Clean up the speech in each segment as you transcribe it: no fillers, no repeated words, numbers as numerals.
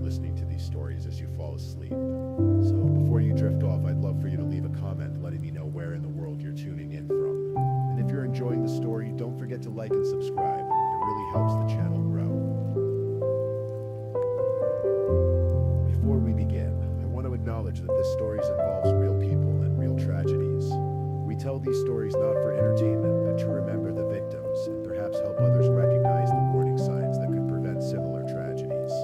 listening to these stories as you fall asleep. So before you drift off, I'd love for you to leave a comment letting me know where in the world you're tuning in from. And if you're enjoying the story, don't forget to like and subscribe. It really helps the channel grow. Before we begin, I want to acknowledge that this story involves real people and real tragedies. We tell these stories not for entertainment, but to remember the victims and perhaps help others recognize the warning signs that could prevent similar tragedies.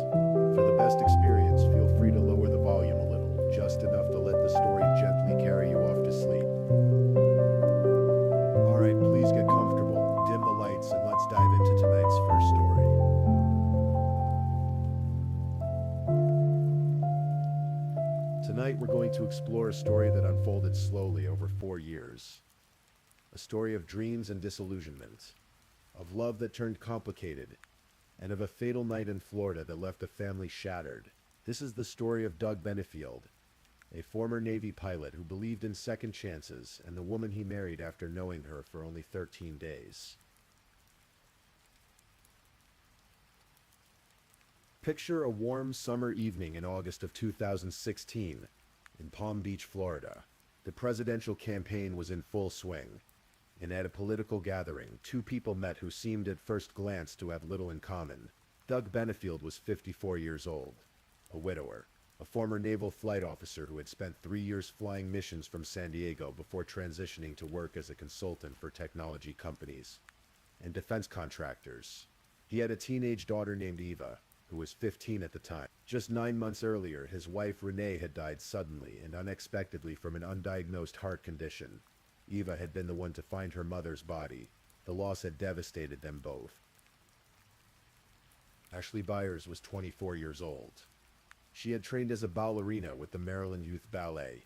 For the best experience, feel free to lower the volume a little, just enough to let the story gently carry you off to sleep. Alright, please get comfortable, dim the lights, and let's dive into tonight's first story. Tonight we're going to explore a story that unfolded slowly over 4 years. A story of dreams and disillusionment, of love that turned complicated, and of a fatal night in Florida that left a family shattered. This is the story of Doug Benefield, a former Navy pilot who believed in second chances, and the woman he married after knowing her for only 13 days. Picture a warm summer evening in August of 2016 in Palm Beach, Florida. The presidential campaign was in full swing, and at a political gathering, two people met who seemed at first glance to have little in common. Doug Benefield was 54 years old, a widower, a former naval flight officer who had spent 3 years flying missions from San Diego before transitioning to work as a consultant for technology companies and defense contractors. He had a teenage daughter named Eva, who was 15 at the time. Just 9 months earlier, his wife Renee had died suddenly and unexpectedly from an undiagnosed heart condition. Eva had been the one to find her mother's body. The loss had devastated them both. Ashley Byers was 24 years old. She had trained as a ballerina with the Maryland Youth Ballet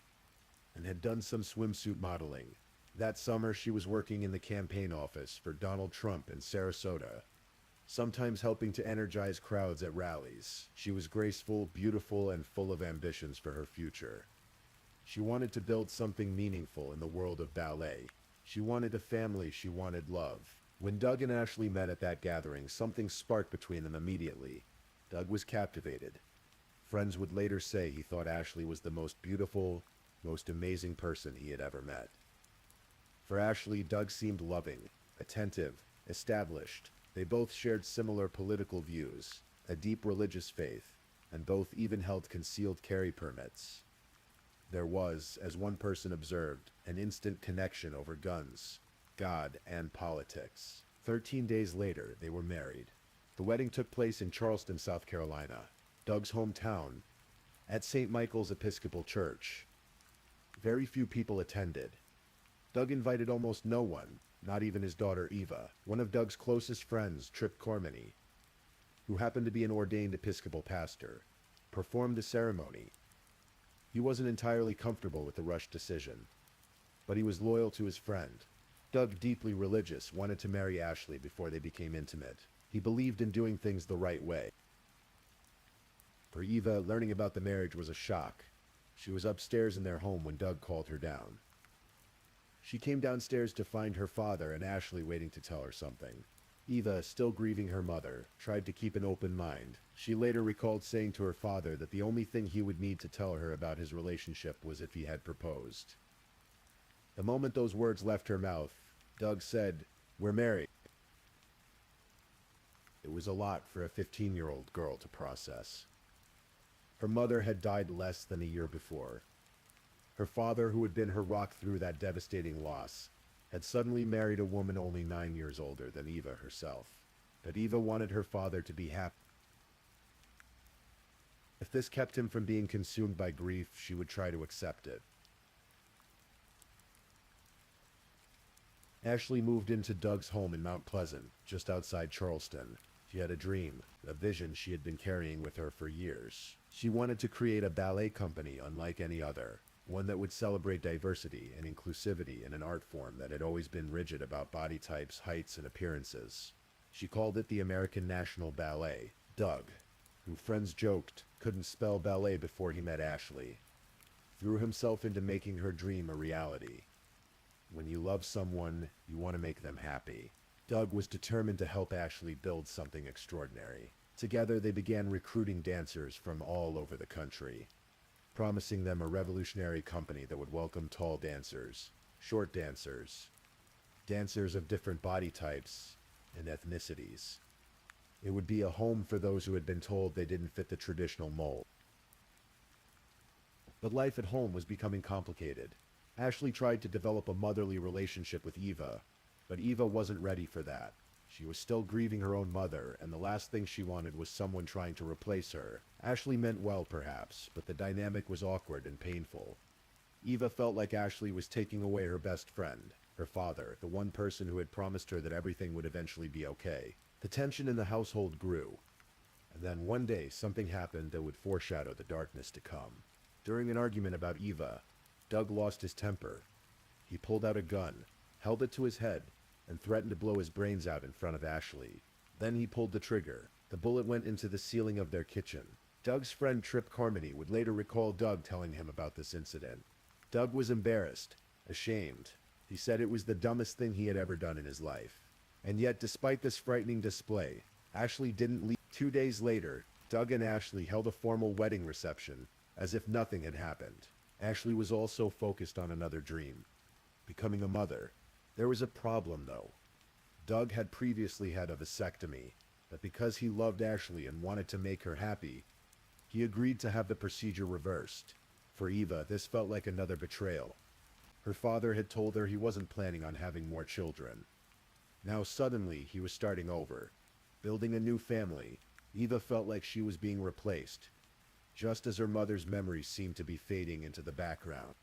and had done some swimsuit modeling. That summer, she was working in the campaign office for Donald Trump in Sarasota, sometimes helping to energize crowds at rallies. She was graceful, beautiful, and full of ambitions for her future. She wanted to build something meaningful in the world of ballet. She wanted a family, she wanted love. When Doug and Ashley met at that gathering, something sparked between them immediately. Doug was captivated. Friends would later say he thought Ashley was the most beautiful, most amazing person he had ever met. For Ashley, Doug seemed loving, attentive, established. They both shared similar political views, a deep religious faith, and both even held concealed carry permits. There was, as one person observed, an instant connection over guns, God, and politics. 13 days later, they were married. The wedding took place in Charleston, South Carolina, Doug's hometown, at St. Michael's Episcopal Church. Very few people attended. Doug invited almost no one, not even his daughter Eva. One of Doug's closest friends, Trip Cormany, who happened to be an ordained Episcopal pastor, performed the ceremony. He wasn't entirely comfortable with the rushed decision, but he was loyal to his friend. Doug, deeply religious, wanted to marry Ashley before they became intimate. He believed in doing things the right way. For Eva, learning about the marriage was a shock. She was upstairs in their home when Doug called her down. She came downstairs to find her father and Ashley waiting to tell her something. Eva, still grieving her mother, tried to keep an open mind. She later recalled saying to her father that the only thing he would need to tell her about his relationship was if he had proposed. The moment those words left her mouth, Doug said, "We're married." It was a lot for a 15-year-old girl to process. Her mother had died less than a year before. Her father, who had been her rock through that devastating loss, had suddenly married a woman only 9 years older than Eva herself. But Eva wanted her father to be happy. If this kept him from being consumed by grief, she would try to accept it. Ashley moved into Doug's home in Mount Pleasant, just outside Charleston. She had a dream, a vision she had been carrying with her for years. She wanted to create a ballet company unlike any other, one that would celebrate diversity and inclusivity in an art form that had always been rigid about body types, heights, and appearances. She called it the American National Ballet. Doug, who friends joked couldn't spell ballet before he met Ashley, threw himself into making her dream a reality. When you love someone, you want to make them happy. Doug was determined to help Ashley build something extraordinary. Together, they began recruiting dancers from all over the country, promising them a revolutionary company that would welcome tall dancers, short dancers, dancers of different body types and ethnicities. It would be a home for those who had been told they didn't fit the traditional mold. But life at home was becoming complicated. Ashley tried to develop a motherly relationship with Eva, but Eva wasn't ready for that. She was still grieving her own mother, and the last thing she wanted was someone trying to replace her. Ashley meant well, perhaps, but the dynamic was awkward and painful. Eva felt like Ashley was taking away her best friend, her father, the one person who had promised her that everything would eventually be okay. The tension in the household grew, and then one day something happened that would foreshadow the darkness to come. During an argument about Eva, Doug lost his temper. He pulled out a gun, held it to his head, and threatened to blow his brains out in front of Ashley. Then he pulled the trigger. The bullet went into the ceiling of their kitchen. Doug's friend Trip Carmody would later recall Doug telling him about this incident. Doug was embarrassed, ashamed. He said it was the dumbest thing he had ever done in his life. And yet, despite this frightening display, Ashley didn't leave. 2 days later, Doug and Ashley held a formal wedding reception, as if nothing had happened. Ashley was also focused on another dream, becoming a mother. There was a problem, though. Doug had previously had a vasectomy, but because he loved Ashley and wanted to make her happy, he agreed to have the procedure reversed. For Eva, this felt like another betrayal. Her father had told her he wasn't planning on having more children. Now suddenly, he was starting over, building a new family. Eva felt like she was being replaced, just as her mother's memories seemed to be fading into the background.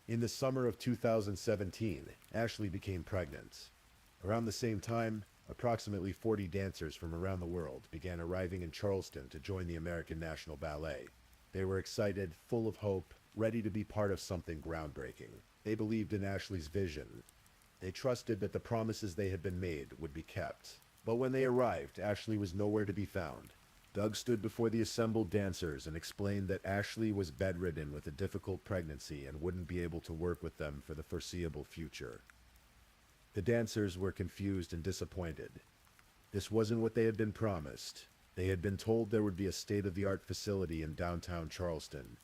In the summer of 2017, Ashley became pregnant. Around the same time, approximately 40 dancers from around the world began arriving in Charleston to join the American National Ballet. They were excited, full of hope, ready to be part of something groundbreaking. They believed in Ashley's vision. They trusted that the promises they had been made would be kept. But when they arrived, Ashley was nowhere to be found. Doug stood before the assembled dancers and explained that Ashley was bedridden with a difficult pregnancy and wouldn't be able to work with them for the foreseeable future. The dancers were confused and disappointed. This wasn't what they had been promised. They had been told there would be a state-of-the-art facility in downtown Charleston.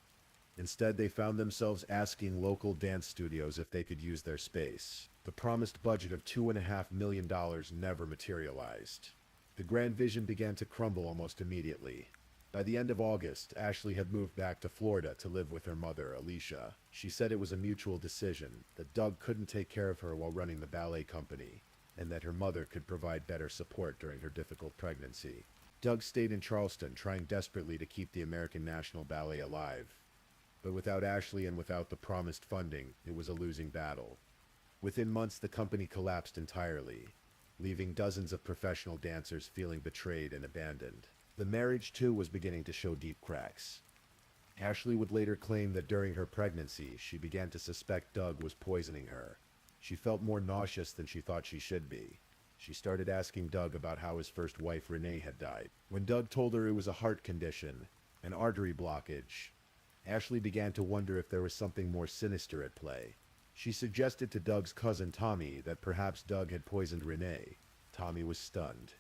Instead, they found themselves asking local dance studios if they could use their space. The promised budget of $2.5 million never materialized. The grand vision began to crumble almost immediately. By the end of August, Ashley had moved back to Florida to live with her mother, Alicia. She said it was a mutual decision, that Doug couldn't take care of her while running the ballet company, and that her mother could provide better support during her difficult pregnancy. Doug stayed in Charleston, trying desperately to keep the American National Ballet alive. But without Ashley and without the promised funding, it was a losing battle. Within months, the company collapsed entirely, leaving dozens of professional dancers feeling betrayed and abandoned. The marriage, too, was beginning to show deep cracks. Ashley would later claim that during her pregnancy, she began to suspect Doug was poisoning her. She felt more nauseous than she thought she should be. She started asking Doug about how his first wife, Renee, had died. When Doug told her it was a heart condition, an artery blockage, Ashley began to wonder if there was something more sinister at play. She suggested to Doug's cousin Tommy that perhaps Doug had poisoned Renee. Tommy was stunned.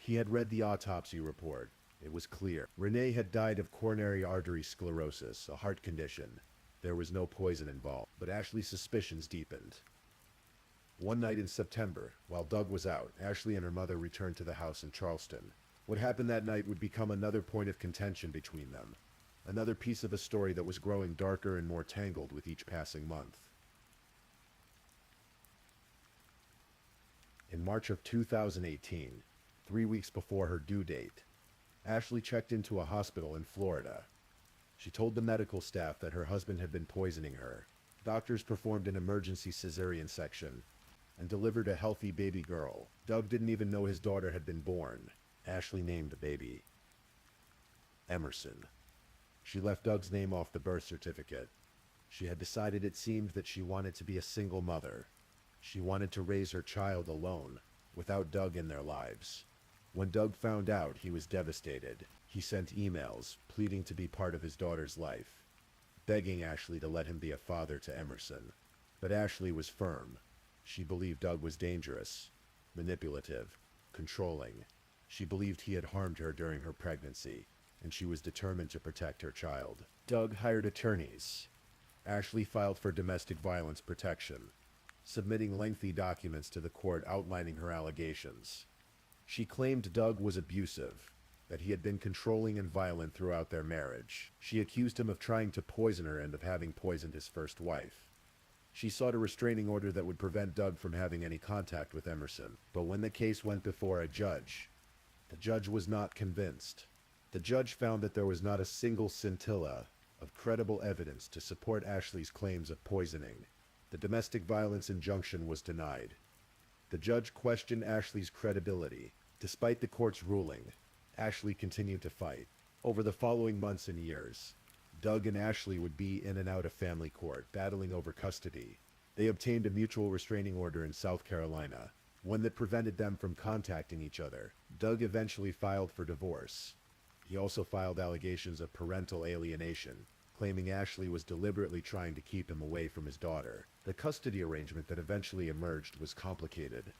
He had read the autopsy report. It was clear. Renee had died of coronary artery sclerosis, a heart condition. There was no poison involved, but Ashley's suspicions deepened. One night in September, while Doug was out, Ashley and her mother returned to the house in Charleston. What happened that night would become another point of contention between them. Another piece of a story that was growing darker and more tangled with each passing month. In March of 2018, 3 weeks before her due date, Ashley checked into a hospital in Florida. She told the medical staff that her husband had been poisoning her. Doctors performed an emergency cesarean section and delivered a healthy baby girl. Doug didn't even know his daughter had been born. Ashley named the baby Emerson. She left Doug's name off the birth certificate. She had decided, it seemed, that she wanted to be a single mother. She wanted to raise her child alone, without Doug in their lives. When Doug found out, he was devastated. He sent emails, pleading to be part of his daughter's life, begging Ashley to let him be a father to Emerson. But Ashley was firm. She believed Doug was dangerous. manipulative, controlling. She believed he had harmed her during her pregnancy, and she was determined to protect her child. Doug hired attorneys. Ashley filed for domestic violence protection, submitting lengthy documents to the court outlining her allegations. She claimed Doug was abusive, that he had been controlling and violent throughout their marriage. She accused him of trying to poison her and of having poisoned his first wife. She sought a restraining order that would prevent Doug from having any contact with Emerson. But when the case went before a judge, the judge was not convinced. The judge found that there was not a single scintilla of credible evidence to support Ashley's claims of poisoning. The domestic violence injunction was denied. The judge questioned Ashley's credibility. Despite the court's ruling, Ashley continued to fight. Over the following months and years, Doug and Ashley would be in and out of family court, battling over custody. They obtained a mutual restraining order in South Carolina, one that prevented them from contacting each other. Doug eventually filed for divorce. He also filed allegations of parental alienation, claiming Ashley was deliberately trying to keep him away from his daughter. The custody arrangement that eventually emerged was complicated.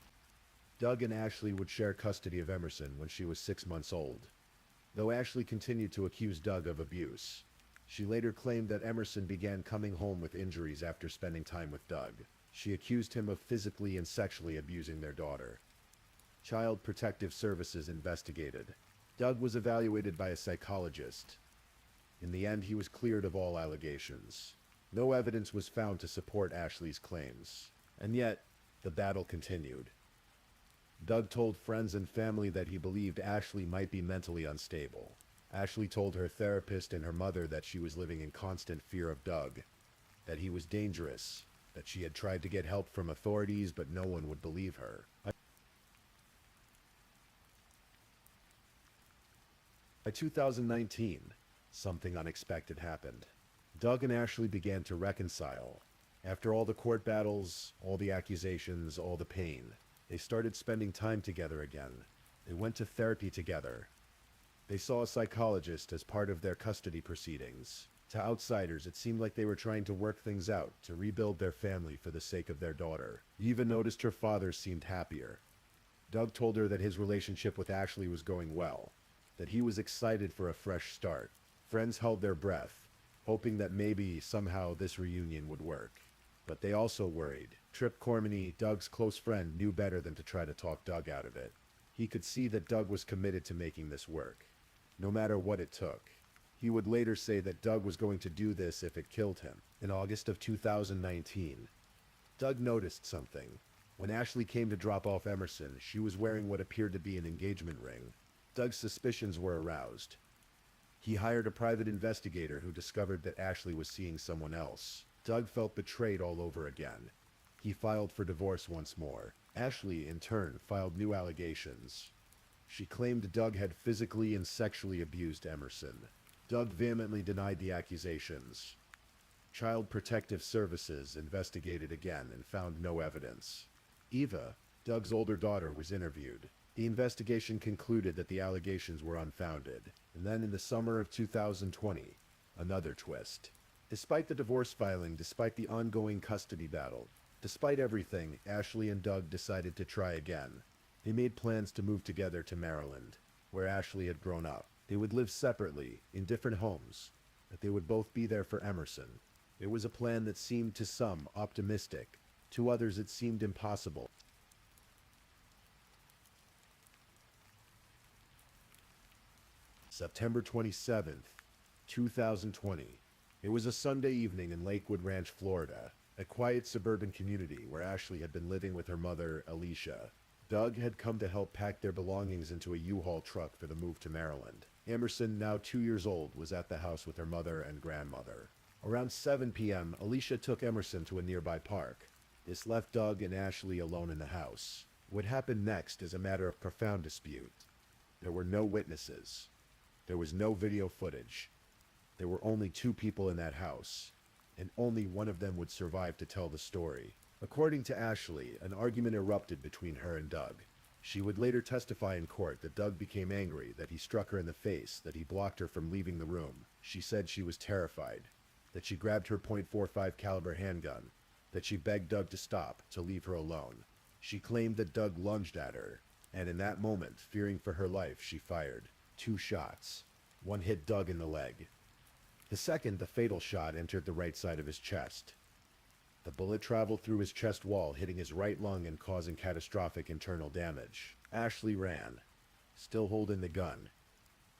Doug and Ashley would share custody of Emerson when she was 6 months old. Though Ashley continued to accuse Doug of abuse, she later claimed that Emerson began coming home with injuries after spending time with Doug. She accused him of physically and sexually abusing their daughter. Child Protective Services investigated. Doug was evaluated by a psychologist. In the end, he was cleared of all allegations. No evidence was found to support Ashley's claims. And yet, the battle continued. Doug told friends and family that he believed Ashley might be mentally unstable. Ashley told her therapist and her mother that she was living in constant fear of Doug, that he was dangerous, that she had tried to get help from authorities but no one would believe her. By 2019, something unexpected happened. Doug and Ashley began to reconcile. After all the court battles, all the accusations, all the pain, they started spending time together again. They went to therapy together. They saw a psychologist as part of their custody proceedings. To outsiders, it seemed like they were trying to work things out, to rebuild their family for the sake of their daughter. You even noticed her father seemed happier. Doug told her that his relationship with Ashley was going well, that he was excited for a fresh start. Friends held their breath, hoping that maybe somehow this reunion would work. But they also worried. Trip Cormany, Doug's close friend, knew better than to try to talk Doug out of it. He could see that Doug was committed to making this work, no matter what it took. He would later say that Doug was going to do this if it killed him. In August of 2019, Doug noticed something. When Ashley came to drop off Emerson, she was wearing what appeared to be an engagement ring. Doug's suspicions were aroused. He hired a private investigator who discovered that Ashley was seeing someone else. Doug felt betrayed all over again. He filed for divorce once more. Ashley, in turn, filed new allegations. She claimed Doug had physically and sexually abused Emerson. Doug vehemently denied the accusations. Child Protective Services investigated again and found no evidence. Eva, Doug's older daughter, was interviewed. The investigation concluded that the allegations were unfounded. And then in the summer of 2020, another twist. Despite the divorce filing, despite the ongoing custody battle, despite everything, Ashley and Doug decided to try again. They made plans to move together to Maryland, where Ashley had grown up. They would live separately, in different homes, but they would both be there for Emerson. It was a plan that seemed to some optimistic. To others it seemed impossible. September 27th, 2020. It was a Sunday evening in Lakewood Ranch, Florida, a quiet suburban community where Ashley had been living with her mother, Alicia. Doug had come to help pack their belongings into a U-Haul truck for the move to Maryland. Emerson, now 2 years old, was at the house with her mother and grandmother. Around 7 p.m., Alicia took Emerson to a nearby park. This left Doug and Ashley alone in the house. What happened next is a matter of profound dispute. There were no witnesses. There was no video footage. There were only 2 people in that house, and only one of them would survive to tell the story. According to Ashley, an argument erupted between her and Doug. She would later testify in court that Doug became angry, that he struck her in the face, that he blocked her from leaving the room. She said she was terrified, that she grabbed her .45 caliber handgun, that she begged Doug to stop, to leave her alone. She claimed that Doug lunged at her, and in that moment, fearing for her life, she fired 2 shots. One hit Doug in the leg. The second, the fatal shot, entered the right side of his chest. The bullet traveled through his chest wall, hitting his right lung and causing catastrophic internal damage. Ashley ran, still holding the gun.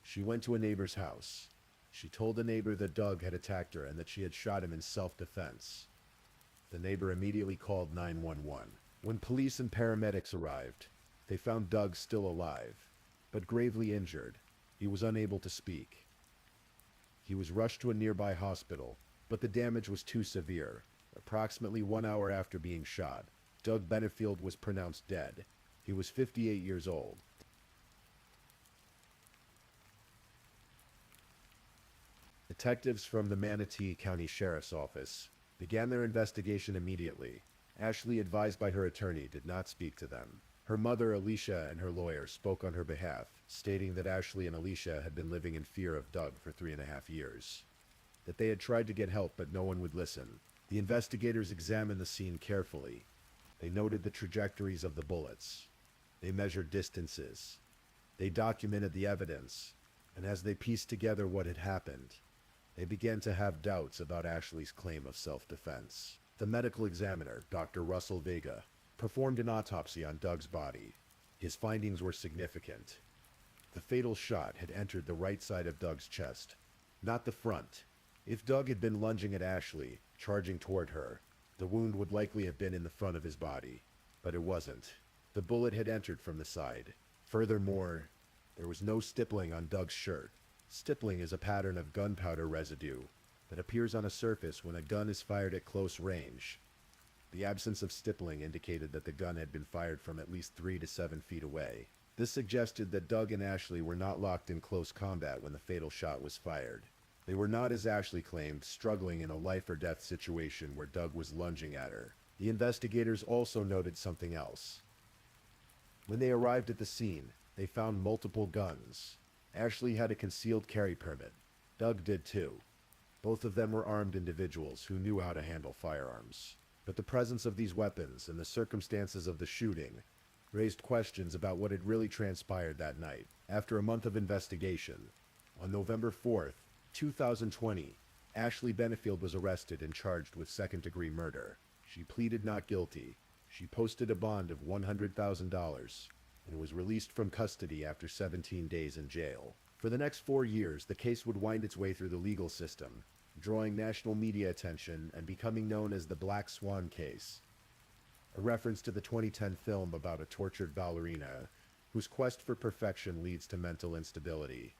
She went to a neighbor's house. She told the neighbor that Doug had attacked her and that she had shot him in self-defense. The neighbor immediately called 911. When police and paramedics arrived, they found Doug still alive, but gravely injured. He was unable to speak. He was rushed to a nearby hospital, but the damage was too severe. Approximately 1 hour after being shot, Doug Benefield was pronounced dead. He was 58 years old. Detectives from the Manatee County Sheriff's Office began their investigation immediately. Ashley, advised by her attorney, did not speak to them. Her mother, Alicia, and her lawyer spoke on her behalf, stating that Ashley and Alicia had been living in fear of Doug for 3.5 years. That they had tried to get help, but no one would listen. The investigators examined the scene carefully. They noted the trajectories of the bullets. They measured distances. They documented the evidence. And as they pieced together what had happened, they began to have doubts about Ashley's claim of self-defense. The medical examiner, Dr. Russell Vega, performed an autopsy on Doug's body. His findings were significant. The fatal shot had entered the right side of Doug's chest, not the front. If Doug had been lunging at Ashley, charging toward her, the wound would likely have been in the front of his body. But it wasn't. The bullet had entered from the side. Furthermore, there was no stippling on Doug's shirt. Stippling is a pattern of gunpowder residue that appears on a surface when a gun is fired at close range. The absence of stippling indicated that the gun had been fired from at least 3 to 7 feet away. This suggested that Doug and Ashley were not locked in close combat when the fatal shot was fired. They were not, as Ashley claimed, struggling in a life-or-death situation where Doug was lunging at her. The investigators also noted something else. When they arrived at the scene, they found multiple guns. Ashley had a concealed carry permit. Doug did too. Both of them were armed individuals who knew how to handle firearms. But the presence of these weapons and the circumstances of the shooting raised questions about what had really transpired that night. After a month of investigation, on November 4th, 2020, Ashley Benefield was arrested and charged with second-degree murder. She pleaded not guilty. She posted a bond of $100,000 and was released from custody after 17 days in jail. For the next 4 years, the case would wind its way through the legal system, drawing national media attention and becoming known as the Black Swan case, a reference to the 2010 film about a tortured ballerina whose quest for perfection leads to mental instability.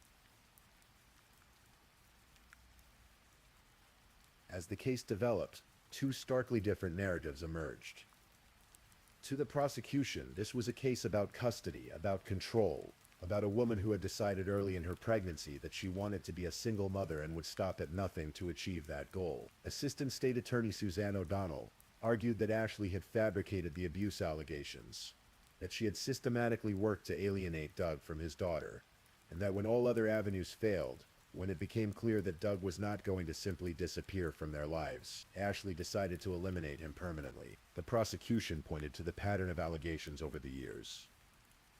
As the case developed, 2 starkly different narratives emerged. To the prosecution, this was a case about custody, about control, about a woman who had decided early in her pregnancy that she wanted to be a single mother and would stop at nothing to achieve that goal. Assistant State Attorney Suzanne O'Donnell argued that Ashley had fabricated the abuse allegations, that she had systematically worked to alienate Doug from his daughter, and that when all other avenues failed, when it became clear that Doug was not going to simply disappear from their lives, Ashley decided to eliminate him permanently. The prosecution pointed to the pattern of allegations over the years.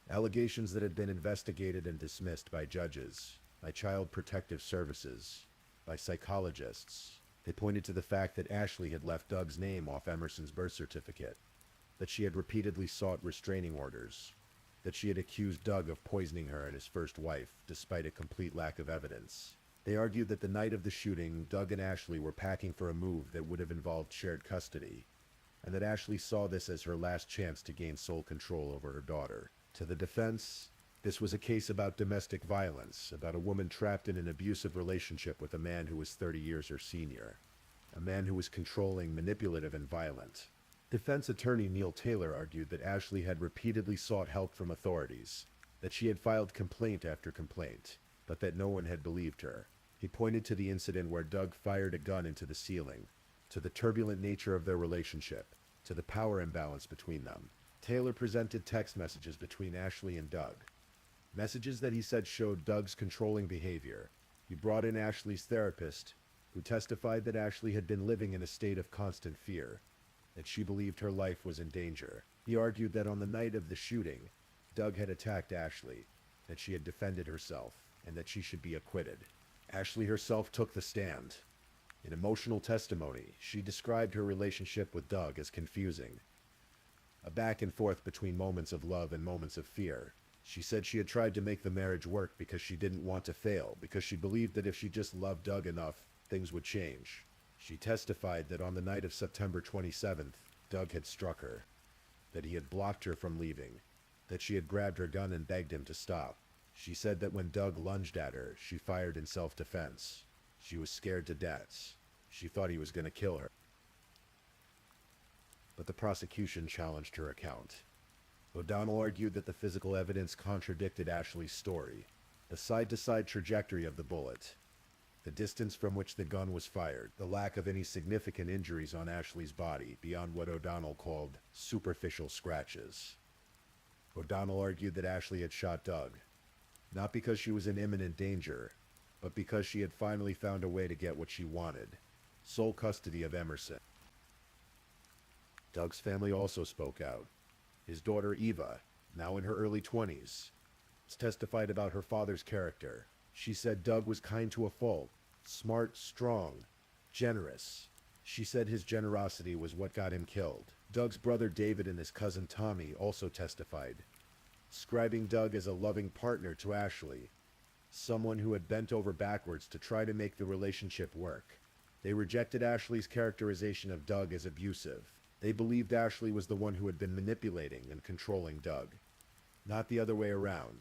Allegations that had been investigated and dismissed by judges, by Child Protective Services, by psychologists. They pointed to the fact that Ashley had left Doug's name off Emerson's birth certificate, that she had repeatedly sought restraining orders, that she had accused Doug of poisoning her and his first wife, despite a complete lack of evidence. They argued that the night of the shooting, Doug and Ashley were packing for a move that would have involved shared custody, and that Ashley saw this as her last chance to gain sole control over her daughter. To the defense, this was a case about domestic violence, about a woman trapped in an abusive relationship with a man who was 30 years her senior, a man who was controlling, manipulative, and violent. Defense attorney Neil Taylor argued that Ashley had repeatedly sought help from authorities, that she had filed complaint after complaint, but that no one had believed her. He pointed to the incident where Doug fired a gun into the ceiling, to the turbulent nature of their relationship, to the power imbalance between them. Taylor presented text messages between Ashley and Doug, messages that he said showed Doug's controlling behavior. He brought in Ashley's therapist, who testified that Ashley had been living in a state of constant fear, that she believed her life was in danger. He argued that on the night of the shooting, Doug had attacked Ashley, that she had defended herself, and that she should be acquitted. Ashley herself took the stand. In emotional testimony, she described her relationship with Doug as confusing, a back and forth between moments of love and moments of fear. She said she had tried to make the marriage work because she didn't want to fail, because she believed that if she just loved Doug enough, things would change. She testified that on the night of September 27th, Doug had struck her, that he had blocked her from leaving, that she had grabbed her gun and begged him to stop. She said that when Doug lunged at her, she fired in self-defense. She was scared to death. She thought he was going to kill her. But the prosecution challenged her account. O'Donnell argued that the physical evidence contradicted Ashley's story. The side-to-side trajectory of the bullet, the distance from which the gun was fired, the lack of any significant injuries on Ashley's body beyond what O'Donnell called superficial scratches. O'Donnell argued that Ashley had shot Doug, not because she was in imminent danger, but because she had finally found a way to get what she wanted, sole custody of Emerson. Doug's family also spoke out. His daughter Eva, now in her early 20s, testified about her father's character. She said Doug was kind to a fault, smart, strong, generous. She said his generosity was what got him killed. Doug's brother David and his cousin Tommy also testified, describing Doug as a loving partner to Ashley, someone who had bent over backwards to try to make the relationship work. They rejected Ashley's characterization of Doug as abusive. They believed Ashley was the one who had been manipulating and controlling Doug, not the other way around.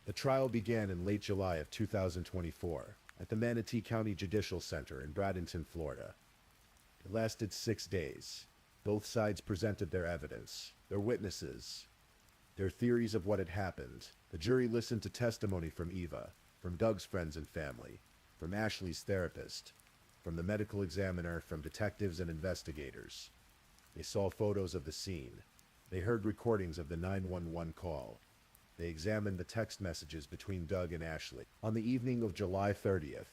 The trial began in late July of 2024 at the Manatee County Judicial Center in Bradenton, Florida. It lasted 6 days. Both sides presented their evidence, their witnesses, their theories of what had happened. The jury listened to testimony from Eva, from Doug's friends and family, from Ashley's therapist, from the medical examiner, from detectives and investigators. They saw photos of the scene. They heard recordings of the 911 call. They examined the text messages between Doug and Ashley. On the evening of July 30th,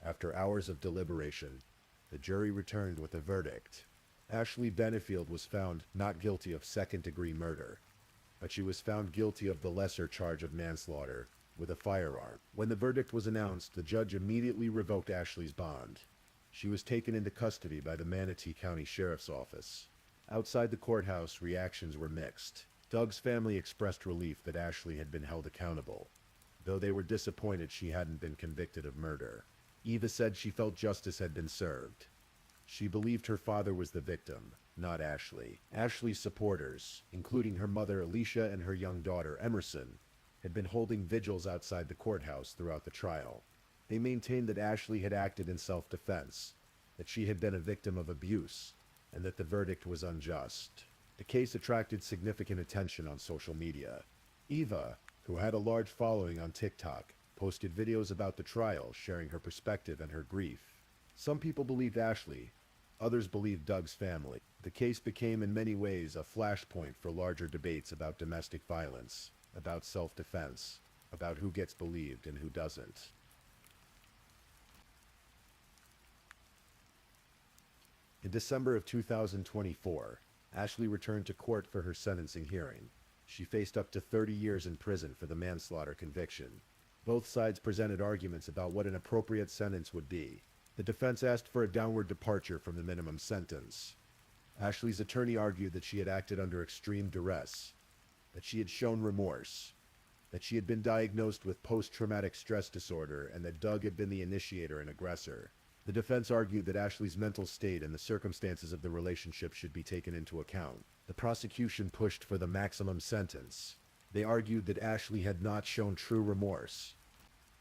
after hours of deliberation, the jury returned with a verdict. Ashley Benefield was found not guilty of second-degree murder, but she was found guilty of the lesser charge of manslaughter with a firearm. When the verdict was announced, the judge immediately revoked Ashley's bond. She was taken into custody by the Manatee County Sheriff's Office. Outside the courthouse, reactions were mixed. Doug's family expressed relief that Ashley had been held accountable, though they were disappointed she hadn't been convicted of murder. Eva said she felt justice had been served. She believed her father was the victim, not Ashley. Ashley's supporters, including her mother Alicia and her young daughter Emerson, had been holding vigils outside the courthouse throughout the trial. They maintained that Ashley had acted in self-defense, that she had been a victim of abuse, and that the verdict was unjust. The case attracted significant attention on social media. Eva, who had a large following on TikTok, posted videos about the trial, sharing her perspective and her grief. Some people believed Ashley, others believed Doug's family. The case became in many ways a flashpoint for larger debates about domestic violence, about self-defense, about who gets believed and who doesn't. In December of 2024, Ashley returned to court for her sentencing hearing. She faced up to 30 years in prison for the manslaughter conviction. Both sides presented arguments about what an appropriate sentence would be. The defense asked for a downward departure from the minimum sentence. Ashley's attorney argued that she had acted under extreme duress, that she had shown remorse, that she had been diagnosed with post-traumatic stress disorder, and that Doug had been the initiator and aggressor. The defense argued that Ashley's mental state and the circumstances of the relationship should be taken into account. The prosecution pushed for the maximum sentence. They argued that Ashley had not shown true remorse,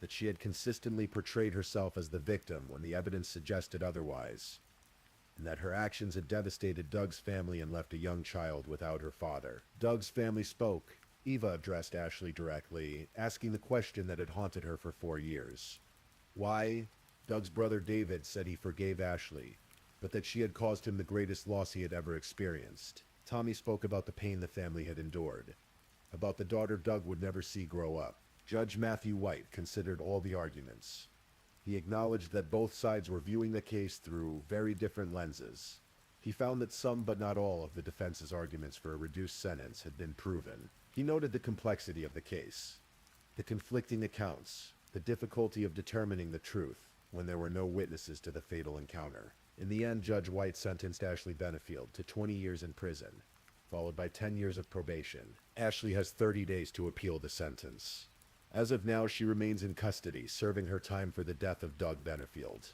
that she had consistently portrayed herself as the victim when the evidence suggested otherwise, and that her actions had devastated Doug's family and left a young child without her father. Doug's family spoke. Eva addressed Ashley directly, asking the question that had haunted her for 4 years. Why? Doug's brother David said he forgave Ashley, but that she had caused him the greatest loss he had ever experienced. Tommy spoke about the pain the family had endured, about the daughter Doug would never see grow up. Judge Matthew White considered all the arguments. He acknowledged that both sides were viewing the case through very different lenses. He found that some but not all of the defense's arguments for a reduced sentence had been proven. He noted the complexity of the case, the conflicting accounts, the difficulty of determining the truth when there were no witnesses to the fatal encounter. In the end, Judge White sentenced Ashley Benefield to 20 years in prison, followed by 10 years of probation. Ashley has 30 days to appeal the sentence. As of now, she remains in custody, serving her time for the death of Doug Benefield.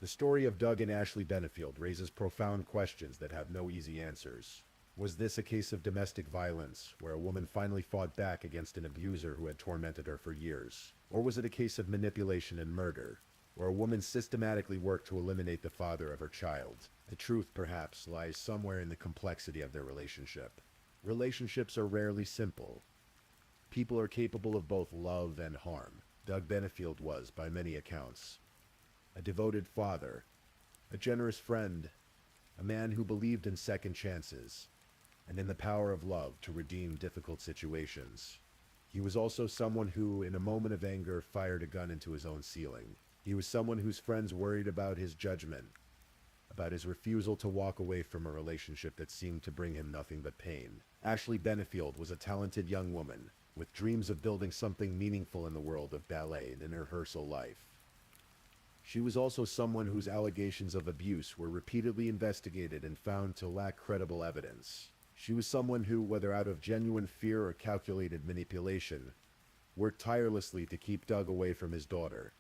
The story of Doug and Ashley Benefield raises profound questions that have no easy answers. Was this a case of domestic violence, where a woman finally fought back against an abuser who had tormented her for years? Or was it a case of manipulation and murder, where a woman systematically worked to eliminate the father of her child? The truth, perhaps, lies somewhere in the complexity of their relationship. Relationships are rarely simple. People are capable of both love and harm. Doug Benefield was, by many accounts, a devoted father, a generous friend, a man who believed in second chances, and in the power of love to redeem difficult situations. He was also someone who, in a moment of anger, fired a gun into his own ceiling. He was someone whose friends worried about his judgment, about his refusal to walk away from a relationship that seemed to bring him nothing but pain. Ashley Benefield was a talented young woman, with dreams of building something meaningful in the world of ballet and in her rehearsal life. She was also someone whose allegations of abuse were repeatedly investigated and found to lack credible evidence. She was someone who, whether out of genuine fear or calculated manipulation, worked tirelessly to keep Doug away from his daughter.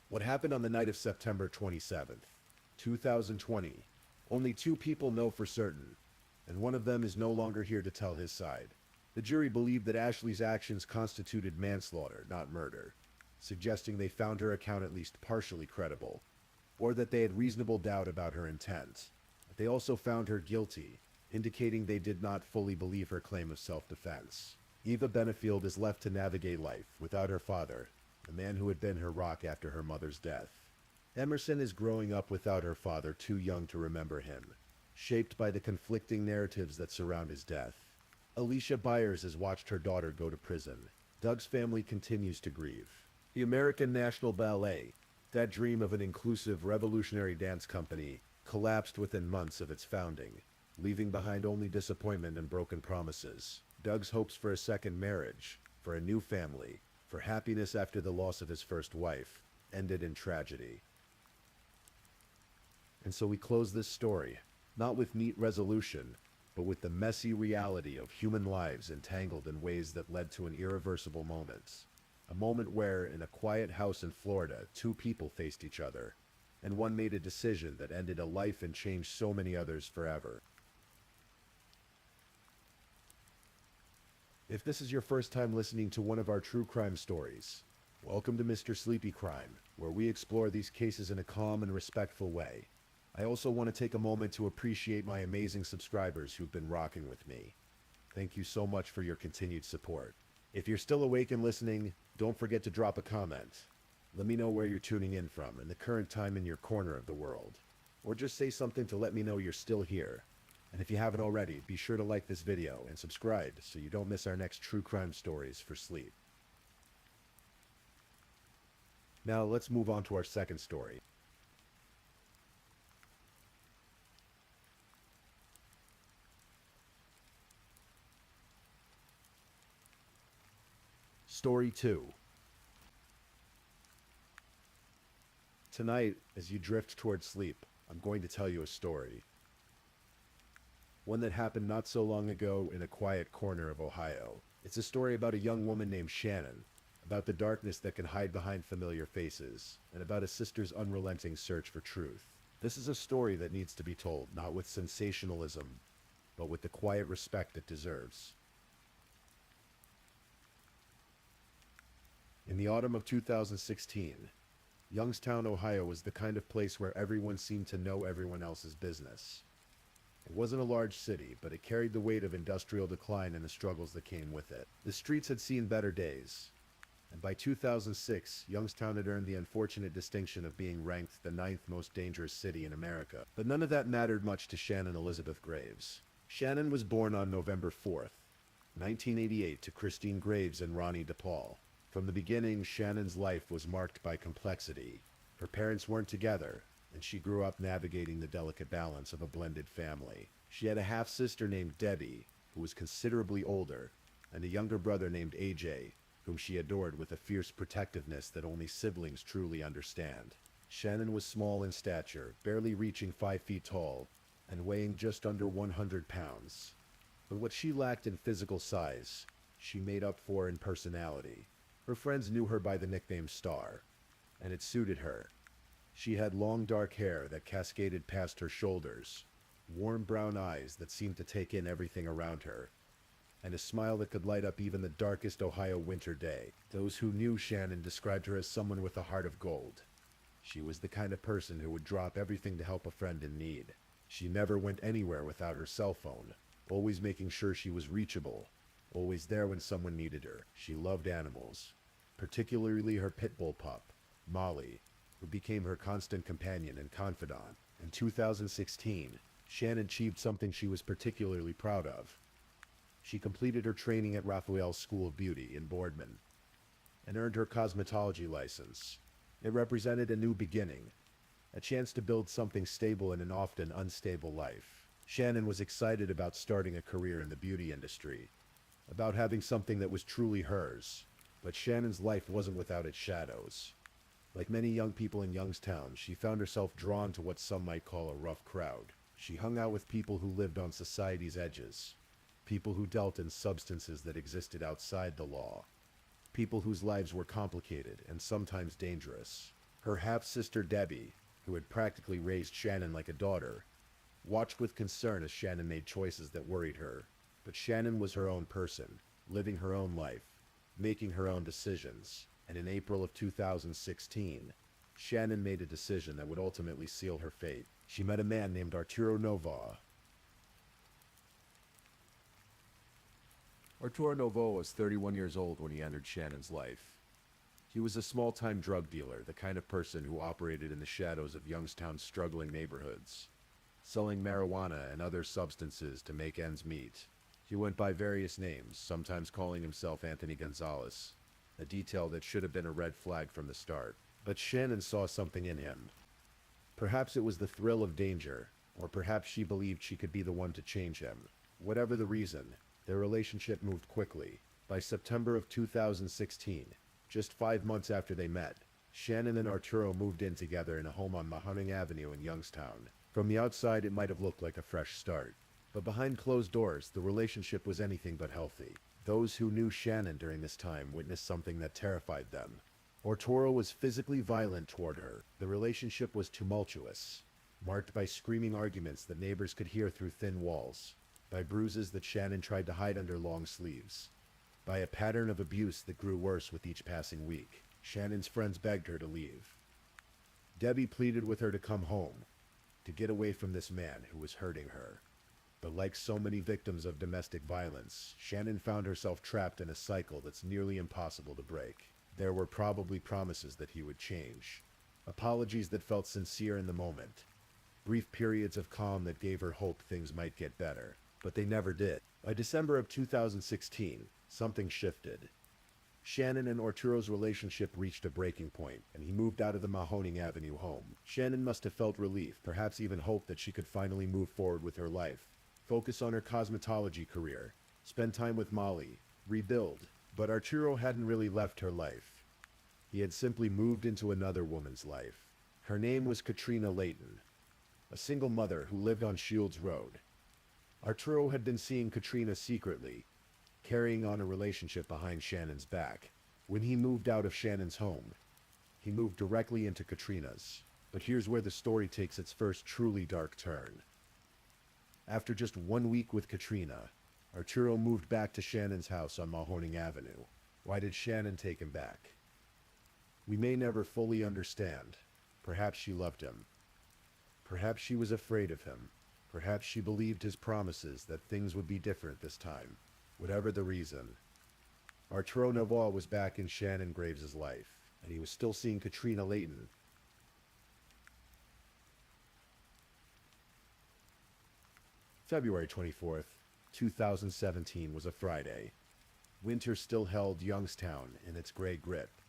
What happened on the night of September 27th, 2020, only two people know for certain, and one of them is no longer here to tell his side. The jury believed that Ashley's actions constituted manslaughter, not murder, suggesting they found her account at least partially credible, or that they had reasonable doubt about her intent. But they also found her guilty, indicating they did not fully believe her claim of self-defense. Eva Benefield is left to navigate life without her father, the man who had been her rock after her mother's death. Emerson is growing up without her father, too young to remember him, shaped by the conflicting narratives that surround his death. Alicia Byers has watched her daughter go to prison. Doug's family continues to grieve. The American National Ballet, that dream of an inclusive, revolutionary dance company, collapsed within months of its founding, leaving behind only disappointment and broken promises. Doug's hopes for a second marriage, for a new family, for happiness after the loss of his first wife, ended in tragedy. And so we close this story, not with neat resolution, but with the messy reality of human lives entangled in ways that led to an irreversible moment. A moment where, in a quiet house in Florida, two people faced each other, and one made a decision that ended a life and changed so many others forever. If this is your first time listening to one of our true crime stories, welcome to Mr. Sleepy Crime, where we explore these cases in a calm and respectful way. I also want to take a moment to appreciate my amazing subscribers who've been rocking with me. Thank you so much for your continued support. If you're still awake and listening, don't forget to drop a comment. Let me know where you're tuning in from and the current time in your corner of the world. Or just say something to let me know you're still here. And if you haven't already, be sure to like this video and subscribe so you don't miss our next true crime stories for sleep. Now let's move on to our second story. Story 2. Tonight, as you drift towards sleep, I'm going to tell you a story. One that happened not so long ago in a quiet corner of Ohio. It's a story about a young woman named Shannon, about the darkness that can hide behind familiar faces, and about a sister's unrelenting search for truth. This is a story that needs to be told, not with sensationalism, but with the quiet respect it deserves. In the autumn of 2016, Youngstown, Ohio was the kind of place where everyone seemed to know everyone else's business. It wasn't a large city, but it carried the weight of industrial decline and the struggles that came with it. The streets had seen better days, and by 2006, Youngstown had earned the unfortunate distinction of being ranked the 9th most dangerous city in America. But none of that mattered much to Shannon Elizabeth Graves. Shannon was born on November 4th, 1988 to Christine Graves and Ronnie DePaul. From the beginning, Shannon's life was marked by complexity. Her parents weren't together, and she grew up navigating the delicate balance of a blended family. She had a half-sister named Debbie, who was considerably older, and a younger brother named AJ, whom she adored with a fierce protectiveness that only siblings truly understand. Shannon was small in stature, barely reaching 5 feet tall, and weighing just under 100 pounds. But what she lacked in physical size, she made up for in personality. Her friends knew her by the nickname Star, and it suited her. She had long dark hair that cascaded past her shoulders, warm brown eyes that seemed to take in everything around her, and a smile that could light up even the darkest Ohio winter day. Those who knew Shannon described her as someone with a heart of gold. She was the kind of person who would drop everything to help a friend in need. She never went anywhere without her cell phone, always making sure she was reachable, always there when someone needed her. She loved animals, particularly her pit bull pup, Molly, who became her constant companion and confidant. In 2016, Shannon achieved something she was particularly proud of. She completed her training at Raphael's School of Beauty in Boardman and earned her cosmetology license. It represented a new beginning, a chance to build something stable in an often unstable life. Shannon was excited about starting a career in the beauty industry, about having something that was truly hers. But Shannon's life wasn't without its shadows. Like many young people in Youngstown, she found herself drawn to what some might call a rough crowd. She hung out with people who lived on society's edges, people who dealt in substances that existed outside the law, people whose lives were complicated and sometimes dangerous. Her half-sister Debbie, who had practically raised Shannon like a daughter, watched with concern as Shannon made choices that worried her. But Shannon was her own person, living her own life, making her own decisions. And in April of 2016, Shannon made a decision that would ultimately seal her fate. She met a man named Arturo Novoa. Arturo Novoa was 31 years old when he entered Shannon's life. He was a small-time drug dealer, the kind of person who operated in the shadows of Youngstown's struggling neighborhoods, selling marijuana and other substances to make ends meet. He went by various names, sometimes calling himself Anthony Gonzalez, a detail that should have been a red flag from the start. But Shannon saw something in him. Perhaps it was the thrill of danger, or perhaps she believed she could be the one to change him. Whatever the reason, their relationship moved quickly. By September of 2016, just 5 months after they met, Shannon and Arturo moved in together in a home on Mahoning Avenue in Youngstown. From the outside, it might have looked like a fresh start, but behind closed doors, the relationship was anything but healthy. Those who knew Shannon during this time witnessed something that terrified them. Arturo was physically violent toward her. The relationship was tumultuous, marked by screaming arguments that neighbors could hear through thin walls, by bruises that Shannon tried to hide under long sleeves, by a pattern of abuse that grew worse with each passing week. Shannon's friends begged her to leave. Debbie pleaded with her to come home, to get away from this man who was hurting her. But like so many victims of domestic violence, Shannon found herself trapped in a cycle that's nearly impossible to break. There were probably promises that he would change, apologies that felt sincere in the moment, brief periods of calm that gave her hope things might get better, but they never did. By December of 2016, something shifted. Shannon and Arturo's relationship reached a breaking point, and he moved out of the Mahoning Avenue home. Shannon must have felt relief, perhaps even hope that she could finally move forward with her life, focus on her cosmetology career, spend time with Molly, rebuild. But Arturo hadn't really left her life. He had simply moved into another woman's life. Her name was Katrina Layton, a single mother who lived on Shields Road. Arturo had been seeing Katrina secretly, carrying on a relationship behind Shannon's back. When he moved out of Shannon's home, he moved directly into Katrina's. But here's where the story takes its first truly dark turn. After just 1 week with Katrina, Arturo moved back to Shannon's house on Mahoning Avenue. Why did Shannon take him back? We may never fully understand. Perhaps she loved him. Perhaps she was afraid of him. Perhaps she believed his promises that things would be different this time. Whatever the reason, Arturo Novoa was back in Shannon Graves' life, and he was still seeing Katrina Layton. February 24th, 2017 was a Friday. Winter still held Youngstown in its gray grip.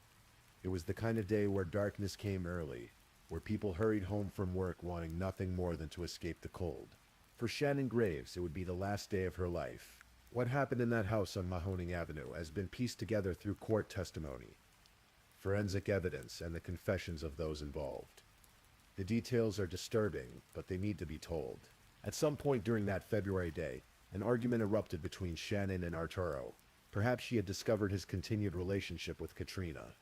It was the kind of day where darkness came early, where people hurried home from work wanting nothing more than to escape the cold. For Shannon Graves, it would be the last day of her life. What happened in that house on Mahoning Avenue has been pieced together through court testimony, forensic evidence, and the confessions of those involved. The details are disturbing, but they need to be told. At some point during that February day, an argument erupted between Shannon and Arturo. Perhaps she had discovered his continued relationship with Katrina.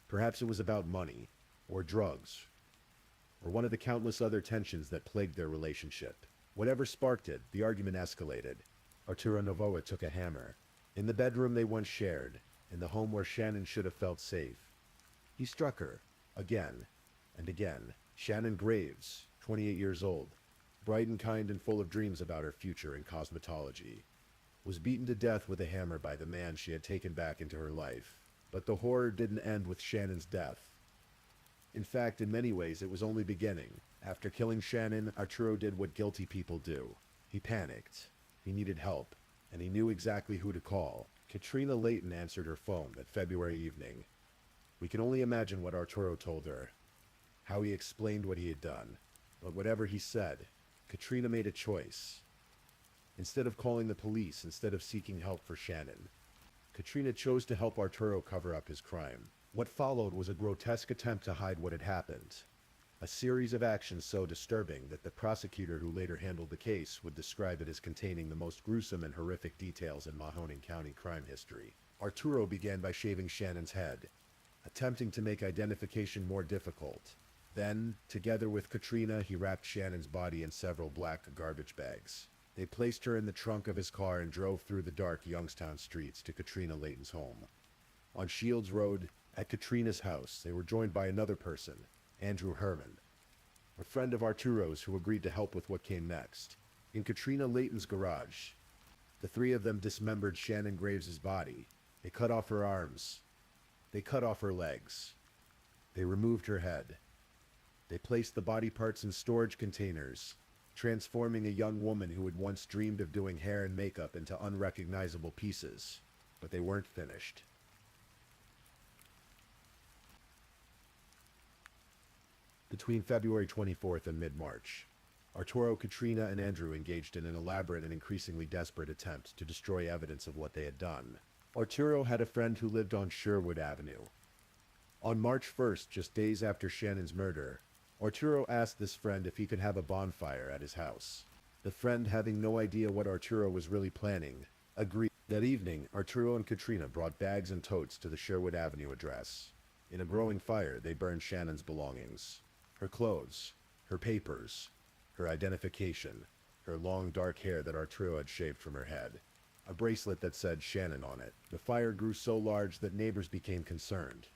Perhaps it was about money, or drugs, or one of the countless other tensions that plagued their relationship. Whatever sparked it, the argument escalated. Arturo Novoa took a hammer. In the bedroom they once shared, in the home where Shannon should have felt safe, he struck her, again and again. Shannon Graves, 28 years old, bright and kind and full of dreams about her future in cosmetology, was beaten to death with a hammer by the man she had taken back into her life. But the horror didn't end with Shannon's death. In fact, in many ways, it was only beginning. After killing Shannon, Arturo did what guilty people do. He panicked. He needed help, and he knew exactly who to call. Katrina Layton answered her phone that February evening. We can only imagine what Arturo told her, how he explained what he had done. But whatever he said, Katrina made a choice. Instead of calling the police, instead of seeking help for Shannon, Katrina chose to help Arturo cover up his crime. What followed was a grotesque attempt to hide what had happened. A series of actions so disturbing that the prosecutor who later handled the case would describe it as containing the most gruesome and horrific details in Mahoning County crime history. Arturo began by shaving Shannon's head, attempting to make identification more difficult. Then, together with Katrina, he wrapped Shannon's body in several black garbage bags. They placed her in the trunk of his car and drove through the dark Youngstown streets to Katrina Layton's home. On Shields Road, at Katrina's house, they were joined by another person, Andrew Herman, a friend of Arturo's who agreed to help with what came next. In Katrina Layton's garage, the three of them dismembered Shannon Graves' body. They cut off her arms. They cut off her legs. They removed her head. They placed the body parts in storage containers, transforming a young woman who had once dreamed of doing hair and makeup into unrecognizable pieces. But they weren't finished. Between February 24th and mid-March, Arturo, Katrina, and Andrew engaged in an elaborate and increasingly desperate attempt to destroy evidence of what they had done. Arturo had a friend who lived on Sherwood Avenue. On March 1st, just days after Shannon's murder, Arturo asked this friend if he could have a bonfire at his house. The friend, having no idea what Arturo was really planning, agreed. That evening, Arturo and Katrina brought bags and totes to the Sherwood Avenue address. In a growing fire, they burned Shannon's belongings. Her clothes, her papers, her identification, her long dark hair that Arturo had shaved from her head, a bracelet that said Shannon on it. The fire grew so large that neighbors became concerned.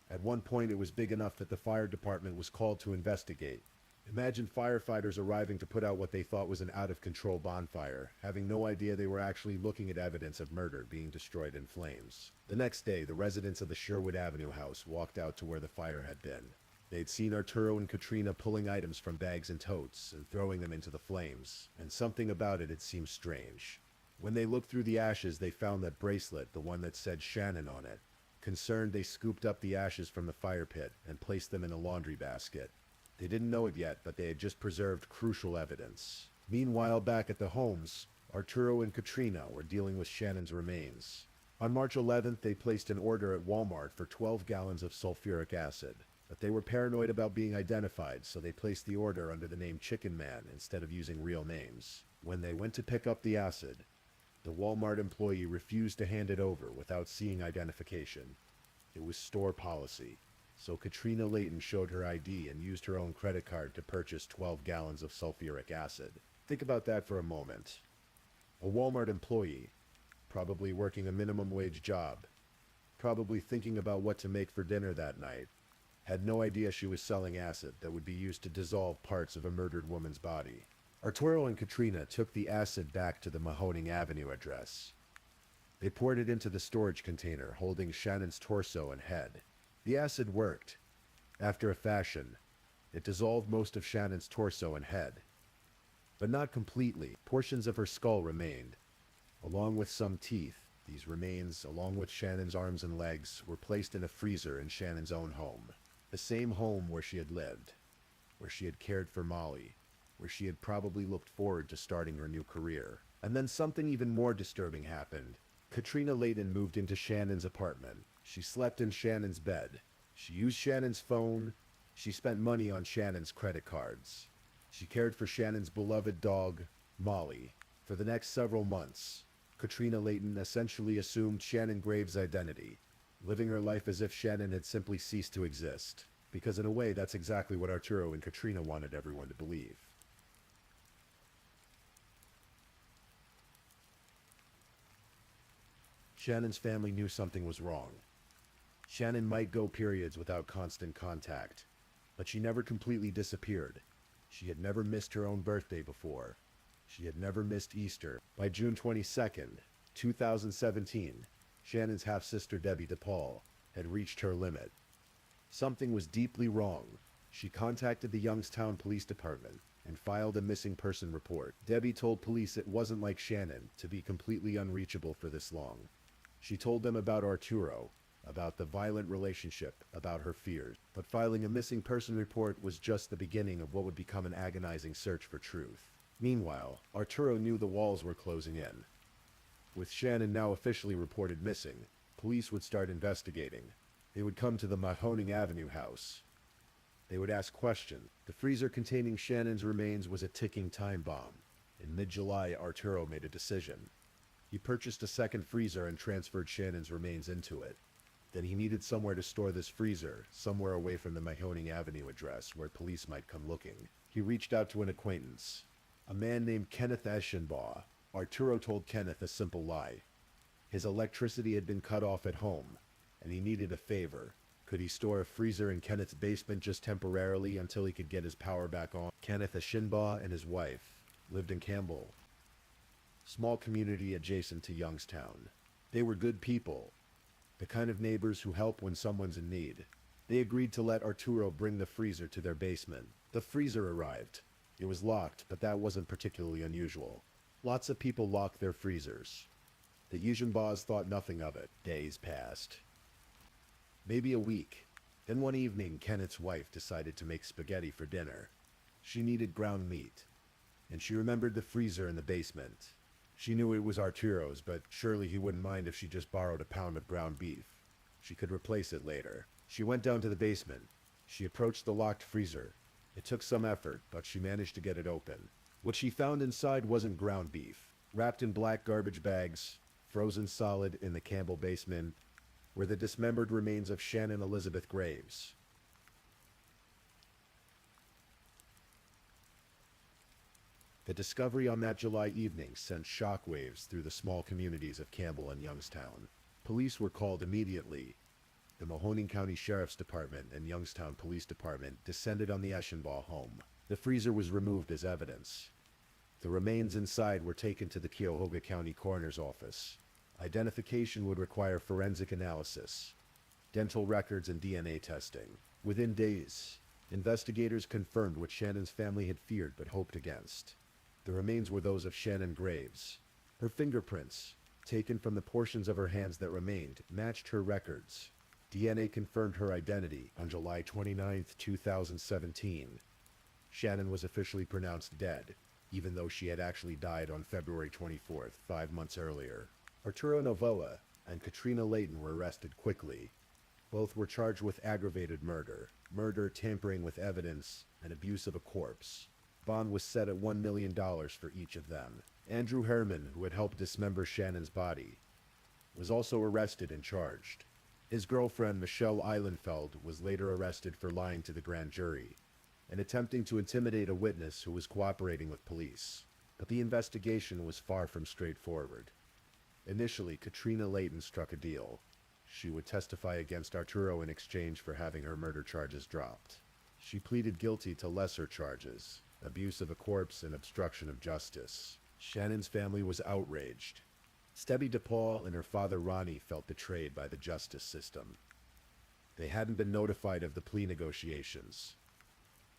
At one point, it was big enough that the fire department was called to investigate. Imagine firefighters arriving to put out what they thought was an out-of-control bonfire, having no idea they were actually looking at evidence of murder being destroyed in flames. The next day, the residents of the Sherwood Avenue house walked out to where the fire had been. They'd seen Arturo and Katrina pulling items from bags and totes and throwing them into the flames, and something about it had seemed strange. When they looked through the ashes, they found that bracelet, the one that said Shannon on it. Concerned, they scooped up the ashes from the fire pit and placed them in a laundry basket. They didn't know it yet, but they had just preserved crucial evidence. Meanwhile, back at the homes, Arturo and Katrina were dealing with Shannon's remains. On March 11th, they placed an order at Walmart for 12 gallons of sulfuric acid. But they were paranoid about being identified, so they placed the order under the name Chicken Man instead of using real names. When they went to pick up the acid, the Walmart employee refused to hand it over without seeing identification. It was store policy. So Katrina Layton showed her ID and used her own credit card to purchase 12 gallons of sulfuric acid. Think about that for a moment. A Walmart employee, probably working a minimum wage job, probably thinking about what to make for dinner that night, had no idea she was selling acid that would be used to dissolve parts of a murdered woman's body. Arturo and Katrina took the acid back to the Mahoning Avenue address. They poured it into the storage container holding Shannon's torso and head. The acid worked. After a fashion, it dissolved most of Shannon's torso and head. But not completely. Portions of her skull remained, along with some teeth. These remains, along with Shannon's arms and legs, were placed in a freezer in Shannon's own home. The same home where she had lived, where she had cared for Molly, where she had probably looked forward to starting her new career. And then something even more disturbing happened. Katrina Layton moved into Shannon's apartment. She slept in Shannon's bed. She used Shannon's phone. She spent money on Shannon's credit cards. She cared for Shannon's beloved dog, Molly. For the next several months, Katrina Layton essentially assumed Shannon Graves' identity, living her life as if Shannon had simply ceased to exist. Because in a way, that's exactly what Arturo and Katrina wanted everyone to believe. Shannon's family knew something was wrong. Shannon might go periods without constant contact, but she never completely disappeared. She had never missed her own birthday before. She had never missed Easter. By June 22nd, 2017, Shannon's half-sister Debbie DePaul had reached her limit. Something was deeply wrong. She contacted the Youngstown Police Department and filed a missing person report. Debbie told police it wasn't like Shannon to be completely unreachable for this long. She told them about Arturo, about the violent relationship, about her fears. But filing a missing person report was just the beginning of what would become an agonizing search for truth. Meanwhile, Arturo knew the walls were closing in. With Shannon now officially reported missing, police would start investigating. They would come to the Mahoning Avenue house. They would ask questions. The freezer containing Shannon's remains was a ticking time bomb. In mid-July, Arturo made a decision. He purchased a second freezer and transferred Shannon's remains into it. Then he needed somewhere to store this freezer, somewhere away from the Mahoning Avenue address where police might come looking. He reached out to an acquaintance, a man named Kenneth Eschenbaugh. Arturo told Kenneth a simple lie. His electricity had been cut off at home, and he needed a favor. Could he store a freezer in Kenneth's basement just temporarily until he could get his power back on? Kenneth Eschenbaugh and his wife lived in Campbell, small community adjacent to Youngstown. They were good people, the kind of neighbors who help when someone's in need. They agreed to let Arturo bring the freezer to their basement. The freezer arrived. It was locked, but that wasn't particularly unusual. Lots of people lock their freezers. The Eschenbaughs thought nothing of it. Days passed. Maybe a week. Then one evening, Kenneth's wife decided to make spaghetti for dinner. She needed ground meat, and she remembered the freezer in the basement. She knew it was Arturo's, but surely he wouldn't mind if she just borrowed a pound of ground beef. She could replace it later. She went down to the basement. She approached the locked freezer. It took some effort, but she managed to get it open. What she found inside wasn't ground beef. Wrapped in black garbage bags, frozen solid in the Campbell basement, were the dismembered remains of Shannon Elizabeth Graves. The discovery on that July evening sent shockwaves through the small communities of Campbell and Youngstown. Police were called immediately. The Mahoning County Sheriff's Department and Youngstown Police Department descended on the Eschenbaugh home. The freezer was removed as evidence. The remains inside were taken to the Cuyahoga County Coroner's Office. Identification would require forensic analysis, dental records, and DNA testing. Within days, investigators confirmed what Shannon's family had feared but hoped against. The remains were those of Shannon Graves. Her fingerprints, taken from the portions of her hands that remained, matched her records. DNA confirmed her identity on July 29, 2017. Shannon was officially pronounced dead, even though she had actually died on February 24th, 5 months earlier. Arturo Novoa and Katrina Layton were arrested quickly. Both were charged with aggravated murder, tampering with evidence, and abuse of a corpse. Bond was set at $1 million for each of them. Andrew Herman, who had helped dismember Shannon's body, was also arrested and charged. His girlfriend, Michelle Eilenfeld, was later arrested for lying to the grand jury and attempting to intimidate a witness who was cooperating with police. But the investigation was far from straightforward. Initially, Katrina Layton struck a deal. She would testify against Arturo in exchange for having her murder charges dropped. She pleaded guilty to lesser charges, abuse of a corpse and obstruction of justice. Shannon's family was outraged. Debbie DePaul and her father Ronnie felt betrayed by the justice system. They hadn't been notified of the plea negotiations.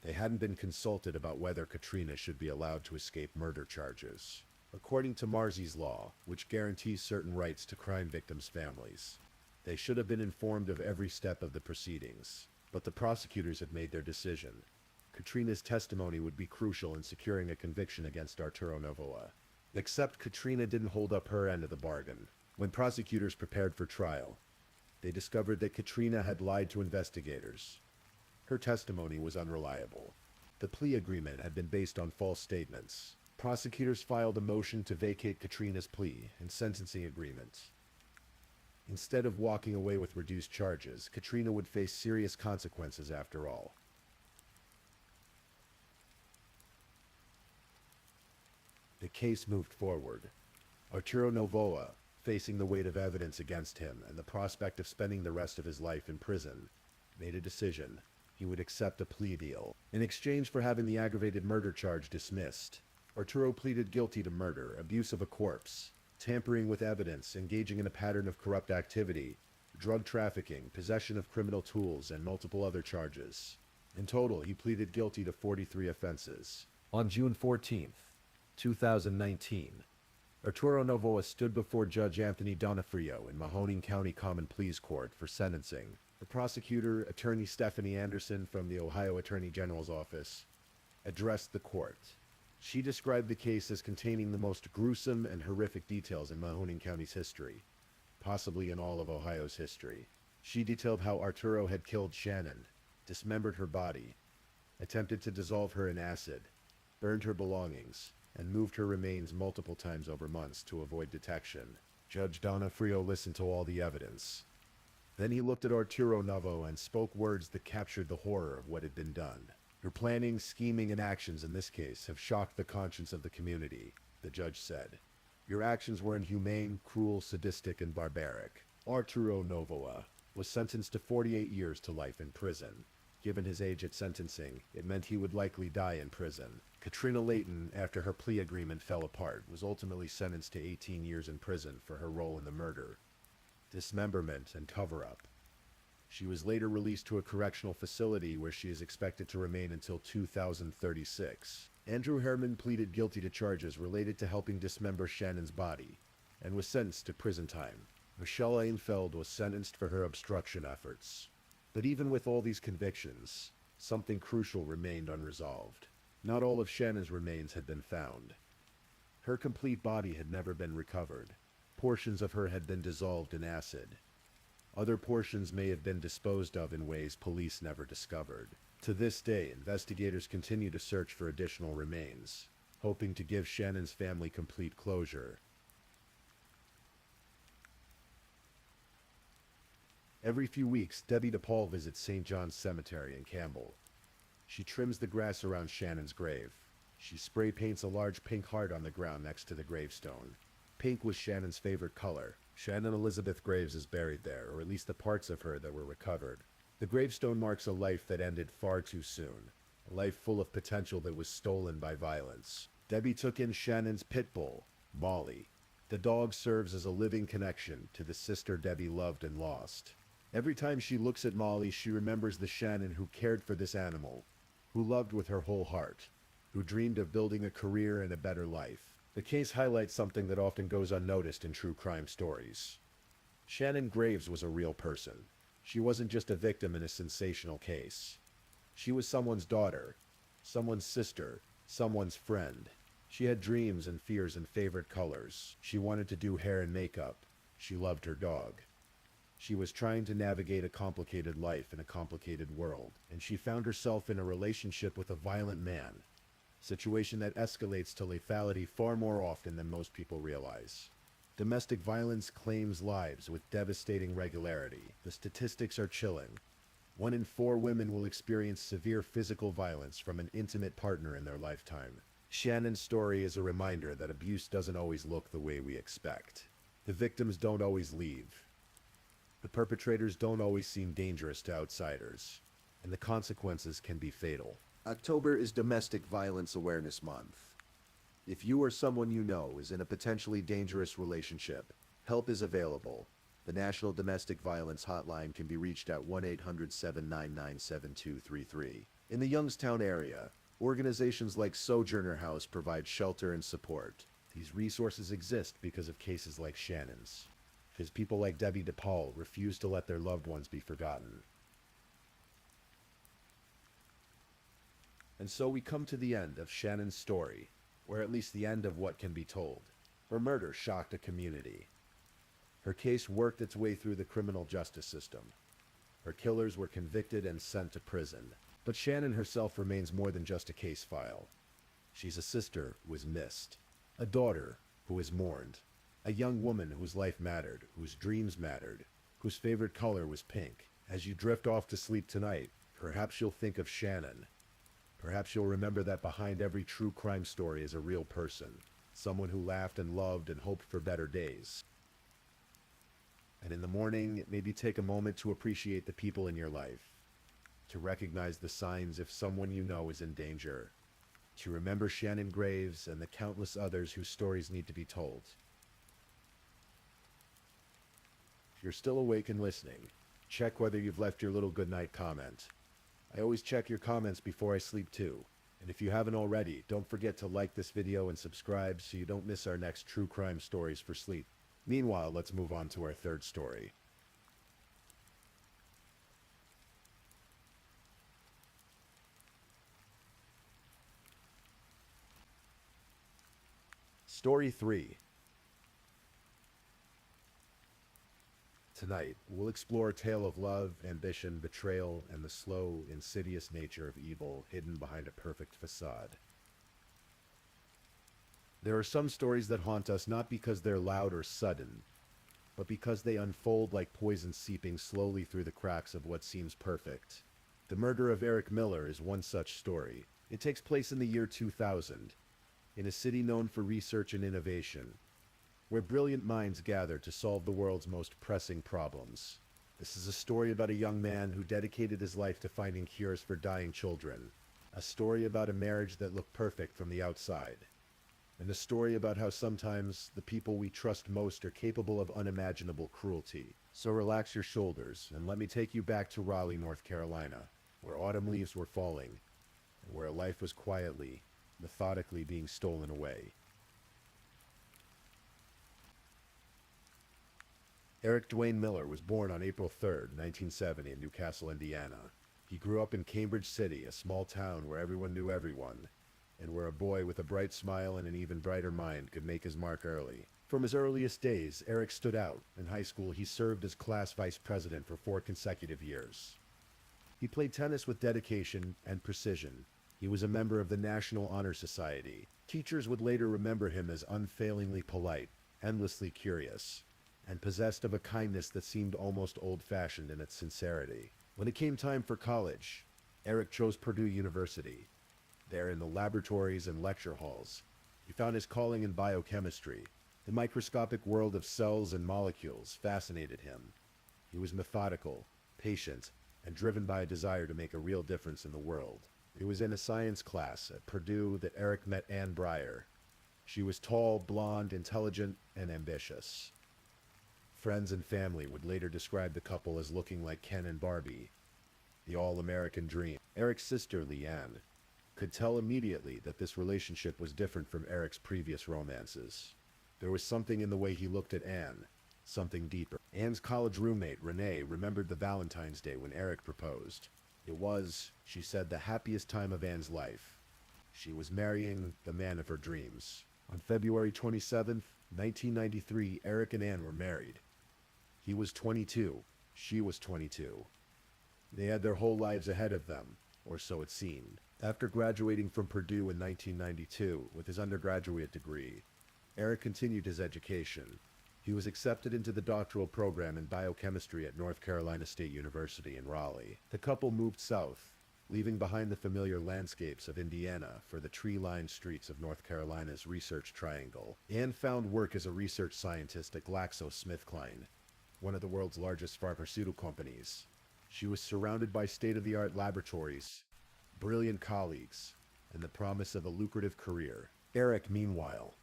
They hadn't been consulted about whether Katrina should be allowed to escape murder charges. according to Marzi's law, which guarantees certain rights to crime victims' families. They should have been informed of every step of the proceedings, but the prosecutors had made their decision. Katrina's testimony would be crucial in securing a conviction against Arturo Novoa. Except Katrina didn't hold up her end of the bargain. When prosecutors prepared for trial, they discovered that Katrina had lied to investigators. Her testimony was unreliable. The plea agreement had been based on false statements. Prosecutors filed a motion to vacate Katrina's plea and sentencing agreement. Instead of walking away with reduced charges, Katrina would face serious consequences after all. The case moved forward. Arturo Novoa, facing the weight of evidence against him and the prospect of spending the rest of his life in prison, made a decision. He would accept a plea deal. In exchange for having the aggravated murder charge dismissed, Arturo pleaded guilty to murder, abuse of a corpse, tampering with evidence, engaging in a pattern of corrupt activity, drug trafficking, possession of criminal tools, and multiple other charges. In total, he pleaded guilty to 43 offenses. On June 14th, 2019, Arturo Novoa stood before Judge Anthony Donofrio in Mahoning County Common Pleas Court for sentencing. The prosecutor, Attorney Stephanie Anderson from the Ohio Attorney General's office, addressed the court. She described the case as containing the most gruesome and horrific details in Mahoning County's history, possibly in all of Ohio's history. She detailed how Arturo had killed Shannon, dismembered her body, attempted to dissolve her in acid, burned her belongings, and moved her remains multiple times over months to avoid detection. Judge Donofrio listened to all the evidence. Then he looked at Arturo Novoa and spoke words that captured the horror of what had been done. Your planning, scheming, and actions in this case have shocked the conscience of the community, the judge said. Your actions were inhumane, cruel, sadistic, and barbaric. Arturo Novoa was sentenced to 48 years to life in prison. Given his age at sentencing, it meant he would likely die in prison. Katrina Layton, after her plea agreement fell apart, was ultimately sentenced to 18 years in prison for her role in the murder, dismemberment, and cover-up. She was later released to a correctional facility where she is expected to remain until 2036. Andrew Herman pleaded guilty to charges related to helping dismember Shannon's body and was sentenced to prison time. Michelle Einfeld was sentenced for her obstruction efforts. But even with all these convictions, something crucial remained unresolved. Not all of Shannon's remains had been found. Her complete body had never been recovered. Portions of her had been dissolved in acid. Other portions may have been disposed of in ways police never discovered. To this day, investigators continue to search for additional remains, hoping to give Shannon's family complete closure. Every few weeks, Debbie DePaul visits St. John's Cemetery in Campbell. She trims the grass around Shannon's grave. She spray paints a large pink heart on the ground next to the gravestone. Pink was Shannon's favorite color. Shannon Elizabeth Graves is buried there, or at least the parts of her that were recovered. The gravestone marks a life that ended far too soon, a life full of potential that was stolen by violence. Debbie took in Shannon's pit bull, Molly. The dog serves as a living connection to the sister Debbie loved and lost. Every time she looks at Molly, she remembers the Shannon who cared for this animal, who loved with her whole heart, who dreamed of building a career and a better life. The case highlights something that often goes unnoticed in true crime stories. Shannon Graves was a real person. She wasn't just a victim in a sensational case. She was someone's daughter, someone's sister, someone's friend. She had dreams and fears and favorite colors. She wanted to do hair and makeup. She loved her dog. She was trying to navigate a complicated life in a complicated world, and she found herself in a relationship with a violent man. Situation that escalates to lethality far more often than most people realize. Domestic violence claims lives with devastating regularity. The statistics are chilling. 1 in 4 women will experience severe physical violence from an intimate partner in their lifetime. Shannon's story is a reminder that abuse doesn't always look the way we expect. The victims don't always leave. The perpetrators don't always seem dangerous to outsiders, and the consequences can be fatal. October is Domestic Violence Awareness Month. If you or someone you know is in a potentially dangerous relationship, help is available. The National Domestic Violence Hotline can be reached at 1-800-799-7233. In the Youngstown area, organizations like Sojourner House provide shelter and support. These resources exist because of cases like Shannon's, because people like Debbie DePaul refuse to let their loved ones be forgotten. And so we come to the end of Shannon's story, or at least the end of what can be told. Her murder shocked a community. Her case worked its way through the criminal justice system. Her killers were convicted and sent to prison. But Shannon herself remains more than just a case file. She's a sister who is missed, a daughter who is mourned, a young woman whose life mattered, whose dreams mattered, whose favorite color was pink. As you drift off to sleep tonight, perhaps you'll think of Shannon. Perhaps you'll remember that behind every true crime story is a real person, someone who laughed and loved and hoped for better days. And in the morning, maybe take a moment to appreciate the people in your life, to recognize the signs if someone you know is in danger, to remember Shannon Graves and the countless others whose stories need to be told. If you're still awake and listening, check whether you've left your little goodnight comment. I always check your comments before I sleep too. And if you haven't already, don't forget to like this video and subscribe so you don't miss our next true crime stories for sleep. Meanwhile, let's move on to our third story. Story 3. Tonight, we'll explore a tale of love, ambition, betrayal, and the slow, insidious nature of evil hidden behind a perfect facade. There are some stories that haunt us not because they're loud or sudden, but because they unfold like poison seeping slowly through the cracks of what seems perfect. The murder of Eric Miller is one such story. It takes place in the year 2000, in a city known for research and innovation, where brilliant minds gather to solve the world's most pressing problems. This is a story about a young man who dedicated his life to finding cures for dying children, a story about a marriage that looked perfect from the outside, and a story about how sometimes the people we trust most are capable of unimaginable cruelty. So relax your shoulders and let me take you back to Raleigh, North Carolina, where autumn leaves were falling, and where life was quietly, methodically being stolen away. Eric Dwayne Miller was born on April 3rd, 1970 in Newcastle, Indiana. He grew up in Cambridge City, a small town where everyone knew everyone, and where a boy with a bright smile and an even brighter mind could make his mark early. From his earliest days, Eric stood out. In high school, he served as class vice president for 4 consecutive years. He played tennis with dedication and precision. He was a member of the National Honor Society. Teachers would later remember him as unfailingly polite, endlessly curious, and possessed of a kindness that seemed almost old-fashioned in its sincerity. When it came time for college, Eric chose Purdue University. There, in the laboratories and lecture halls, he found his calling in biochemistry. The microscopic world of cells and molecules fascinated him. He was methodical, patient, and driven by a desire to make a real difference in the world. It was in a science class at Purdue that Eric met Ann Breyer. She was tall, blonde, intelligent, and ambitious. Friends and family would later describe the couple as looking like Ken and Barbie, the all-American dream. Eric's sister, Leanne, could tell immediately that this relationship was different from Eric's previous romances. There was something in the way he looked at Anne, something deeper. Anne's college roommate, Renee, remembered the Valentine's Day when Eric proposed. It was, she said, the happiest time of Anne's life. She was marrying the man of her dreams. On February 27th, 1993, Eric and Anne were married. He was 22. She was 22. They had their whole lives ahead of them, or so it seemed. After graduating from Purdue in 1992 with his undergraduate degree, Eric continued his education. He was accepted into the doctoral program in biochemistry at North Carolina State University in Raleigh. The couple moved south, leaving behind the familiar landscapes of Indiana for the tree-lined streets of North Carolina's Research Triangle. Anne found work as a research scientist at GlaxoSmithKline, one of the world's largest pharmaceutical companies. She was surrounded by state-of-the-art laboratories, brilliant colleagues, and the promise of a lucrative career. Eric, meanwhile,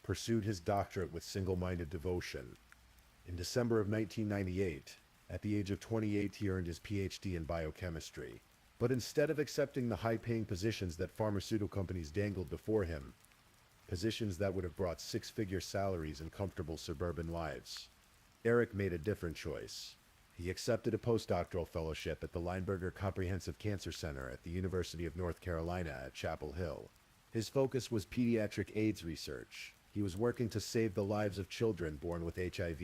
pursued his doctorate with single-minded devotion. In December of 1998, at the age of 28, he earned his PhD in biochemistry. But instead of accepting the high-paying positions that pharmaceutical companies dangled before him, positions that would have brought six-figure salaries and comfortable suburban lives. Eric made a different choice. He accepted a postdoctoral fellowship at the Lineberger Comprehensive Cancer Center at the University of North Carolina at Chapel Hill. His focus was pediatric AIDS research. He was working to save the lives of children born with HIV,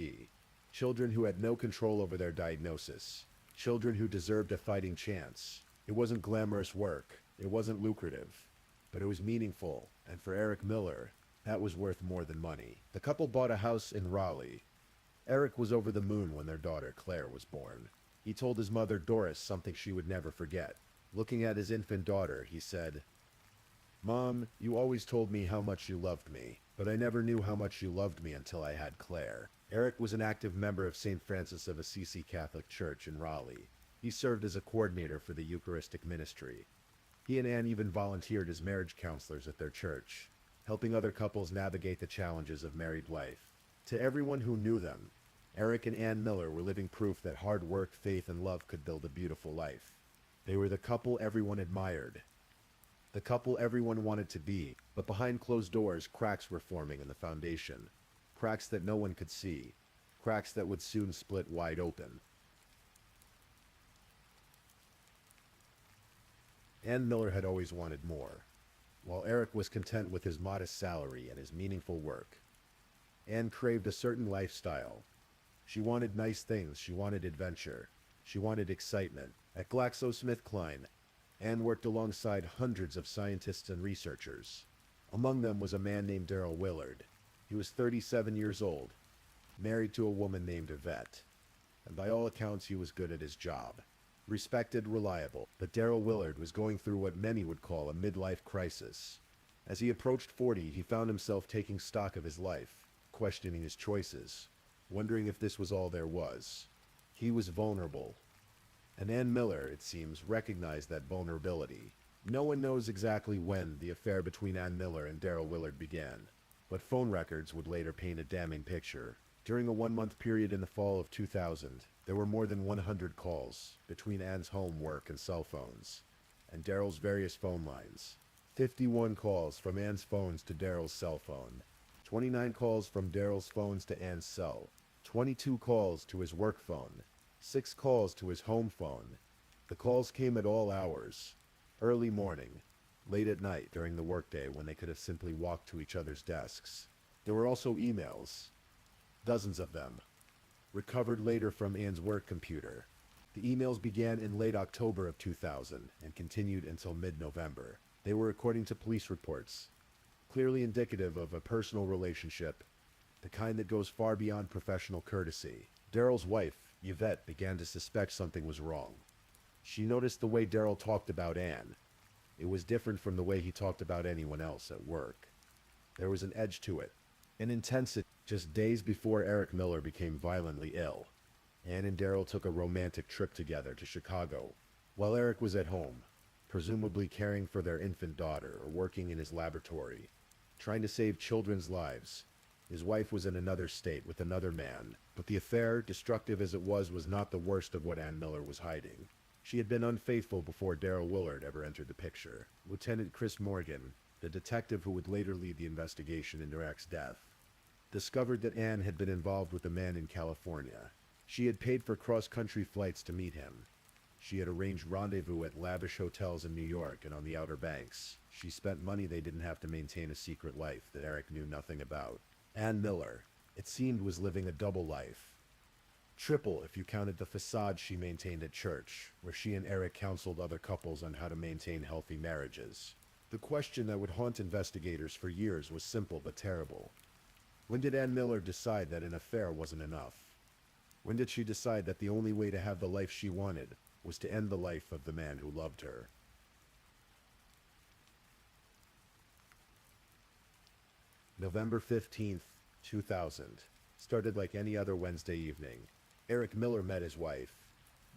children who had no control over their diagnosis, children who deserved a fighting chance. It wasn't glamorous work, it wasn't lucrative, but it was meaningful, and for Eric Miller, that was worth more than money. The couple bought a house in Raleigh. Eric was over the moon when their daughter Claire was born. He told his mother Doris something she would never forget. Looking at his infant daughter, he said, "Mom, you always told me how much you loved me, but I never knew how much you loved me until I had Claire." Eric was an active member of St. Francis of Assisi Catholic Church in Raleigh. He served as a coordinator for the Eucharistic ministry. He and Anne even volunteered as marriage counselors at their church, helping other couples navigate the challenges of married life. To everyone who knew them, Eric and Anne Miller were living proof that hard work, faith, and love could build a beautiful life. They were the couple everyone admired, the couple everyone wanted to be, but behind closed doors, cracks were forming in the foundation. Cracks that no one could see. Cracks that would soon split wide open. Anne Miller had always wanted more, while Eric was content with his modest salary and his meaningful work. Anne craved a certain lifestyle. She wanted nice things, she wanted adventure, she wanted excitement. At GlaxoSmithKline, Anne worked alongside hundreds of scientists and researchers. Among them was a man named Darrell Willard. He was 37 years old, married to a woman named Yvette, and by all accounts he was good at his job. Respected, reliable, but Darrell Willard was going through what many would call a midlife crisis. As he approached 40, he found himself taking stock of his life, questioning his choices, wondering if this was all there was. He was vulnerable, and Anne Miller, it seems, recognized that vulnerability. No one knows exactly when the affair between Anne Miller and Darrell Willard began, but phone records would later paint a damning picture. During a one-month period in the fall of 2000, there were more than 100 calls between Anne's home, work, and cell phones, and Darrell's various phone lines. 51 calls from Anne's phones to Darrell's cell phone, 29 calls from Darrell's phones to Anne's cell, 22 calls to his work phone, 6 calls to his home phone. The calls came at all hours, early morning, late at night during the workday when they could have simply walked to each other's desks. There were also emails, dozens of them, recovered later from Anne's work computer. The emails began in late October of 2000 and continued until mid-November. They were, according to police reports, clearly indicative of a personal relationship, the kind that goes far beyond professional courtesy. Darrell's wife, Yvette, began to suspect something was wrong. She noticed the way Darrell talked about Anne. It was different from the way he talked about anyone else at work. There was an edge to it, an intensity. Just days before Eric Miller became violently ill, Anne and Darrell took a romantic trip together to Chicago. While Eric was at home, presumably caring for their infant daughter or working in his laboratory, trying to save children's lives, his wife was in another state with another man. But the affair, destructive as it was not the worst of what Anne Miller was hiding. She had been unfaithful before Darrell Willard ever entered the picture. Lieutenant Chris Morgan, the detective who would later lead the investigation into Eric's death, discovered that Anne had been involved with a man in California. She had paid for cross-country flights to meet him. She had arranged rendezvous at lavish hotels in New York and on the Outer Banks. She spent money they didn't have to maintain a secret life that Eric knew nothing about. Anne Miller, it seemed, was living a double life. Triple if you counted the facade she maintained at church, where she and Eric counseled other couples on how to maintain healthy marriages. The question that would haunt investigators for years was simple but terrible. When did Anne Miller decide that an affair wasn't enough? When did she decide that the only way to have the life she wanted was to end the life of the man who loved her? November 15th, 2000, started like any other Wednesday evening. Eric Miller met his wife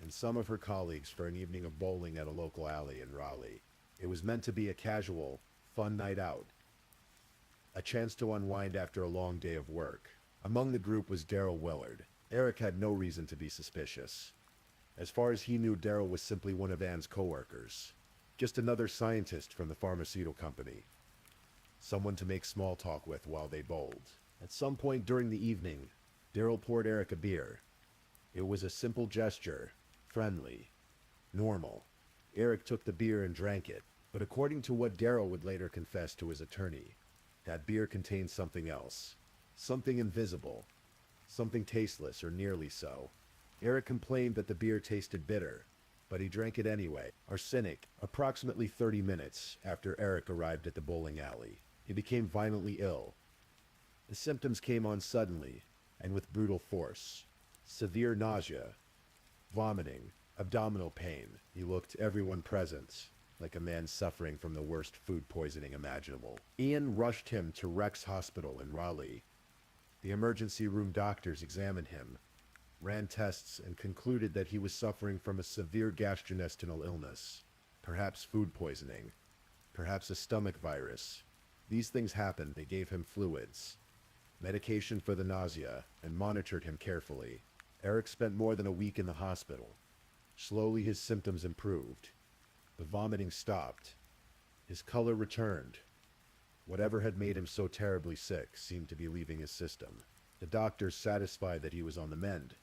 and some of her colleagues for an evening of bowling at a local alley in Raleigh. It was meant to be a casual, fun night out, a chance to unwind after a long day of work. Among the group was Darrell Willard. Eric had no reason to be suspicious. As far as he knew, Darrell was simply one of Anne's co-workers, just another scientist from the pharmaceutical company. someone to make small talk with while they bowled. At some point during the evening, Daryl poured Eric a beer. It was a simple gesture, friendly, normal. Eric took the beer and drank it, but according to what Daryl would later confess to his attorney, that beer contained something else. Something invisible. Something tasteless, or nearly so. Eric complained that the beer tasted bitter, but he drank it anyway. Arsenic. Approximately 30 minutes after Eric arrived at the bowling alley, he became violently ill. The symptoms came on suddenly, and with brutal force. Severe nausea, vomiting, abdominal pain. He looked everyone present like a man suffering from the worst food poisoning imaginable. Ian rushed him to Rex Hospital in Raleigh. The emergency room doctors examined him, ran tests, and concluded that he was suffering from a severe gastrointestinal illness, perhaps food poisoning, perhaps a stomach virus. These things happened. They gave him fluids, medication for the nausea, and monitored him carefully. Eric spent more than a week in the hospital. Slowly his symptoms improved. The vomiting stopped. His color returned. Whatever had made him so terribly sick seemed to be leaving his system. The doctors, satisfied that he was on the mend,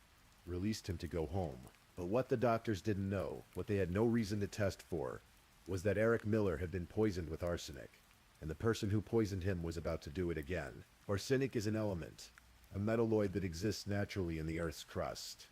released him to go home. But what the doctors didn't know, what they had no reason to test for, was that Eric Miller had been poisoned with arsenic, and the person who poisoned him was about to do it again. Arsenic is an element, a metalloid that exists naturally in the Earth's crust.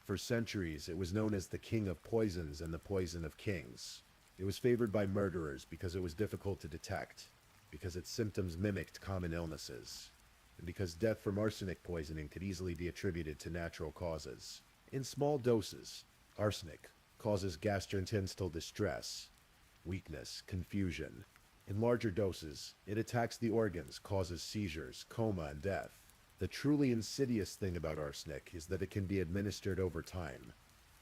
For centuries, it was known as the king of poisons and the poison of kings. It was favored by murderers because it was difficult to detect, because its symptoms mimicked common illnesses, and because death from arsenic poisoning could easily be attributed to natural causes. In small doses, arsenic causes gastrointestinal distress, weakness, confusion. In larger doses, it attacks the organs, causes seizures, coma, and death. The truly insidious thing about arsenic is that it can be administered over time,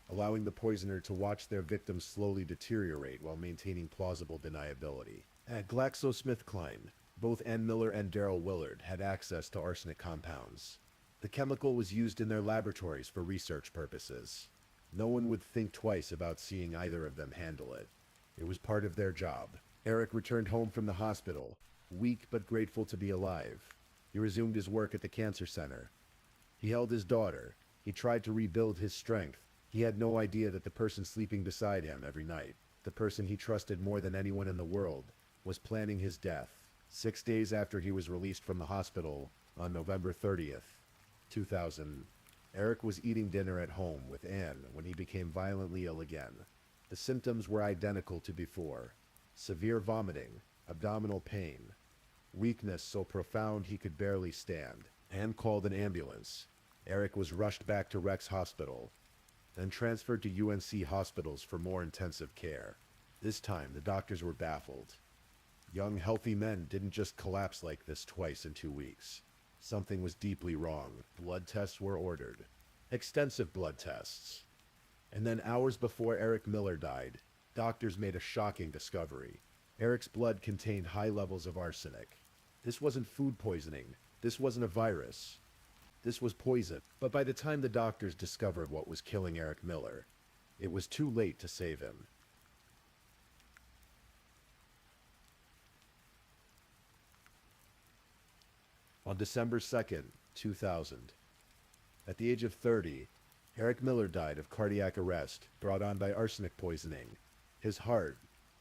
allowing the poisoner to watch their victim slowly deteriorate while maintaining plausible deniability. At GlaxoSmithKline, both Ann Miller and Daryl Willard had access to arsenic compounds. The chemical was used in their laboratories for research purposes. No one would think twice about seeing either of them handle it. It was part of their job. Eric returned home from the hospital, weak but grateful to be alive. He resumed his work at the cancer center. He held his daughter. He tried to rebuild his strength. He had no idea that the person sleeping beside him every night, the person he trusted more than anyone in the world, was planning his death. 6 days after he was released from the hospital, on November 30th, 2000, Eric was eating dinner at home with Anne when he became violently ill again. The symptoms were identical to before. Severe vomiting, abdominal pain, weakness so profound he could barely stand. Anne called an ambulance. Eric was rushed back to Rex Hospital, then transferred to UNC hospitals for more intensive care. This time, the doctors were baffled. Young, healthy men didn't just collapse like this twice in 2 weeks. Something was deeply wrong. Blood tests were ordered. Extensive blood tests. And then hours before Eric Miller died, doctors made a shocking discovery. Eric's blood contained high levels of arsenic. This wasn't food poisoning. This wasn't a virus. This was poison. But by the time the doctors discovered what was killing Eric Miller, it was too late to save him. On December 2nd, 2000, at the age of 30, Eric Miller died of cardiac arrest brought on by arsenic poisoning. His heart,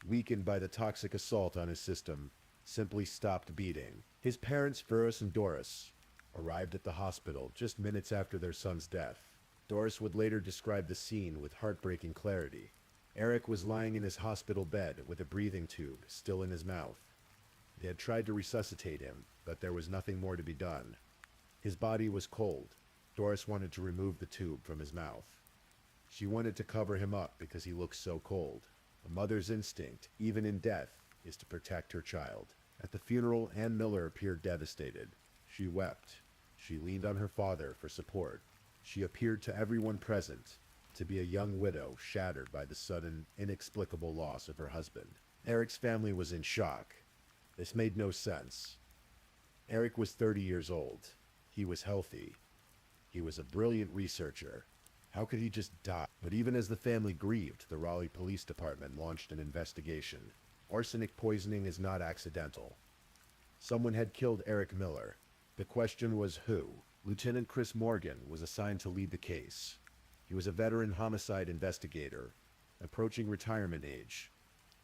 weakened by the toxic assault on his system, simply stopped beating. His parents, Ferris and Doris, arrived at the hospital just minutes after their son's death. Doris would later describe the scene with heartbreaking clarity. Eric was lying in his hospital bed with a breathing tube still in his mouth. They had tried to resuscitate him, but there was nothing more to be done. His body was cold. Doris wanted to remove the tube from his mouth. She wanted to cover him up because he looked so cold. A mother's instinct, even in death, is to protect her child. At the funeral, Ann Miller appeared devastated. She wept. She leaned on her father for support. She appeared to everyone present to be a young widow shattered by the sudden, inexplicable loss of her husband. Eric's family was in shock. This made no sense. Eric was 30 years old. He was healthy. He was a brilliant researcher. How could he just die? But even as the family grieved, the Raleigh Police Department launched an investigation. Arsenic poisoning is not accidental. Someone had killed Eric Miller. The question was who? Lieutenant Chris Morgan was assigned to lead the case. He was a veteran homicide investigator, approaching retirement age,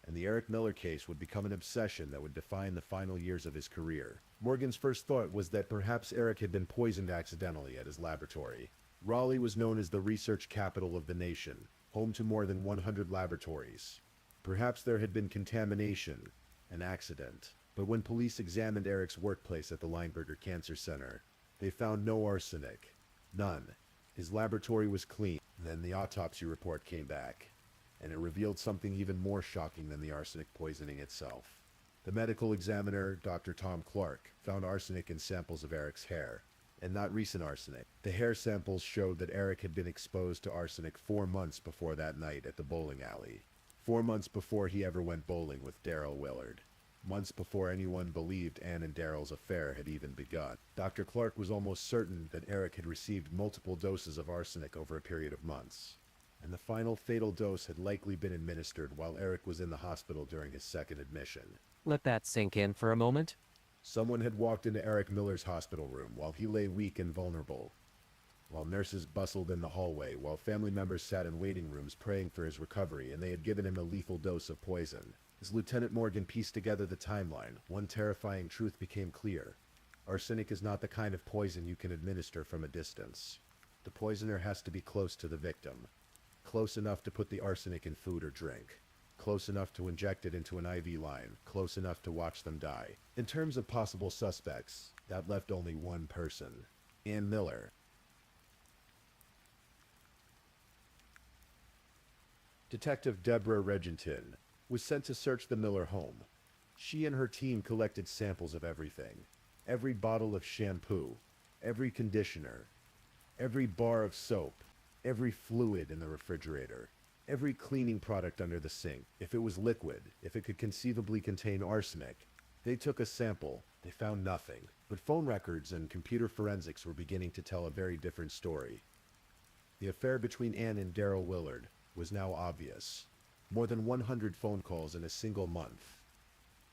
and the Eric Miller case would become an obsession that would define the final years of his career. Morgan's first thought was that perhaps Eric had been poisoned accidentally at his laboratory. Raleigh was known as the research capital of the nation, home to more than 100 laboratories. Perhaps there had been contamination, an accident. But when police examined Eric's workplace at the Lineberger Cancer Center, they found no arsenic. None. His laboratory was clean. Then the autopsy report came back, and it revealed something even more shocking than the arsenic poisoning itself. The medical examiner, Dr. Tom Clark, found arsenic in samples of Eric's hair, and not recent arsenic. The hair samples showed that Eric had been exposed to arsenic 4 months before that night at the bowling alley. 4 months before he ever went bowling with Daryl Willard. Months before anyone believed Ann and Daryl's affair had even begun. Dr. Clark was almost certain that Eric had received multiple doses of arsenic over a period of months, and the final fatal dose had likely been administered while Eric was in the hospital during his second admission. Let that sink in for a moment. Someone had walked into Eric Miller's hospital room while he lay weak and vulnerable, while nurses bustled in the hallway, while family members sat in waiting rooms praying for his recovery, and they had given him a lethal dose of poison. As Lieutenant Morgan pieced together the timeline, one terrifying truth became clear. Arsenic is not the kind of poison you can administer from a distance. The poisoner has to be close to the victim. Close enough to put the arsenic in food or drink. Close enough to inject it into an IV line. Close enough to watch them die. In terms of possible suspects, that left only one person. Ann Miller. Detective Deborah Regenton was sent to search the Miller home. She and her team collected samples of everything. Every bottle of shampoo, every conditioner, every bar of soap, every fluid in the refrigerator, every cleaning product under the sink. If it was liquid, if it could conceivably contain arsenic, they took a sample. They found nothing. But phone records and computer forensics were beginning to tell a very different story. The affair between Ann and Daryl Willard was now obvious. More than 100 phone calls in a single month.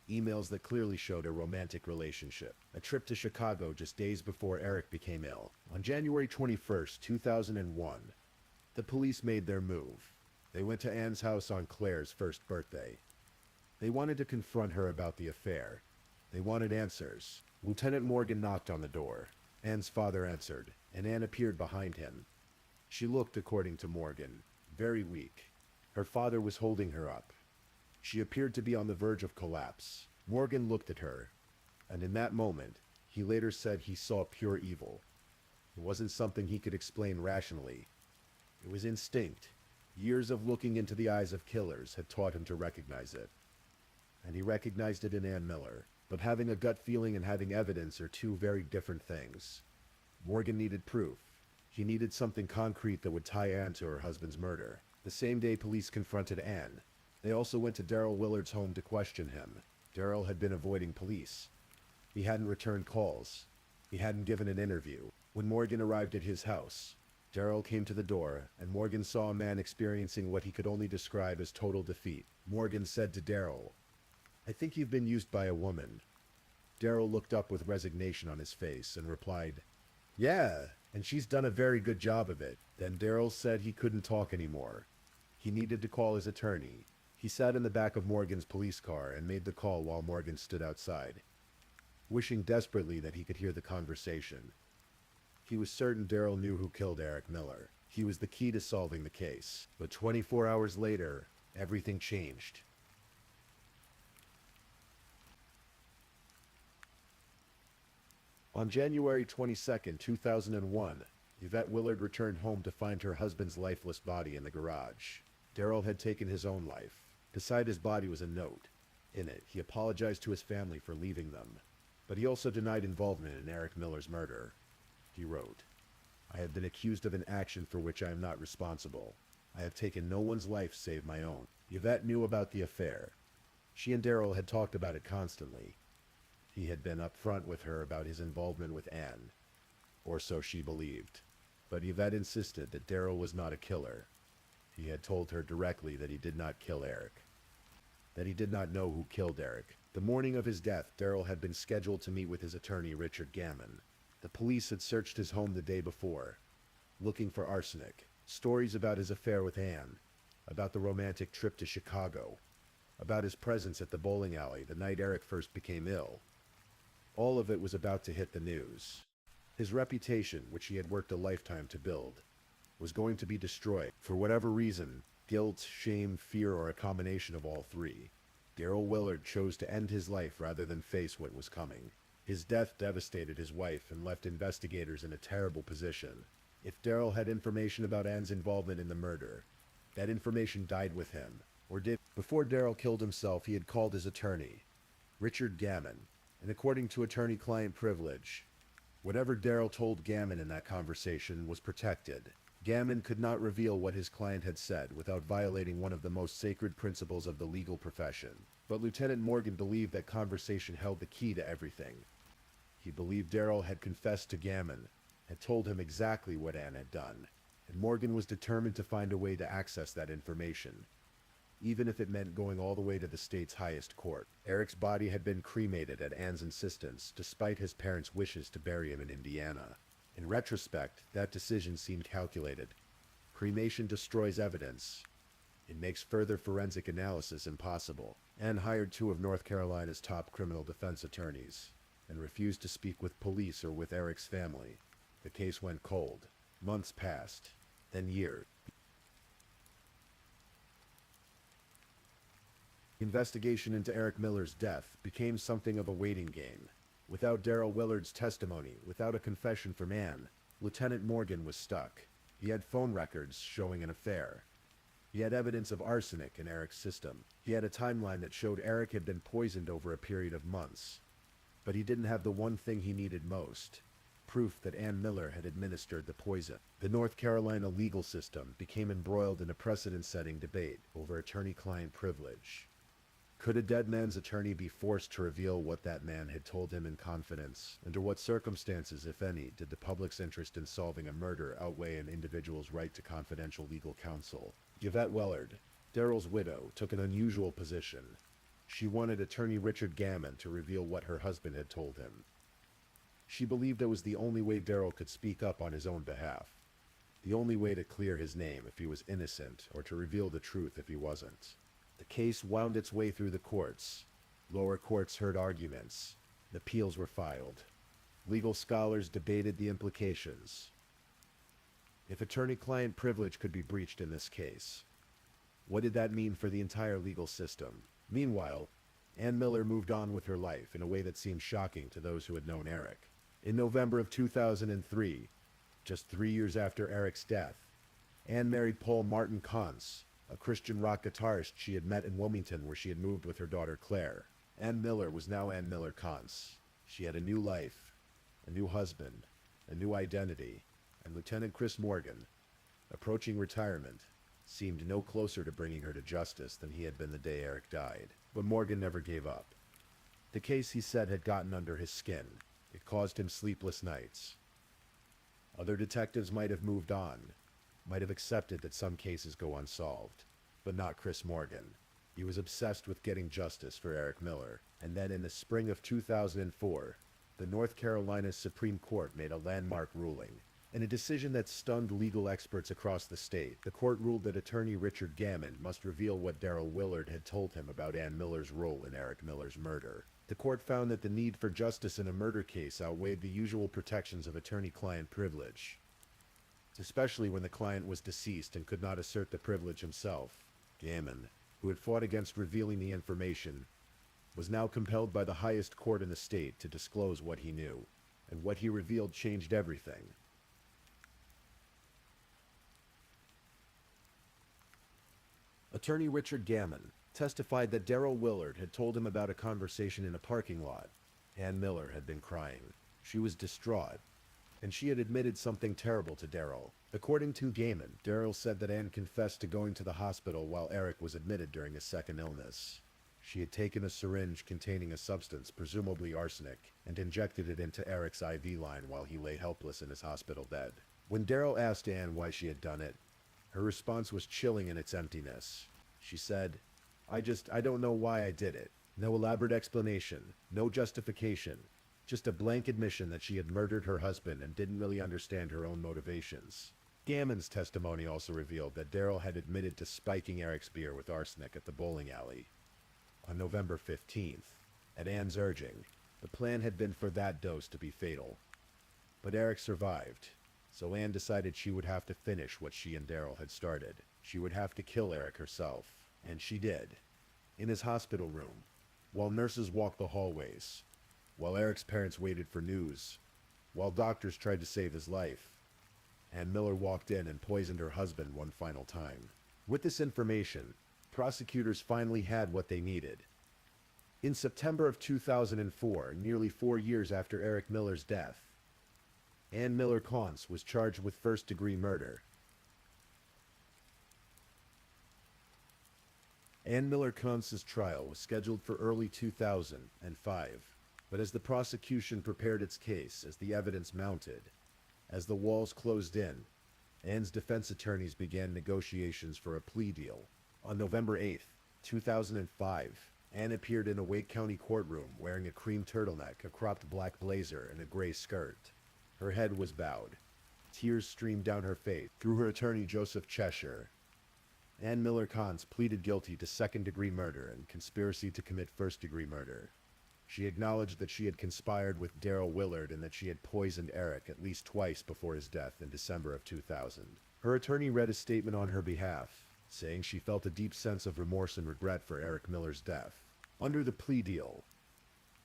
Emails that clearly showed a romantic relationship. A trip to Chicago just days before Eric became ill. On January 21st, 2001, the police made their move. They went to Ann's house on Claire's first birthday. They wanted to confront her about the affair. They wanted answers. Lieutenant Morgan knocked on the door. Ann's father answered, and Ann appeared behind him. She looked, according to Morgan, very weak. Her father was holding her up. She appeared to be on the verge of collapse. Morgan looked at her, and in that moment, he later said he saw pure evil. It wasn't something he could explain rationally. It was instinct. Years of looking into the eyes of killers had taught him to recognize it. And he recognized it in Ann Miller. But having a gut feeling and having evidence are two very different things. Morgan needed proof. He needed something concrete that would tie Ann to her husband's murder. The same day police confronted Ann, they also went to Daryl Willard's home to question him. Daryl had been avoiding police. He hadn't returned calls. He hadn't given an interview. When Morgan arrived at his house, Daryl came to the door, and Morgan saw a man experiencing what he could only describe as total defeat. Morgan said to Daryl, "I think you've been used by a woman." Daryl looked up with resignation on his face and replied, "Yeah, and she's done a very good job of it." Then Daryl said he couldn't talk anymore. He needed to call his attorney. He sat in the back of Morgan's police car and made the call while Morgan stood outside, wishing desperately that he could hear the conversation. He was certain Daryl knew who killed Eric Miller. He was the key to solving the case. But 24 hours later, everything changed. On January 22nd, 2001, Yvette Willard returned home to find her husband's lifeless body in the garage. Daryl had taken his own life. Beside his body was a note. In it, he apologized to his family for leaving them, but he also denied involvement in Eric Miller's murder. He wrote, "I have been accused of an action for which I am not responsible. I have taken no one's life save my own." Yvette knew about the affair. She and Daryl had talked about it constantly. He had been upfront with her about his involvement with Ann, or so she believed. But Yvette insisted that Daryl was not a killer. He had told her directly that he did not kill Eric, that he did not know who killed Eric. The morning of his death, Darrell had been scheduled to meet with his attorney, Richard Gammon. The police had searched his home the day before, looking for arsenic, stories about his affair with Anne, about the romantic trip to Chicago, about his presence at the bowling alley the night Eric first became ill. All of it was about to hit the news. His reputation, which he had worked a lifetime to build, was going to be destroyed. For whatever reason, guilt, shame, fear, or a combination of all three, Darrell Willard chose to end his life rather than face what was coming. His death devastated his wife and left investigators in a terrible position. If Darrell had information about Anne's involvement in the murder, that information died with him, or did. Before Darrell killed himself, he had called his attorney, Richard Gammon, and according to attorney-client privilege, whatever Darrell told Gammon in that conversation was protected. Gammon could not reveal what his client had said without violating one of the most sacred principles of the legal profession. But Lieutenant Morgan believed that conversation held the key to everything. He believed Darrell had confessed to Gammon, had told him exactly what Anne had done, and Morgan was determined to find a way to access that information, even if it meant going all the way to the state's highest court. Eric's body had been cremated at Anne's insistence, despite his parents' wishes to bury him in Indiana. In retrospect, that decision seemed calculated. Cremation destroys evidence. It makes further forensic analysis impossible. Anne hired two of North Carolina's top criminal defense attorneys and refused to speak with police or with Eric's family. The case went cold. Months passed, then years. The investigation into Eric Miller's death became something of a waiting game. Without Darrell Willard's testimony, without a confession from Anne, Lieutenant Morgan was stuck. He had phone records showing an affair. He had evidence of arsenic in Eric's system. He had a timeline that showed Eric had been poisoned over a period of months. But he didn't have the one thing he needed most: proof that Anne Miller had administered the poison. The North Carolina legal system became embroiled in a precedent-setting debate over attorney-client privilege. Could a dead man's attorney be forced to reveal what that man had told him in confidence? Under what circumstances, if any, did the public's interest in solving a murder outweigh an individual's right to confidential legal counsel? Yvette Willard, Darrell's widow, took an unusual position. She wanted attorney Richard Gammon to reveal what her husband had told him. She believed it was the only way Darrell could speak up on his own behalf. The only way to clear his name if he was innocent, or to reveal the truth if he wasn't. The case wound its way through the courts. Lower courts heard arguments. Appeals were filed. Legal scholars debated the implications. If attorney-client privilege could be breached in this case, what did that mean for the entire legal system? Meanwhile, Anne Miller moved on with her life in a way that seemed shocking to those who had known Eric. In November of 2003, just 3 years after Eric's death, Anne married Paul Martin Kantz, a Christian rock guitarist she had met in Wilmington, where she had moved with her daughter Claire. Anne Miller was now Anne Miller Kantz. She had a new life, a new husband, a new identity, and Lieutenant Chris Morgan, approaching retirement, seemed no closer to bringing her to justice than he had been the day Eric died. But Morgan never gave up. The case, he said, had gotten under his skin. It caused him sleepless nights. Other detectives might have moved on, might have accepted that some cases go unsolved, but not Chris Morgan. He was obsessed with getting justice for Eric Miller. And then in the spring of 2004, the North Carolina Supreme Court made a landmark ruling. In a decision that stunned legal experts across the state, the court ruled that attorney Richard Gammon must reveal what Darrell Willard had told him about Anne Miller's role in Eric Miller's murder. The court found that the need for justice in a murder case outweighed the usual protections of attorney-client privilege, especially when the client was deceased and could not assert the privilege himself. Gammon, who had fought against revealing the information, was now compelled by the highest court in the state to disclose what he knew, and what he revealed changed everything. Attorney Richard Gammon testified that Darrell Willard had told him about a conversation in a parking lot. Anne Miller had been crying. She was distraught, and she had admitted something terrible to Darrell. According to Gammon, Darrell said that Anne confessed to going to the hospital while Eric was admitted during a second illness. She had taken a syringe containing a substance, presumably arsenic, and injected it into Eric's IV line while he lay helpless in his hospital bed. When Darrell asked Anne why she had done it, her response was chilling in its emptiness. She said, I don't know why I did it. No elaborate explanation, no justification, just a blank admission that she had murdered her husband and didn't really understand her own motivations. Gammon's testimony also revealed that Daryl had admitted to spiking Eric's beer with arsenic at the bowling alley. On November 15th, at Anne's urging, the plan had been for that dose to be fatal. But Eric survived, so Anne decided she would have to finish what she and Daryl had started. She would have to kill Eric herself, and she did. In his hospital room, while nurses walked the hallways, while Eric's parents waited for news, while doctors tried to save his life, Ann Miller walked in and poisoned her husband one final time. With this information, prosecutors finally had what they needed. In September of 2004, nearly 4 years after Eric Miller's death, Ann Miller Kantz was charged with first-degree murder. Ann Miller Kantz's trial was scheduled for early 2005, but as the prosecution prepared its case, as the evidence mounted, as the walls closed in, Ann's defense attorneys began negotiations for a plea deal. On November 8, 2005, Ann appeared in a Wake County courtroom wearing a cream turtleneck, a cropped black blazer, and a gray skirt. Her head was bowed. Tears streamed down her face through her attorney Joseph Cheshire. Ann Miller Kantz pleaded guilty to second-degree murder and conspiracy to commit first-degree murder. She acknowledged that she had conspired with Daryl Willard and that she had poisoned Eric at least twice before his death in December of 2000. Her attorney read a statement on her behalf, saying she felt a deep sense of remorse and regret for Eric Miller's death. Under the plea deal,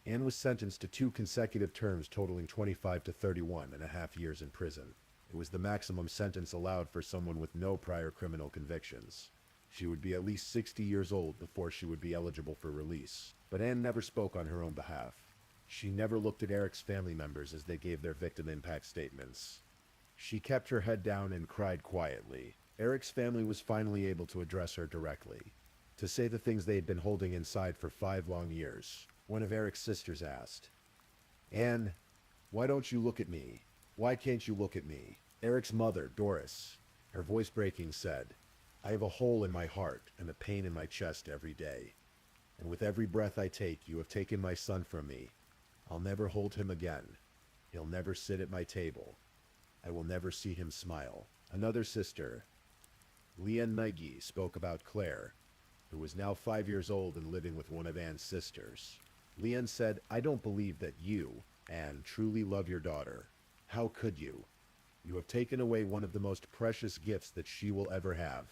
Ann was sentenced to 2 consecutive terms totaling 25 to 31.5 years in prison. It was the maximum sentence allowed for someone with no prior criminal convictions. She would be at least 60 years old before she would be eligible for release. But Ann never spoke on her own behalf. She never looked at Eric's family members as they gave their victim impact statements. She kept her head down and cried quietly. Eric's family was finally able to address her directly, to say the things they had been holding inside for 5 long years. One of Eric's sisters asked, "Ann, why don't you look at me? Why can't you look at me?" Eric's mother, Doris, her voice breaking, said, "I have a hole in my heart and a pain in my chest every day. And with every breath I take, you have taken my son from me. I'll never hold him again. He'll never sit at my table. I will never see him smile." Another sister, Leanne Nagy, spoke about Claire, who was now 5 years old and living with one of Ann's sisters. Leanne said, "I don't believe that you, Ann, truly love your daughter. How could you? You have taken away one of the most precious gifts that she will ever have.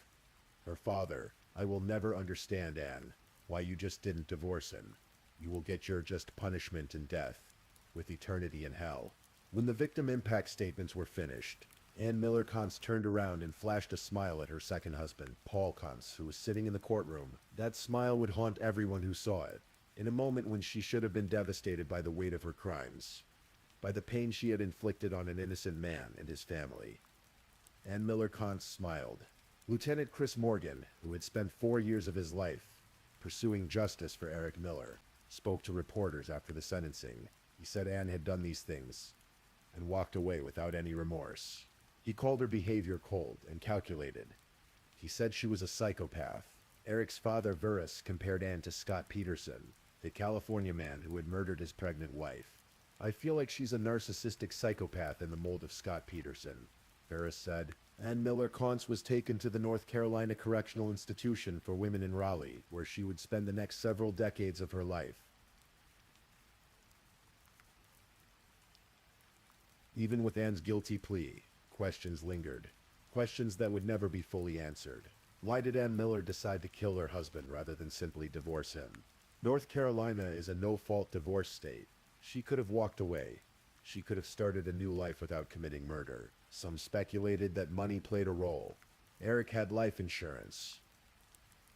Her father, I will never understand, Ann, why you just didn't divorce him. You will get your just punishment and death, with eternity in hell." When the victim impact statements were finished, Ann Miller Kantz turned around and flashed a smile at her second husband, Paul Kantz, who was sitting in the courtroom. That smile would haunt everyone who saw it, in a moment when she should have been devastated by the weight of her crimes, by the pain she had inflicted on an innocent man and his family. Ann Miller Kantz smiled. Lieutenant Chris Morgan, who had spent 4 years of his life pursuing justice for Eric Miller, spoke to reporters after the sentencing. He said Ann had done these things and walked away without any remorse. He called her behavior cold and calculated. He said she was a psychopath. Eric's father, Burris, compared Ann to Scott Peterson, the California man who had murdered his pregnant wife. "I feel like she's a narcissistic psychopath in the mold of Scott Peterson," Burris said. Ann Miller Kantz was taken to the North Carolina Correctional Institution for Women in Raleigh, where she would spend the next several decades of her life. Even with Ann's guilty plea, questions lingered. Questions that would never be fully answered. Why did Ann Miller decide to kill her husband rather than simply divorce him? North Carolina is a no-fault divorce state. She could have walked away. She could have started a new life without committing murder. Some speculated that money played a role. Eric had life insurance.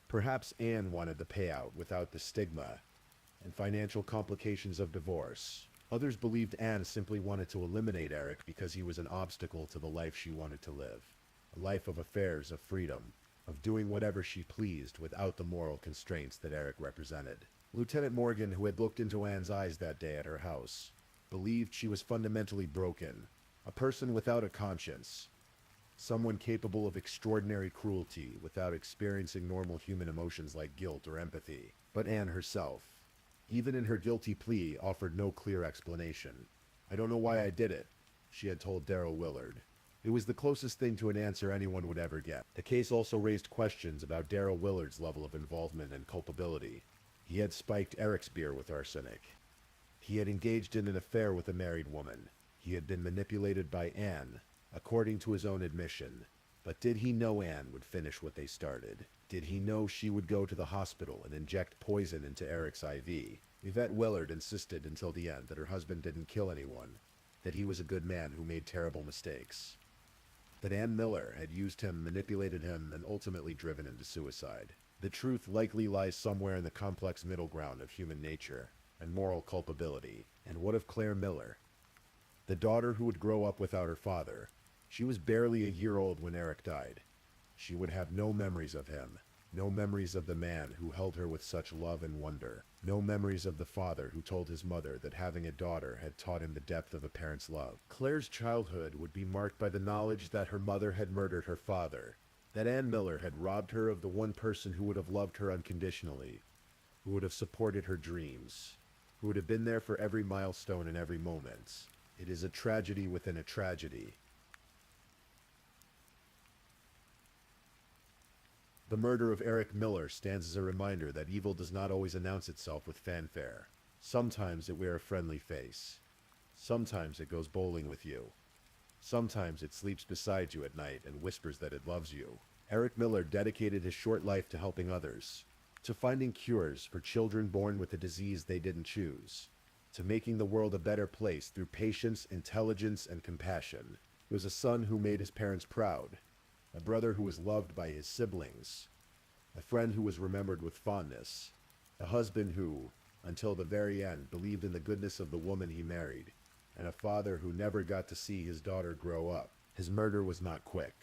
Perhaps Ann wanted the payout without the stigma and financial complications of divorce. Others believed Ann simply wanted to eliminate Eric because he was an obstacle to the life she wanted to live. A life of affairs, of freedom, of doing whatever she pleased without the moral constraints that Eric represented. Lieutenant Morgan, who had looked into Ann's eyes that day at her house, believed she was fundamentally broken, a person without a conscience, someone capable of extraordinary cruelty without experiencing normal human emotions like guilt or empathy. But Ann herself, Even in her guilty plea, offered no clear explanation. "I don't know why I did it," she had told Daryl Willard. It was the closest thing to an answer anyone would ever get. The case also raised questions about Daryl Willard's level of involvement and culpability. He had spiked Eric's beer with arsenic. He had engaged in an affair with a married woman. He had been manipulated by Anne, according to his own admission. But did he know Anne would finish what they started? Did he know she would go to the hospital and inject poison into Eric's IV? Yvette Willard insisted until the end that her husband didn't kill anyone, that he was a good man who made terrible mistakes. That Ann Miller had used him, manipulated him, and ultimately driven him to suicide. The truth likely lies somewhere in the complex middle ground of human nature and moral culpability. And what of Claire Miller? The daughter who would grow up without her father. She was barely a year old when Eric died. She would have no memories of him, no memories of the man who held her with such love and wonder, no memories of the father who told his mother that having a daughter had taught him the depth of a parent's love. Claire's childhood would be marked by the knowledge that her mother had murdered her father, that Ann Miller had robbed her of the one person who would have loved her unconditionally, who would have supported her dreams, who would have been there for every milestone and every moment. It is a tragedy within a tragedy. The murder of Eric Miller stands as a reminder that evil does not always announce itself with fanfare. Sometimes it wears a friendly face. Sometimes it goes bowling with you. Sometimes it sleeps beside you at night and whispers that it loves you. Eric Miller dedicated his short life to helping others, to finding cures for children born with a disease they didn't choose, to making the world a better place through patience, intelligence, and compassion. He was a son who made his parents proud, a brother who was loved by his siblings, a friend who was remembered with fondness, a husband who, until the very end, believed in the goodness of the woman he married, and a father who never got to see his daughter grow up. His murder was not quick.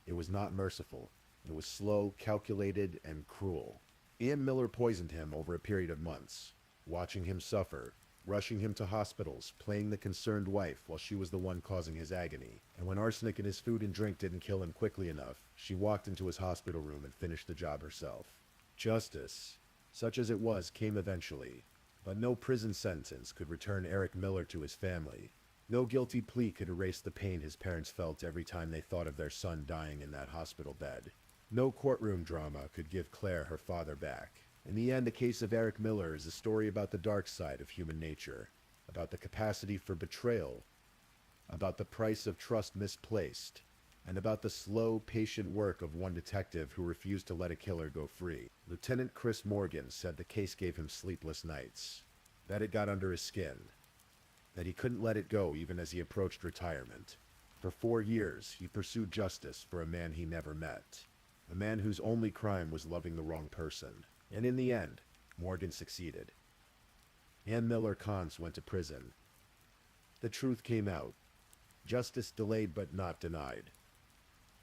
It was not merciful. It was slow, calculated, and cruel. Ann Miller poisoned him over a period of months, watching him suffer, rushing him to hospitals, playing the concerned wife while she was the one causing his agony. And when arsenic in his food and drink didn't kill him quickly enough, she walked into his hospital room and finished the job herself. Justice, such as it was, came eventually, but no prison sentence could return Eric Miller to his family. No guilty plea could erase the pain his parents felt every time they thought of their son dying in that hospital bed. No courtroom drama could give Claire her father back. In the end, the case of Eric Miller is a story about the dark side of human nature, about the capacity for betrayal, about the price of trust misplaced, and about the slow, patient work of one detective who refused to let a killer go free. Lieutenant Chris Morgan said the case gave him sleepless nights, that it got under his skin, that he couldn't let it go even as he approached retirement. For 4 years, he pursued justice for a man he never met, a man whose only crime was loving the wrong person. And in the end, Morgan succeeded. Ann Miller Cons went to prison. The truth came out. Justice delayed but not denied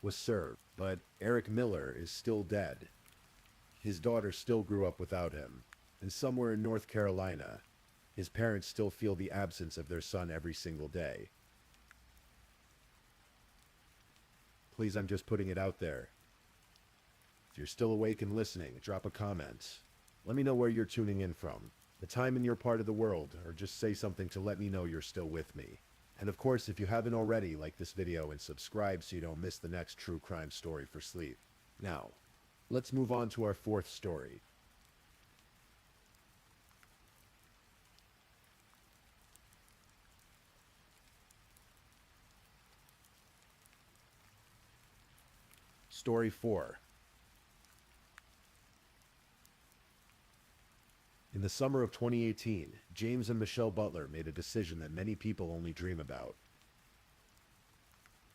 was served, but Eric Miller is still dead. His daughter still grew up without him, and somewhere in North Carolina, his parents still feel the absence of their son every single day. Please, I'm just putting it out there. If you're still awake and listening, drop a comment. Let me know where you're tuning in from, the time in your part of the world, or just say something to let me know you're still with me. And of course, if you haven't already, like this video and subscribe so you don't miss the next true crime story for sleep. Now, let's move on to our fourth story. Story 4. In the summer of 2018, James and Michelle Butler made a decision that many people only dream about.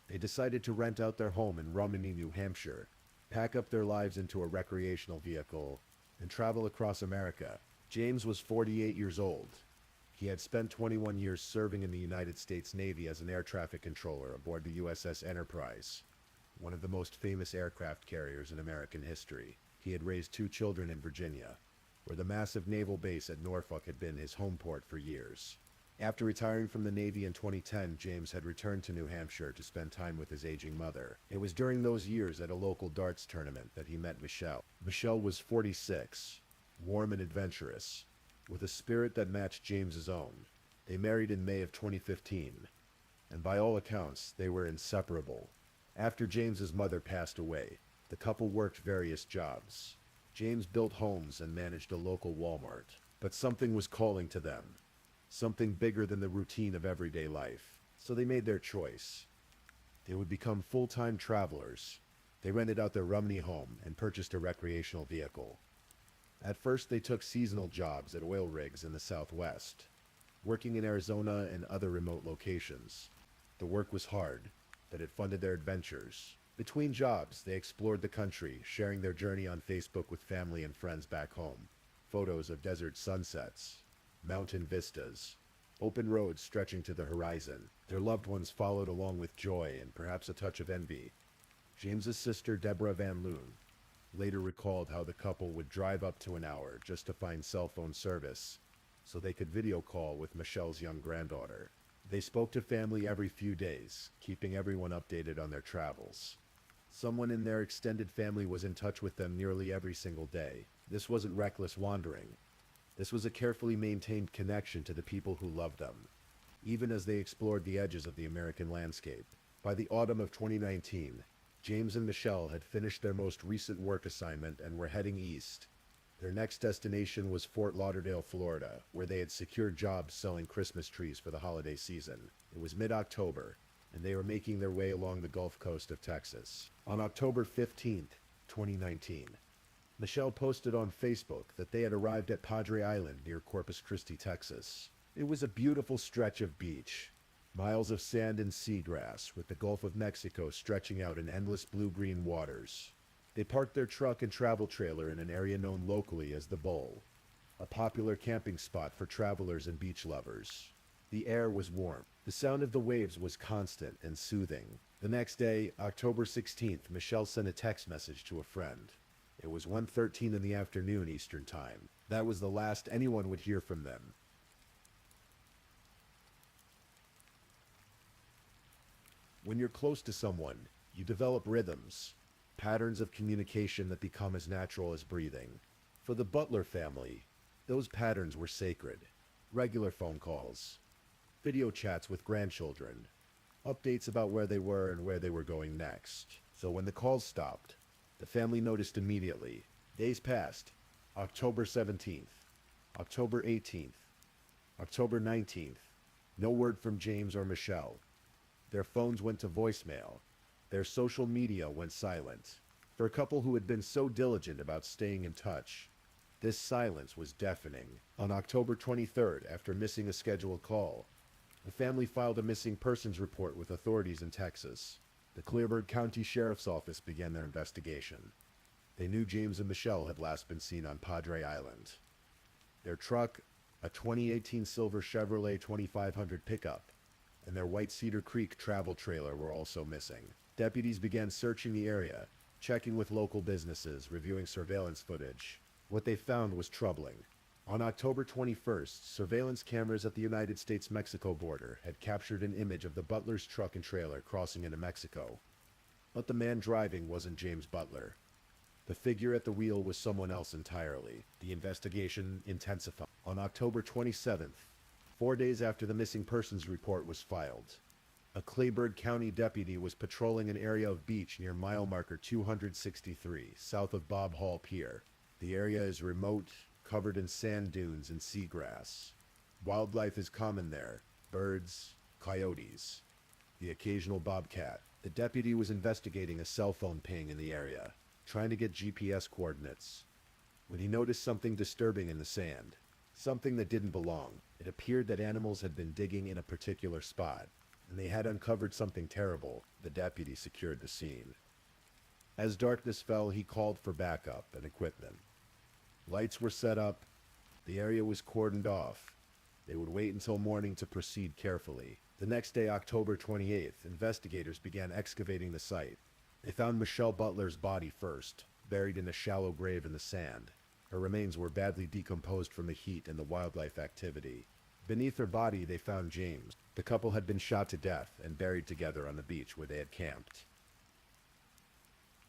They decided to rent out their home in Romney, New Hampshire, pack up their lives into a recreational vehicle, and travel across America. James was 48 years old. He had spent 21 years serving in the United States Navy as an air traffic controller aboard the USS Enterprise, one of the most famous aircraft carriers in American history. He had raised 2 children in Virginia, where the massive naval base at Norfolk had been his home port for years. After retiring from the Navy in 2010, James had returned to New Hampshire to spend time with his aging mother. It was during those years at a local darts tournament that he met Michelle. Michelle was 46, warm and adventurous, with a spirit that matched James's own. They married in May of 2015, and by all accounts, they were inseparable. After James's mother passed away, the couple worked various jobs. James built homes and managed a local Walmart, but something was calling to them, something bigger than the routine of everyday life. So they made their choice. They would become full-time travelers. They rented out their Rumney home and purchased a recreational vehicle. At first, they took seasonal jobs at oil rigs in the Southwest, working in Arizona and other remote locations. The work was hard, but it funded their adventures. Between jobs, they explored the country, sharing their journey on Facebook with family and friends back home. Photos of desert sunsets, mountain vistas, open roads stretching to the horizon. Their loved ones followed along with joy and perhaps a touch of envy. James's sister, Deborah Van Loon, later recalled how the couple would drive up to an hour just to find cell phone service so they could video call with Michelle's young granddaughter. They spoke to family every few days, keeping everyone updated on their travels. Someone in their extended family was in touch with them nearly every single day. This wasn't reckless wandering. This was a carefully maintained connection to the people who loved them, even as they explored the edges of the American landscape. By the autumn of 2019, James and Michelle had finished their most recent work assignment and were heading east. Their next destination was Fort Lauderdale, Florida, where they had secured jobs selling Christmas trees for the holiday season. It was mid-October, and they were making their way along the Gulf Coast of Texas. On October 15th, 2019, Michelle posted on Facebook that they had arrived at Padre Island near Corpus Christi, Texas. It was a beautiful stretch of beach, miles of sand and seagrass, with the Gulf of Mexico stretching out in endless blue-green waters. They parked their truck and travel trailer in an area known locally as the Bowl, a popular camping spot for travelers and beach lovers. The air was warm. The sound of the waves was constant and soothing. The next day, October 16th, Michelle sent a text message to a friend. It was 1:13 in the afternoon Eastern Time. That was the last anyone would hear from them. When you're close to someone, you develop rhythms, patterns of communication that become as natural as breathing. For the Butler family, those patterns were sacred. Regular phone calls, video chats with grandchildren, updates about where they were and where they were going next. So when the calls stopped, the family noticed immediately. Days passed. October 17th, October 18th, October 19th. No word from James or Michelle. Their phones went to voicemail. Their social media went silent. For a couple who had been so diligent about staying in touch, this silence was deafening. On October 23rd, after missing a scheduled call, the family filed a missing persons report with authorities in Texas. The Clearburg County Sheriff's Office began their investigation. They knew James and Michelle had last been seen on Padre Island. Their truck, a 2018 silver Chevrolet 2500 pickup, and their white Cedar Creek travel trailer were also missing. Deputies began searching the area, checking with local businesses, reviewing surveillance footage. What they found was troubling. On October 21st, surveillance cameras at the United States-Mexico border had captured an image of the Butler's truck and trailer crossing into Mexico. But the man driving wasn't James Butler. The figure at the wheel was someone else entirely. The investigation intensified. On October 27th, 4 days after the missing persons report was filed, a Clearburg County deputy was patrolling an area of beach near mile marker 263, south of Bob Hall Pier. The area is remote, covered in sand dunes and seagrass. Wildlife is common there: birds, coyotes, the occasional bobcat. The deputy was investigating a cell phone ping in the area, trying to get GPS coordinates, when he noticed something disturbing in the sand. Something that didn't belong. It appeared that animals had been digging in a particular spot, and they had uncovered something terrible. The deputy secured the scene. As darkness fell, he called for backup and equipment. Lights were set up. The area was cordoned off. They would wait until morning to proceed carefully. The next day, October 28th, investigators began excavating the site. They found Michelle Butler's body first, buried in a shallow grave in the sand. Her remains were badly decomposed from the heat and the wildlife activity. Beneath her body, they found James. The couple had been shot to death and buried together on the beach where they had camped.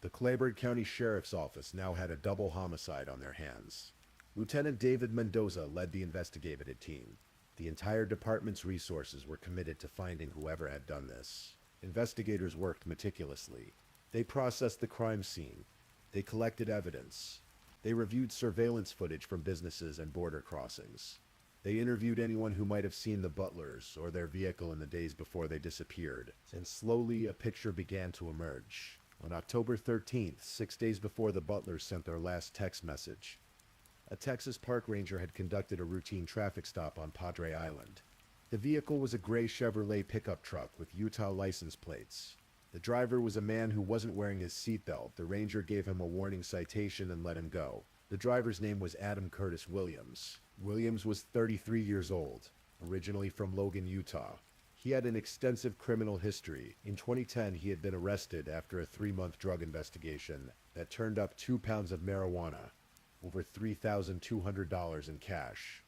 The Clearburg County Sheriff's Office now had a double homicide on their hands. Lieutenant David Mendoza led the investigative team. The entire department's resources were committed to finding whoever had done this. Investigators worked meticulously. They processed the crime scene. They collected evidence. They reviewed surveillance footage from businesses and border crossings. They interviewed anyone who might have seen the Butlers or their vehicle in the days before they disappeared. And slowly a picture began to emerge. On October 13th, 6 days before the Butlers sent their last text message, a Texas park ranger had conducted a routine traffic stop on Padre Island. The vehicle was a gray Chevrolet pickup truck with Utah license plates. The driver was a man who wasn't wearing his seatbelt. The ranger gave him a warning citation and let him go. The driver's name was Adam Curtis Williams. Williams was 33 years old, originally from Logan, Utah. He had an extensive criminal history. In 2010, he had been arrested after a 3-month drug investigation that turned up 2 pounds of marijuana, over $3,200 in cash,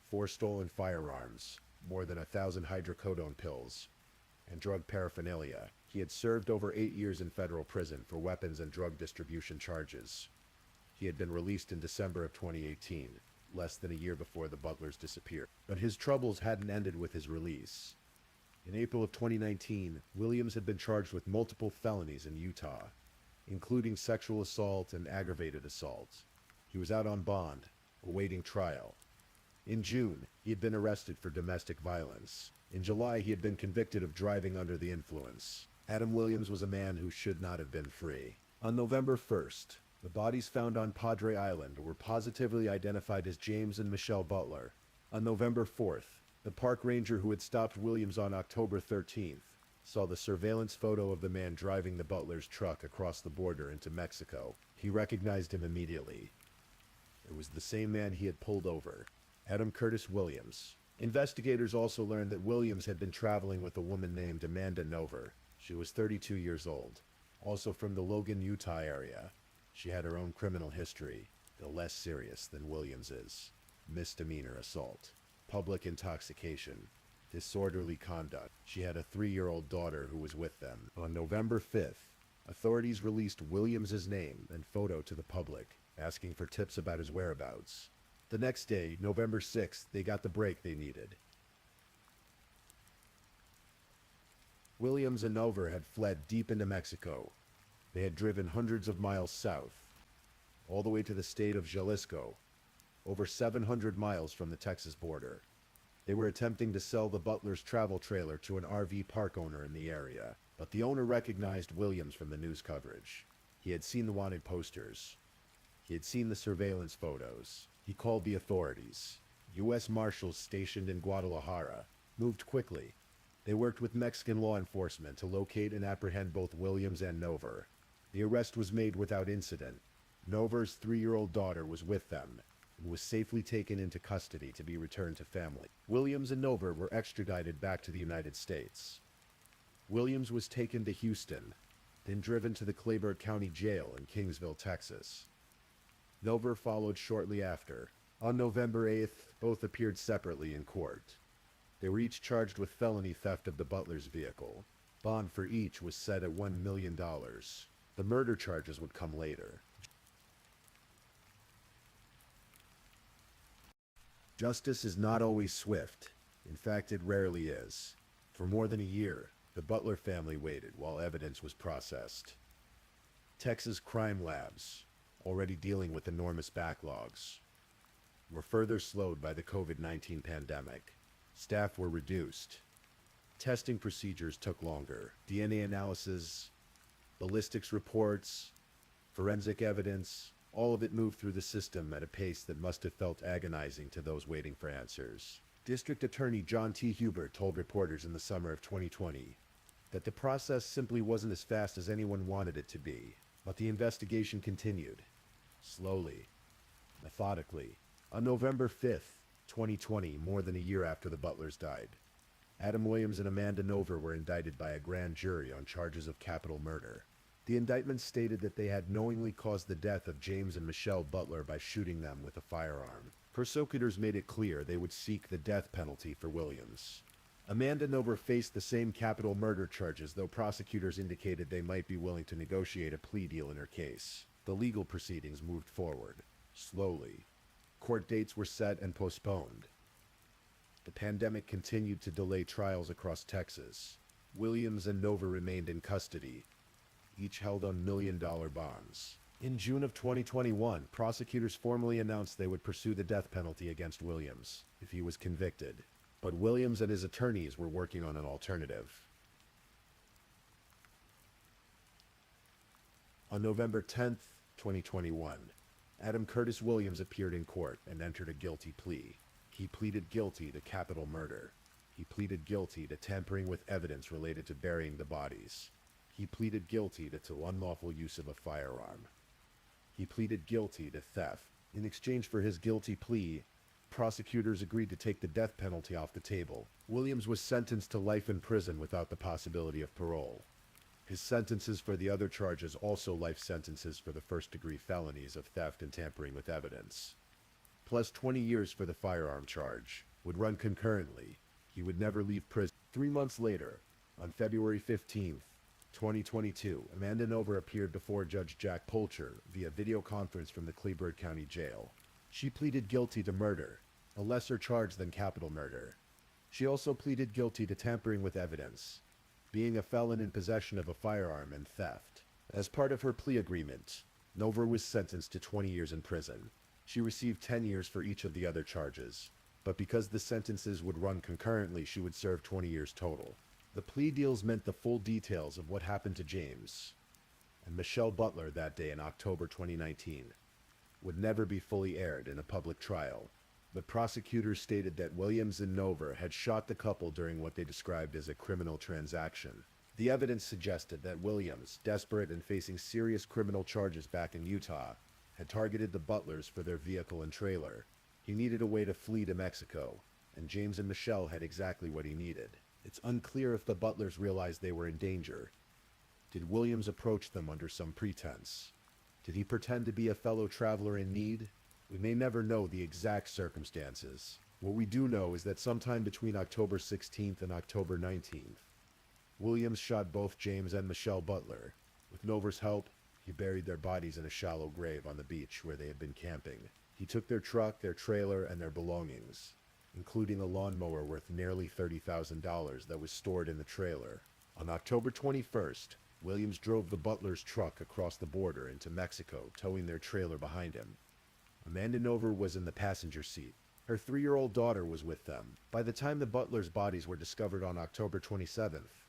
4 stolen firearms, more than 1,000 hydrocodone pills, and drug paraphernalia. He had served over 8 years in federal prison for weapons and drug distribution charges. He had been released in December of 2018, less than a year before the Butlers disappeared. But his troubles hadn't ended with his release. In April of 2019, Williams had been charged with multiple felonies in Utah, including sexual assault and aggravated assault. He was out on bond, awaiting trial. In June, he had been arrested for domestic violence. In July, he had been convicted of driving under the influence. Adam Williams was a man who should not have been free. On November 1st, the bodies found on Padre Island were positively identified as James and Michelle Butler. On November 4th, the park ranger who had stopped Williams on October 13th saw the surveillance photo of the man driving the Butler's truck across the border into Mexico. He recognized him immediately. It was the same man he had pulled over, Adam Curtis Williams. Investigators also learned that Williams had been traveling with a woman named Amanda Nover. She was 32 years old, also from the Logan, Utah area. She had her own criminal history, though less serious than Williams's. Misdemeanor assault, public intoxication, disorderly conduct. She had a 3-year-old daughter who was with them. On November 5th, authorities released Williams's name and photo to the public, asking for tips about his whereabouts. The next day, November 6th, they got the break they needed. Williams and Nover had fled deep into Mexico. They had driven hundreds of miles south, all the way to the state of Jalisco, over 700 miles from the Texas border. They were attempting to sell the Butler's travel trailer to an RV park owner in the area, but the owner recognized Williams from the news coverage. He had seen the wanted posters. He had seen the surveillance photos. He called the authorities. U.S. Marshals stationed in Guadalajara moved quickly. They worked with Mexican law enforcement to locate and apprehend both Williams and Nover. The arrest was made without incident. Nover's 3-year-old daughter was with them and was safely taken into custody to be returned to family. Williams and Nover were extradited back to the United States. Williams was taken to Houston, then driven to the Claiborne County Jail in Kingsville, Texas. Nover followed shortly after. On November 8th, both appeared separately in court. They were each charged with felony theft of the Butler's vehicle. Bond for each was set at $1 million. The murder charges would come later. Justice is not always swift. In fact, it rarely is. For more than a year, the Butler family waited while evidence was processed. Texas crime labs, already dealing with enormous backlogs, were further slowed by the COVID-19 pandemic. Staff were reduced. Testing procedures took longer. DNA analysis, ballistics reports, forensic evidence, all of it moved through the system at a pace that must have felt agonizing to those waiting for answers. District Attorney John T. Hubert told reporters in the summer of 2020 that the process simply wasn't as fast as anyone wanted it to be. But the investigation continued, slowly, methodically. On November 5th, 2020, more than a year after the Butlers died, Adam Williams and Amanda Nover were indicted by a grand jury on charges of capital murder. The indictment stated that they had knowingly caused the death of James and Michelle Butler by shooting them with a firearm. Prosecutors made it clear they would seek the death penalty for Williams. Amanda Nover faced the same capital murder charges, though prosecutors indicated they might be willing to negotiate a plea deal in her case. The legal proceedings moved forward, slowly. Court dates were set and postponed. The pandemic continued to delay trials across Texas. Williams and Nova remained in custody, each held on million-dollar bonds. In June of 2021, prosecutors formally announced they would pursue the death penalty against Williams if he was convicted. But Williams and his attorneys were working on an alternative. On November 10th, 2021, Adam Curtis Williams appeared in court and entered a guilty plea. He pleaded guilty to capital murder. He pleaded guilty to tampering with evidence related to burying the bodies. He pleaded guilty to unlawful use of a firearm. He pleaded guilty to theft. In exchange for his guilty plea, prosecutors agreed to take the death penalty off the table. Williams was sentenced to life in prison without the possibility of parole. His sentences for the other charges, also life sentences for the first-degree felonies of theft and tampering with evidence, plus 20 years for the firearm charge, would run concurrently. He would never leave prison. 3 months later, on February 15th, 2022, Amanda Nova appeared before Judge Jack Polcher via video conference from the Cleburne County Jail. She pleaded guilty to murder, a lesser charge than capital murder. She also pleaded guilty to tampering with evidence, being a felon in possession of a firearm, and theft. As part of her plea agreement, Nova was sentenced to 20 years in prison. She received 10 years for each of the other charges, but because the sentences would run concurrently, she would serve 20 years total. The plea deals meant the full details of what happened to James and Michelle Butler that day in October 2019 would never be fully aired in a public trial, but prosecutors stated that Williams and Nova had shot the couple during what they described as a criminal transaction. The evidence suggested that Williams, desperate and facing serious criminal charges back in Utah, had targeted the Butlers for their vehicle and trailer. He needed a way to flee to Mexico, and James and Michelle had exactly what he needed. It's unclear if the Butlers realized they were in danger. Did Williams approach them under some pretense? Did he pretend to be a fellow traveler in need? We may never know the exact circumstances. What we do know is that sometime between October 16th and October 19th, Williams shot both James and Michelle Butler. With Nova's help, he buried their bodies in a shallow grave on the beach where they had been camping. He took their truck, their trailer, and their belongings, including a lawnmower worth nearly $30,000 that was stored in the trailer. On October 21st, Williams drove the Butlers' truck across the border into Mexico, towing their trailer behind him. Amanda Nova was in the passenger seat. Her 3-year-old daughter was with them. By the time the Butlers' bodies were discovered on October 27th,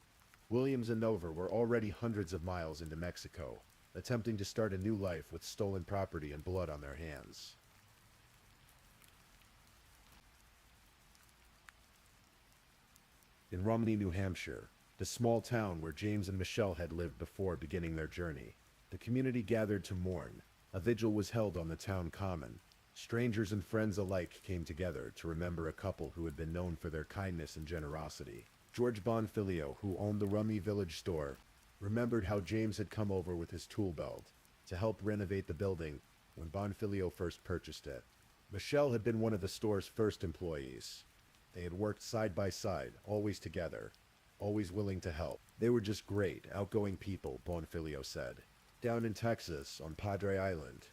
Williams and Nova were already hundreds of miles into Mexico, attempting to start a new life with stolen property and blood on their hands. In Romney, New Hampshire, the small town where James and Michelle had lived before beginning their journey, the community gathered to mourn. A vigil was held on the town common. Strangers and friends alike came together to remember a couple who had been known for their kindness and generosity. George Bonfilio, who owned the Rumney Village store, remembered how James had come over with his tool belt to help renovate the building when Bonfilio first purchased it. Michelle had been one of the store's first employees. They had worked side by side, always together, always willing to help. They were just great, outgoing people, Bonfilio said. Down in Texas, on Padre Island,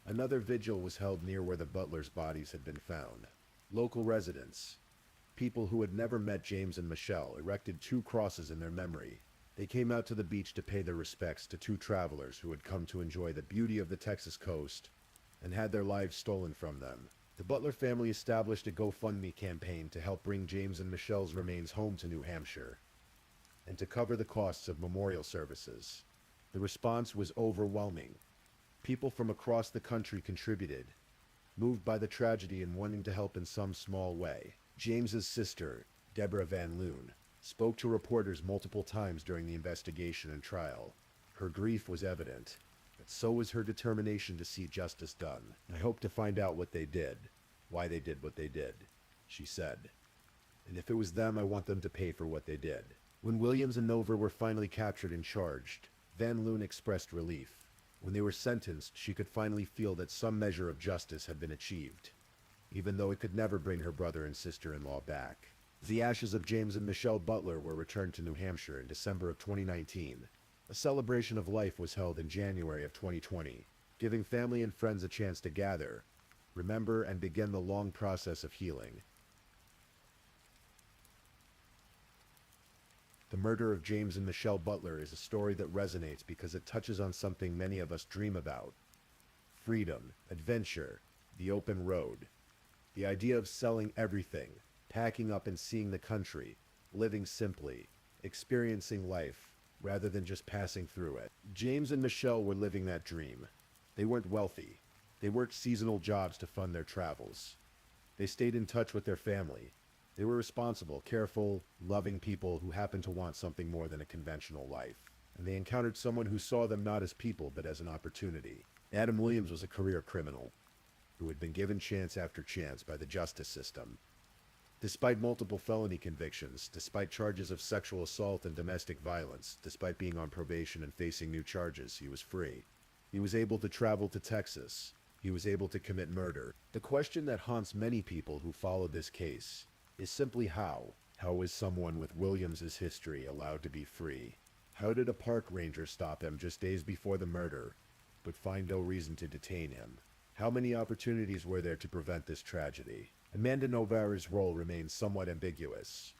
another vigil was held near where the Butlers' bodies had been found. Local residents, people who had never met James and Michelle, erected 2 crosses in their memory. They came out to the beach to pay their respects to 2 travelers who had come to enjoy the beauty of the Texas coast and had their lives stolen from them. The Butler family established a GoFundMe campaign to help bring James and Michelle's remains home to New Hampshire and to cover the costs of memorial services. The response was overwhelming. People from across the country contributed, moved by the tragedy and wanting to help in some small way. James's sister, Deborah Van Loon, spoke to reporters multiple times during the investigation and trial. Her grief was evident, but so was her determination to see justice done. I hope to find out what they did, why they did what they did, she said. And if it was them, I want them to pay for what they did. When Williams and Nova were finally captured and charged, Van Loon expressed relief. When they were sentenced, she could finally feel that some measure of justice had been achieved, even though it could never bring her brother and sister-in-law back. The ashes of James and Michelle Butler were returned to New Hampshire in December of 2019. A celebration of life was held in January of 2020, giving family and friends a chance to gather, remember, and begin the long process of healing. The murder of James and Michelle Butler is a story that resonates because it touches on something many of us dream about: freedom, adventure, the open road. The idea of selling everything, packing up and seeing the country, living simply, experiencing life, rather than just passing through it. James and Michelle were living that dream. They weren't wealthy. They worked seasonal jobs to fund their travels. They stayed in touch with their family. They were responsible, careful, loving people who happened to want something more than a conventional life. And they encountered someone who saw them not as people, but as an opportunity. Adam Williams was a career criminal who had been given chance after chance by the justice system. Despite multiple felony convictions, despite charges of sexual assault and domestic violence, despite being on probation and facing new charges, he was free. He was able to travel to Texas. He was able to commit murder. The question that haunts many people who followed this case is simply how. How was someone with Williams's history allowed to be free? How did a park ranger stop him just days before the murder, but find no reason to detain him? How many opportunities were there to prevent this tragedy? Amanda Novara's role remains somewhat ambiguous.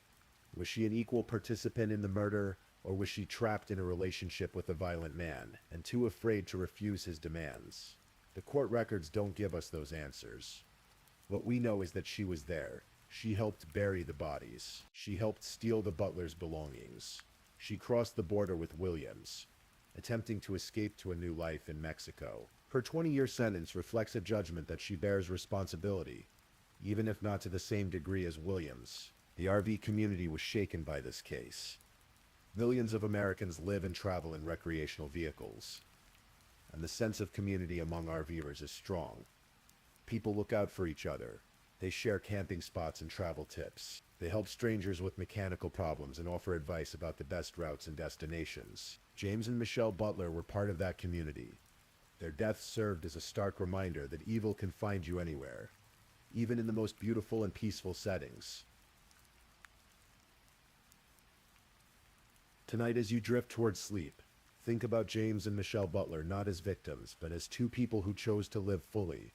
Was she an equal participant in the murder, or was she trapped in a relationship with a violent man, and too afraid to refuse his demands? The court records don't give us those answers. What we know is that she was there. She helped bury the bodies. She helped steal the Butler's belongings. She crossed the border with Williams, attempting to escape to a new life in Mexico. Her 20-year sentence reflects a judgment that she bears responsibility, even if not to the same degree as Williams. The RV community was shaken by this case. Millions of Americans live and travel in recreational vehicles, and the sense of community among RVers is strong. People look out for each other. They share camping spots and travel tips. They help strangers with mechanical problems and offer advice about the best routes and destinations. James and Michelle Butler were part of that community. Their deaths served as a stark reminder that evil can find you anywhere, even in the most beautiful and peaceful settings. Tonight, as you drift towards sleep, think about James and Michelle Butler not as victims, but as two people who chose to live fully.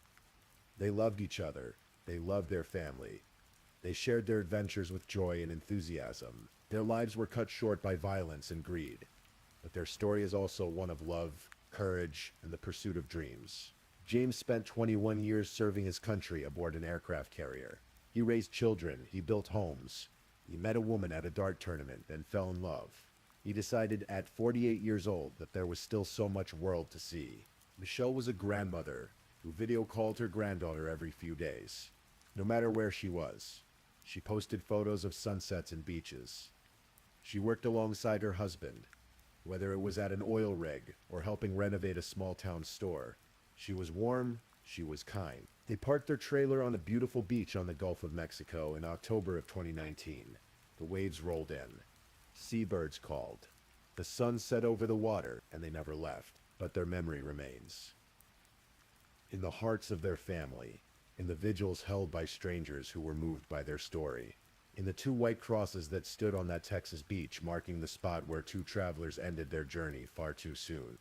They loved each other. They loved their family. They shared their adventures with joy and enthusiasm. Their lives were cut short by violence and greed, but their story is also one of love, courage, and the pursuit of dreams. James spent 21 years serving his country aboard an aircraft carrier. He raised children, he built homes. He met a woman at a dart tournament and fell in love. He decided at 48 years old that there was still so much world to see. Michelle was a grandmother who video called her granddaughter every few days. No matter where she was, she posted photos of sunsets and beaches. She worked alongside her husband, whether it was at an oil rig or helping renovate a small-town store. She was warm, she was kind. They parked their trailer on a beautiful beach on the Gulf of Mexico in October of 2019. The waves rolled in. Seabirds called. The sun set over the water, and they never left. But their memory remains in the hearts of their family, in the vigils held by strangers who were moved by their story, in the two white crosses that stood on that Texas beach, marking the spot where two travelers ended their journey far too soon.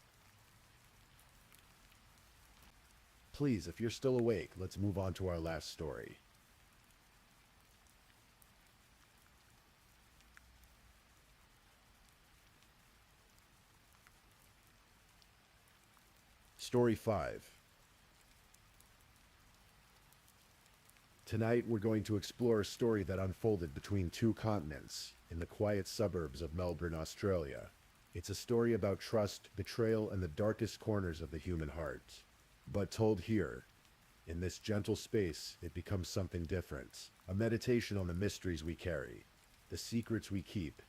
Please, if you're still awake, let's move on to our last story. Story 5. Tonight we're going to explore a story that unfolded between two continents in the quiet suburbs of Melbourne, Australia. It's a story about trust, betrayal, and the darkest corners of the human heart. But told here, in this gentle space, it becomes something different. A meditation on the mysteries we carry, the secrets we keep,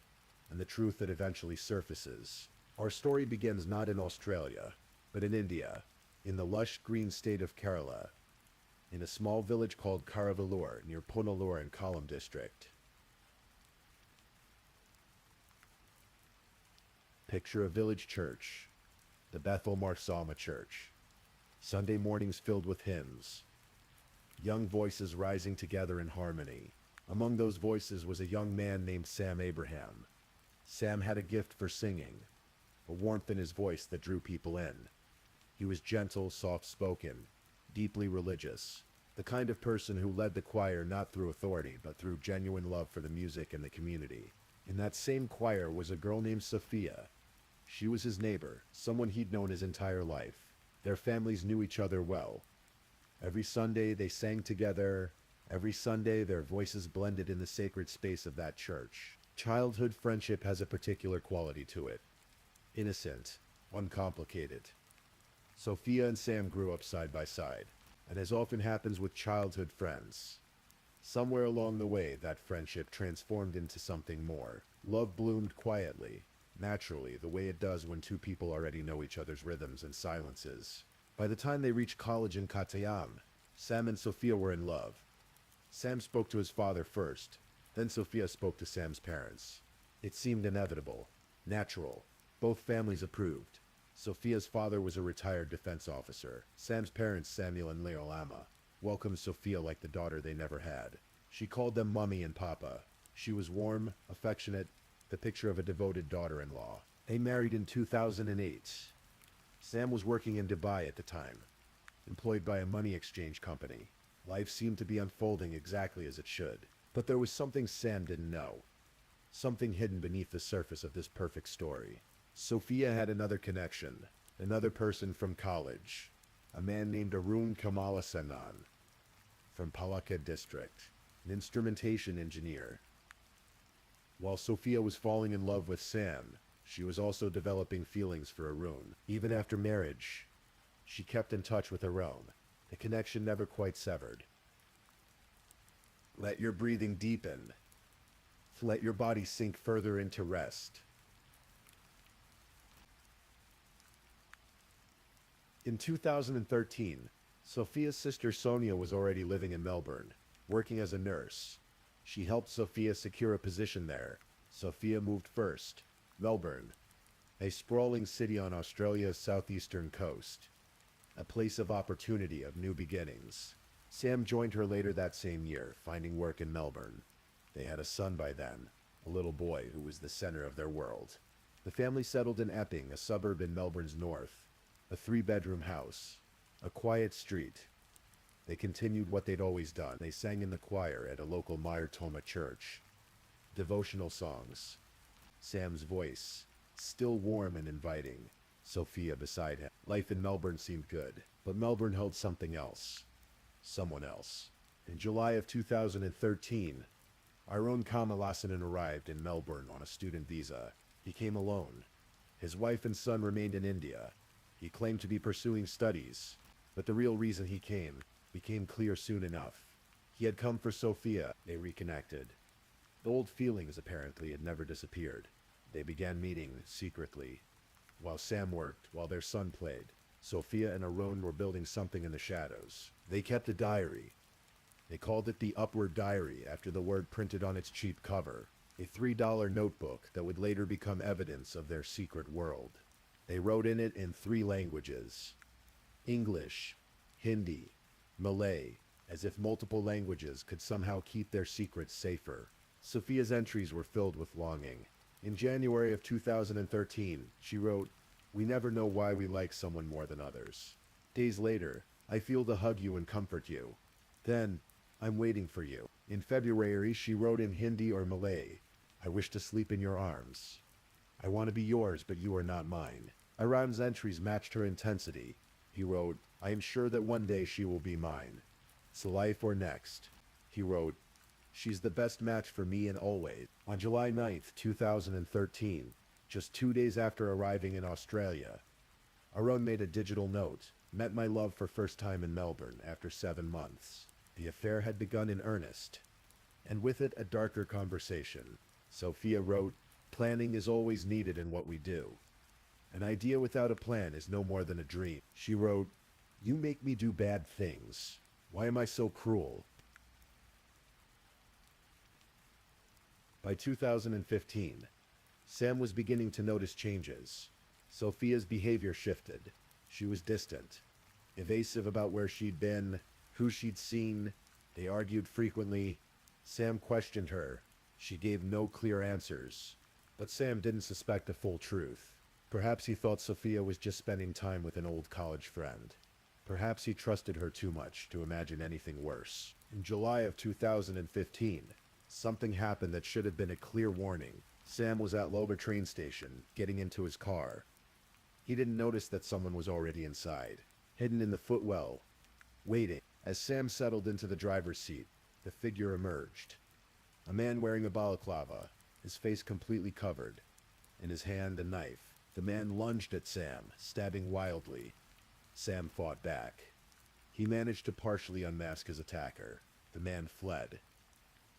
and the truth that eventually surfaces. Our story begins not in Australia, but in India, in the lush green state of Kerala, in a small village called Karavalur near Punalur in Kollam district. Picture a village church, the Bethel Marsama Church. Sunday mornings filled with hymns, young voices rising together in harmony. Among those voices was a young man named Sam Abraham. Sam had a gift for singing, a warmth in his voice that drew people in. He was gentle, soft-spoken, deeply religious. The kind of person who led the choir not through authority, but through genuine love for the music and the community. In that same choir was a girl named Sophia. She was his neighbor, someone he'd known his entire life. Their families knew each other well. Every Sunday they sang together. Every Sunday their voices blended in the sacred space of that church. Childhood friendship has a particular quality to it. Innocent, uncomplicated. Sophia and Sam grew up side by side, and as often happens with childhood friends, somewhere along the way that friendship transformed into something more. Love bloomed quietly, naturally, the way it does when two people already know each other's rhythms and silences. By the time they reached college in Katayam, Sam and Sophia were in love. Sam spoke to his father first, then Sophia spoke to Sam's parents. It seemed inevitable, natural. Both families approved. Sophia's father was a retired defense officer. Sam's parents, Samuel and Leo Lama, welcomed Sophia like the daughter they never had. She called them Mummy and Papa. She was warm, affectionate, the picture of a devoted daughter-in-law. They married in 2008. Sam was working in Dubai at the time, employed by a money exchange company. Life seemed to be unfolding exactly as it should. But there was something Sam didn't know. Something hidden beneath the surface of this perfect story. Sophia had another connection, another person from college, a man named Arun Kamalasenan from Palaka district, an instrumentation engineer. While Sophia was falling in love with Sam, she was also developing feelings for Arun. Even after marriage, she kept in touch with Arun. The connection never quite severed. Let your breathing deepen. Let your body sink further into rest. In 2013, Sophia's sister Sonia was already living in Melbourne, working as a nurse. She helped Sophia secure a position there. Sophia moved first. Melbourne, a sprawling city on Australia's southeastern coast. A place of opportunity, of new beginnings. Sam joined her later that same year, finding work in Melbourne. They had a son by then, a little boy who was the center of their world. The family settled in Epping, a suburb in Melbourne's north. A 3-bedroom house. A quiet street. They continued what they'd always done. They sang in the choir at a local Meyer Toma church. Devotional songs. Sam's voice, still warm and inviting. Sophia beside him. Life in Melbourne seemed good, but Melbourne held something else. Someone else. In July of 2013, Arun Kamalasenan arrived in Melbourne on a student visa. He came alone. His wife and son remained in India. He claimed to be pursuing studies, but the real reason he came became clear soon enough. He had come for Sophia. They reconnected. The old feelings apparently had never disappeared. They began meeting secretly. While Sam worked, while their son played, Sophia and Arun were building something in the shadows. They kept a diary. They called it the Upward Diary after the word printed on its cheap cover, a $3 notebook that would later become evidence of their secret world. They wrote in it in 3 languages: English, Hindi, Malay, as if multiple languages could somehow keep their secrets safer. Sophia's entries were filled with longing. In January of 2013, she wrote, "We never know why we like someone more than others. Days later, I feel to hug you and comfort you. Then, I'm waiting for you." In February, she wrote in Hindi or Malay, "I wish to sleep in your arms. I want to be yours, but you are not mine." Arun's entries matched her intensity. He wrote, "I am sure that one day she will be mine. It's life or next." He wrote, "She's the best match for me and always." On July 9th, 2013, just 2 days after arriving in Australia, Arun made a digital note, "Met my love for first time in Melbourne after 7 months." The affair had begun in earnest, and with it a darker conversation. Sophia wrote, "Planning is always needed in what we do. An idea without a plan is no more than a dream." She wrote, "You make me do bad things. Why am I so cruel?" By 2015, Sam was beginning to notice changes. Sophia's behavior shifted. She was distant, evasive about where she'd been, who she'd seen. They argued frequently. Sam questioned her. She gave no clear answers. But Sam didn't suspect the full truth. Perhaps he thought Sophia was just spending time with an old college friend. Perhaps he trusted her too much to imagine anything worse. In July of 2015, something happened that should have been a clear warning. Sam was at Lober train station, getting into his car. He didn't notice that someone was already inside, hidden in the footwell, waiting. As Sam settled into the driver's seat, the figure emerged. A man wearing a balaclava, his face completely covered. In his hand, a knife. The man lunged at Sam, stabbing wildly. Sam fought back. He managed to partially unmask his attacker. The man fled.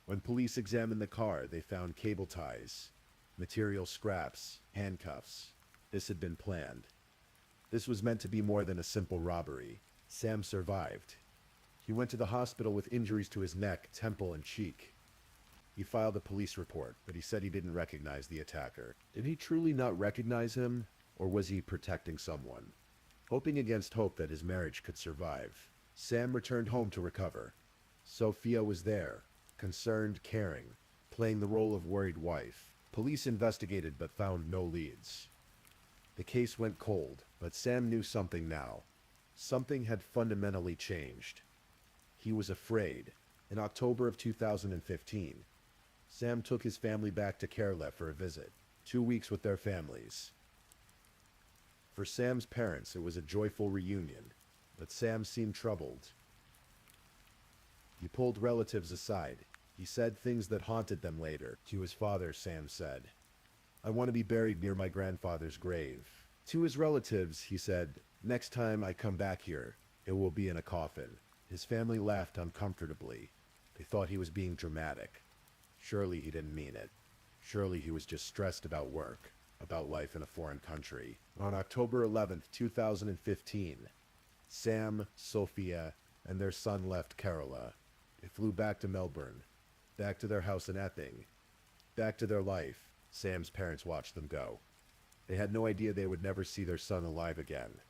When police examined the car, they found cable ties, material scraps, handcuffs. This had been planned. This was meant to be more than a simple robbery. Sam survived. He went to the hospital with injuries to his neck, temple, and cheek. He filed a police report, but he said he didn't recognize the attacker. Did he truly not recognize him, or was he protecting someone? Hoping against hope that his marriage could survive, Sam returned home to recover. Sophia was there, concerned, caring, playing the role of worried wife. Police investigated but found no leads. The case went cold, but Sam knew something now. Something had fundamentally changed. He was afraid. In October of 2015, Sam took his family back to Kerala for a visit, 2 weeks with their families. For Sam's parents, it was a joyful reunion, but Sam seemed troubled. He pulled relatives aside. He said things that haunted them later. To his father, Sam said, "I want to be buried near my grandfather's grave." To his relatives, he said, "Next time I come back here, it will be in a coffin." His family laughed uncomfortably. They thought he was being dramatic. Surely he didn't mean it. Surely he was just stressed about work, about life in a foreign country. On October 11th, 2015, Sam, Sophia, and their son left Kerala. They flew back to Melbourne, back to their house in Epping, back to their life. Sam's parents watched them go. They had no idea they would never see their son alive again.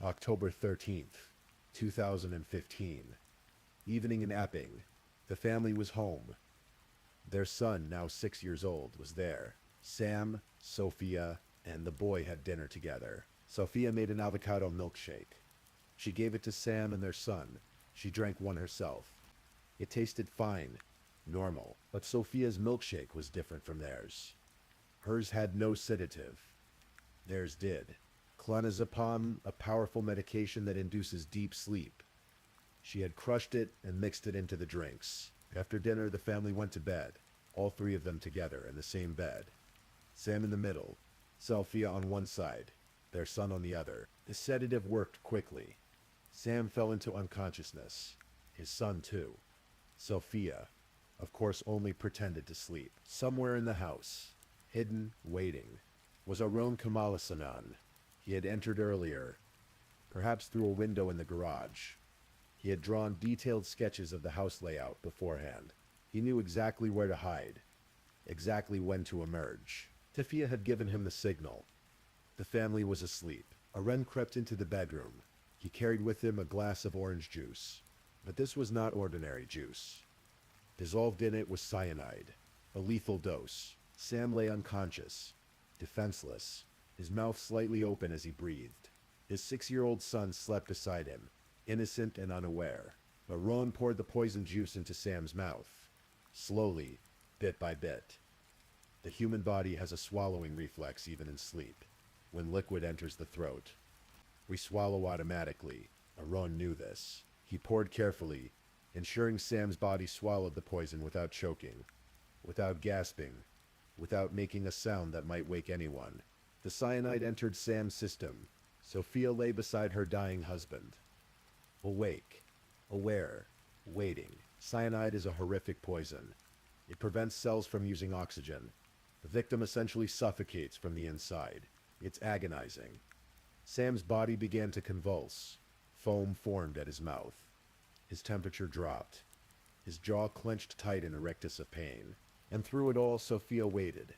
October 13th, 2015. Evening in Epping. The family was home. Their son, now 6 years old, was there. Sam, Sophia, and the boy had dinner together. Sophia made an avocado milkshake. She gave it to Sam and their son. She drank one herself. It tasted fine, normal, but Sophia's milkshake was different from theirs. Hers had no sedative. Theirs did. Clonazepam, a powerful medication that induces deep sleep. She had crushed it and mixed it into the drinks. After dinner, the family went to bed, all three of them together in the same bed. Sam in the middle, Sophia on one side, their son on the other. The sedative worked quickly. Sam fell into unconsciousness. His son, too. Sophia, of course, only pretended to sleep. Somewhere in the house, hidden, waiting, was Arun Kamalasanan. He had entered earlier, perhaps through a window in the garage. He had drawn detailed sketches of the house layout beforehand. He knew exactly where to hide, exactly when to emerge. Sophia had given him the signal. The family was asleep. Arun crept into the bedroom. He carried with him a glass of orange juice. But this was not ordinary juice. Dissolved in it was cyanide, a lethal dose. Sam lay unconscious, defenseless, his mouth slightly open as he breathed. His 6-year-old son slept beside him, innocent and unaware. Arun poured the poison juice into Sam's mouth, slowly, bit by bit. The human body has a swallowing reflex even in sleep. When liquid enters the throat, we swallow automatically. Arun knew this. He poured carefully, ensuring Sam's body swallowed the poison without choking, without gasping, without making a sound that might wake anyone. The cyanide entered Sam's system. Sophia lay beside her dying husband. Awake, aware, waiting. Cyanide is a horrific poison. It prevents cells from using oxygen. The victim essentially suffocates from the inside. It's agonizing. Sam's body began to convulse. Foam formed at his mouth. His temperature dropped. His jaw clenched tight in a rictus of pain. And through it all, Sophia waited.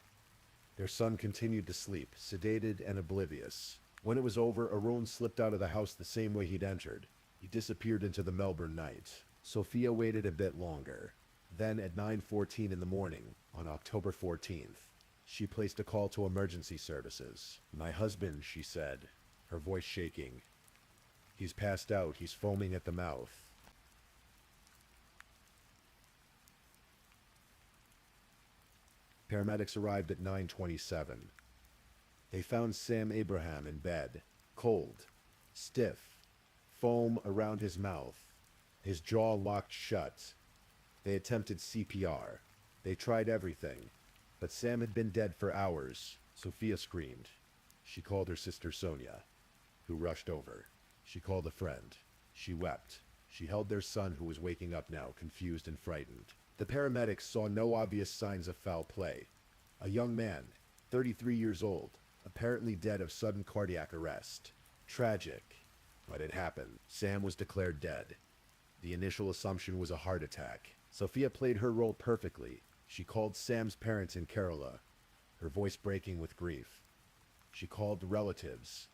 Their son continued to sleep, sedated and oblivious. When it was over, Arun slipped out of the house the same way he'd entered. He disappeared into the Melbourne night. Sophia waited a bit longer. Then at 9:14 in the morning, on October 14th, She placed a call to emergency services. "My husband," she said, her voice shaking. "He's passed out. He's foaming at the mouth." Paramedics arrived at 9:27. They found Sam Abraham in bed, cold, stiff, foam around his mouth, his jaw locked shut. They attempted CPR. They tried everything, but Sam had been dead for hours. Sophia screamed. She called her sister Sonia, who rushed over. She called a friend. She wept. She held their son, who was waking up now, confused and frightened. The paramedics saw no obvious signs of foul play. A young man, 33 years old, apparently dead of sudden cardiac arrest. Tragic, but it happened. Sam was declared dead. The initial assumption was a heart attack. Sophia played her role perfectly. She called Sam's parents in Kerala, her voice breaking with grief. She called relatives.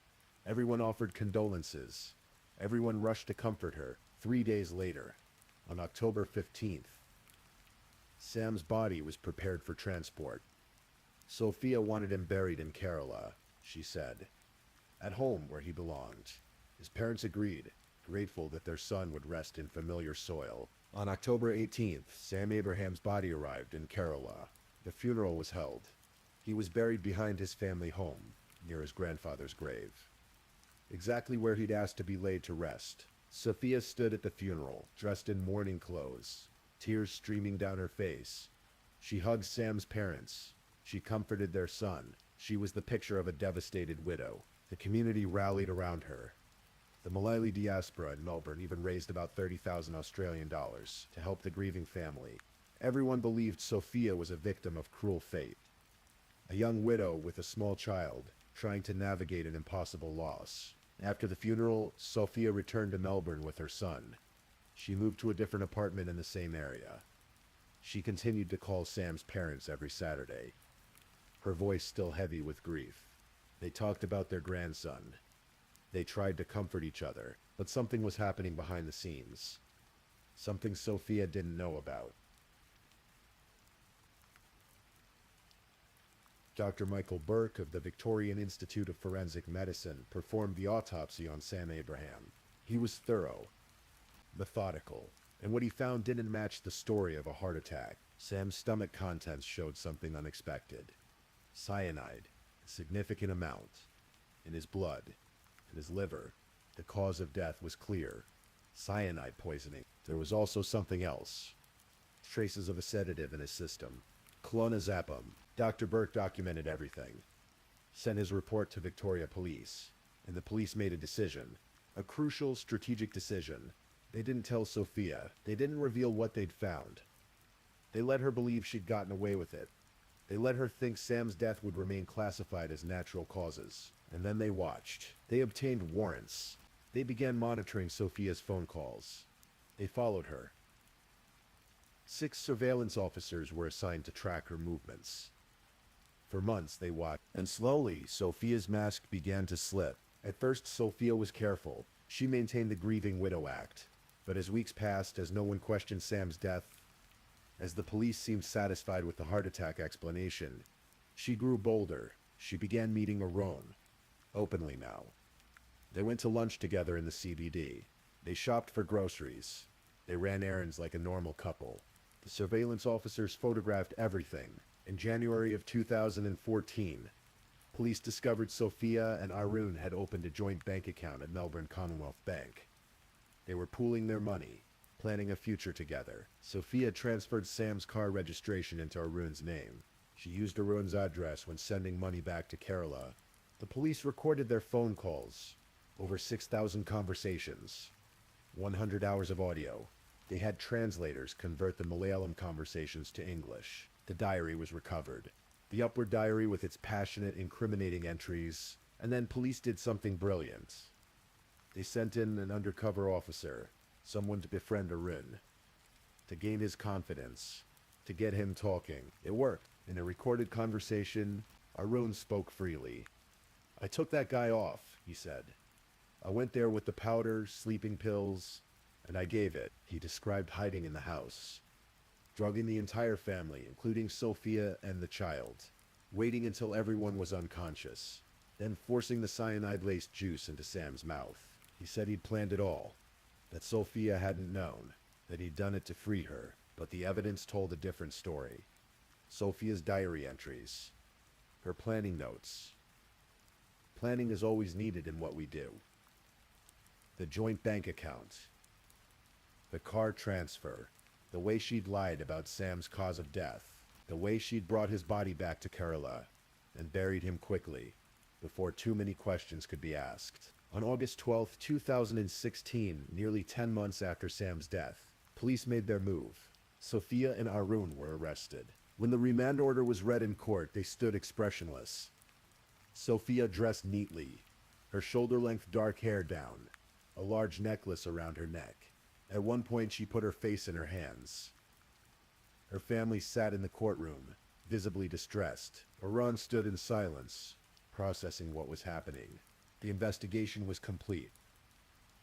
Everyone offered condolences. Everyone rushed to comfort her. 3 days later, on October 15th, Sam's body was prepared for transport. Sophia wanted him buried in Kerala, she said, at home where he belonged. His parents agreed, grateful that their son would rest in familiar soil. On October 18th, Sam Abraham's body arrived in Kerala. The funeral was held. He was buried behind his family home, near his grandfather's grave, exactly where he'd asked to be laid to rest. Sophia stood at the funeral, dressed in mourning clothes, tears streaming down her face. She hugged Sam's parents. She comforted their son. She was the picture of a devastated widow. The community rallied around her. The Malayali diaspora in Melbourne even raised about 30,000 Australian dollars to help the grieving family. Everyone believed Sophia was a victim of cruel fate. A young widow with a small child, trying to navigate an impossible loss. After the funeral, Sophia returned to Melbourne with her son. She moved to a different apartment in the same area. She continued to call Sam's parents every Saturday, her voice still heavy with grief. They talked about their grandson. They tried to comfort each other, but something was happening behind the scenes. Something Sophia didn't know about. Dr. Michael Burke of the Victorian Institute of Forensic Medicine performed the autopsy on Sam Abraham. He was thorough, methodical, and what he found didn't match the story of a heart attack. Sam's stomach contents showed something unexpected. Cyanide, a significant amount, in his blood, in his liver. The cause of death was clear. Cyanide poisoning. There was also something else. Traces of a sedative in his system. Clonazepam. Dr. Burke documented everything. Sent his report to Victoria Police, and the police made a decision. A crucial strategic decision. They didn't tell Sophia. They didn't reveal what they'd found. They let her believe she'd gotten away with it. They let her think Sam's death would remain classified as natural causes. And then they watched. They obtained warrants. They began monitoring Sophia's phone calls. They followed her. 6 surveillance officers were assigned to track her movements. For months they watched, and slowly Sophia's mask began to slip. At first Sophia was careful. She maintained the grieving widow act. But as weeks passed, as no one questioned Sam's death, as the police seemed satisfied with the heart attack explanation, she grew bolder. She began meeting Arun, openly now. They went to lunch together in the CBD. They shopped for groceries. They ran errands like a normal couple. The surveillance officers photographed everything. In January of 2014, police discovered Sophia and Arun had opened a joint bank account at Melbourne Commonwealth Bank. They were pooling their money, planning a future together. Sophia transferred Sam's car registration into Arun's name. She used Arun's address when sending money back to Kerala. The police recorded their phone calls, over 6,000 conversations, 100 hours of audio. They had translators convert the Malayalam conversations to English. The diary was recovered. The upward diary with its passionate, incriminating entries. And then police did something brilliant. They sent in an undercover officer, someone to befriend Arun, to gain his confidence, to get him talking. It worked. In a recorded conversation, Arun spoke freely. "I took that guy off," he said. "I went there with the powder, sleeping pills, and I gave it." He described hiding in the house, drugging the entire family, including Sophia and the child. waiting until everyone was unconscious, then forcing the cyanide-laced juice into Sam's mouth. He said he'd planned it all, that Sophia hadn't known, that he'd done it to free her, but the evidence told a different story. Sophia's diary entries, her planning notes. Planning is always needed in what we do. The joint bank account, the car transfer, the way she'd lied about Sam's cause of death, the way she'd brought his body back to Kerala and buried him quickly, before too many questions could be asked. On August 12, 2016, nearly 10 months after Sam's death, police made their move. Sophia and Arun were arrested. When the remand order was read in court, they stood expressionless. Sophia dressed neatly, her shoulder-length dark hair down, a large necklace around her neck. At one point, she put her face in her hands. Her family sat in the courtroom, visibly distressed. Arun stood in silence, processing what was happening. The investigation was complete.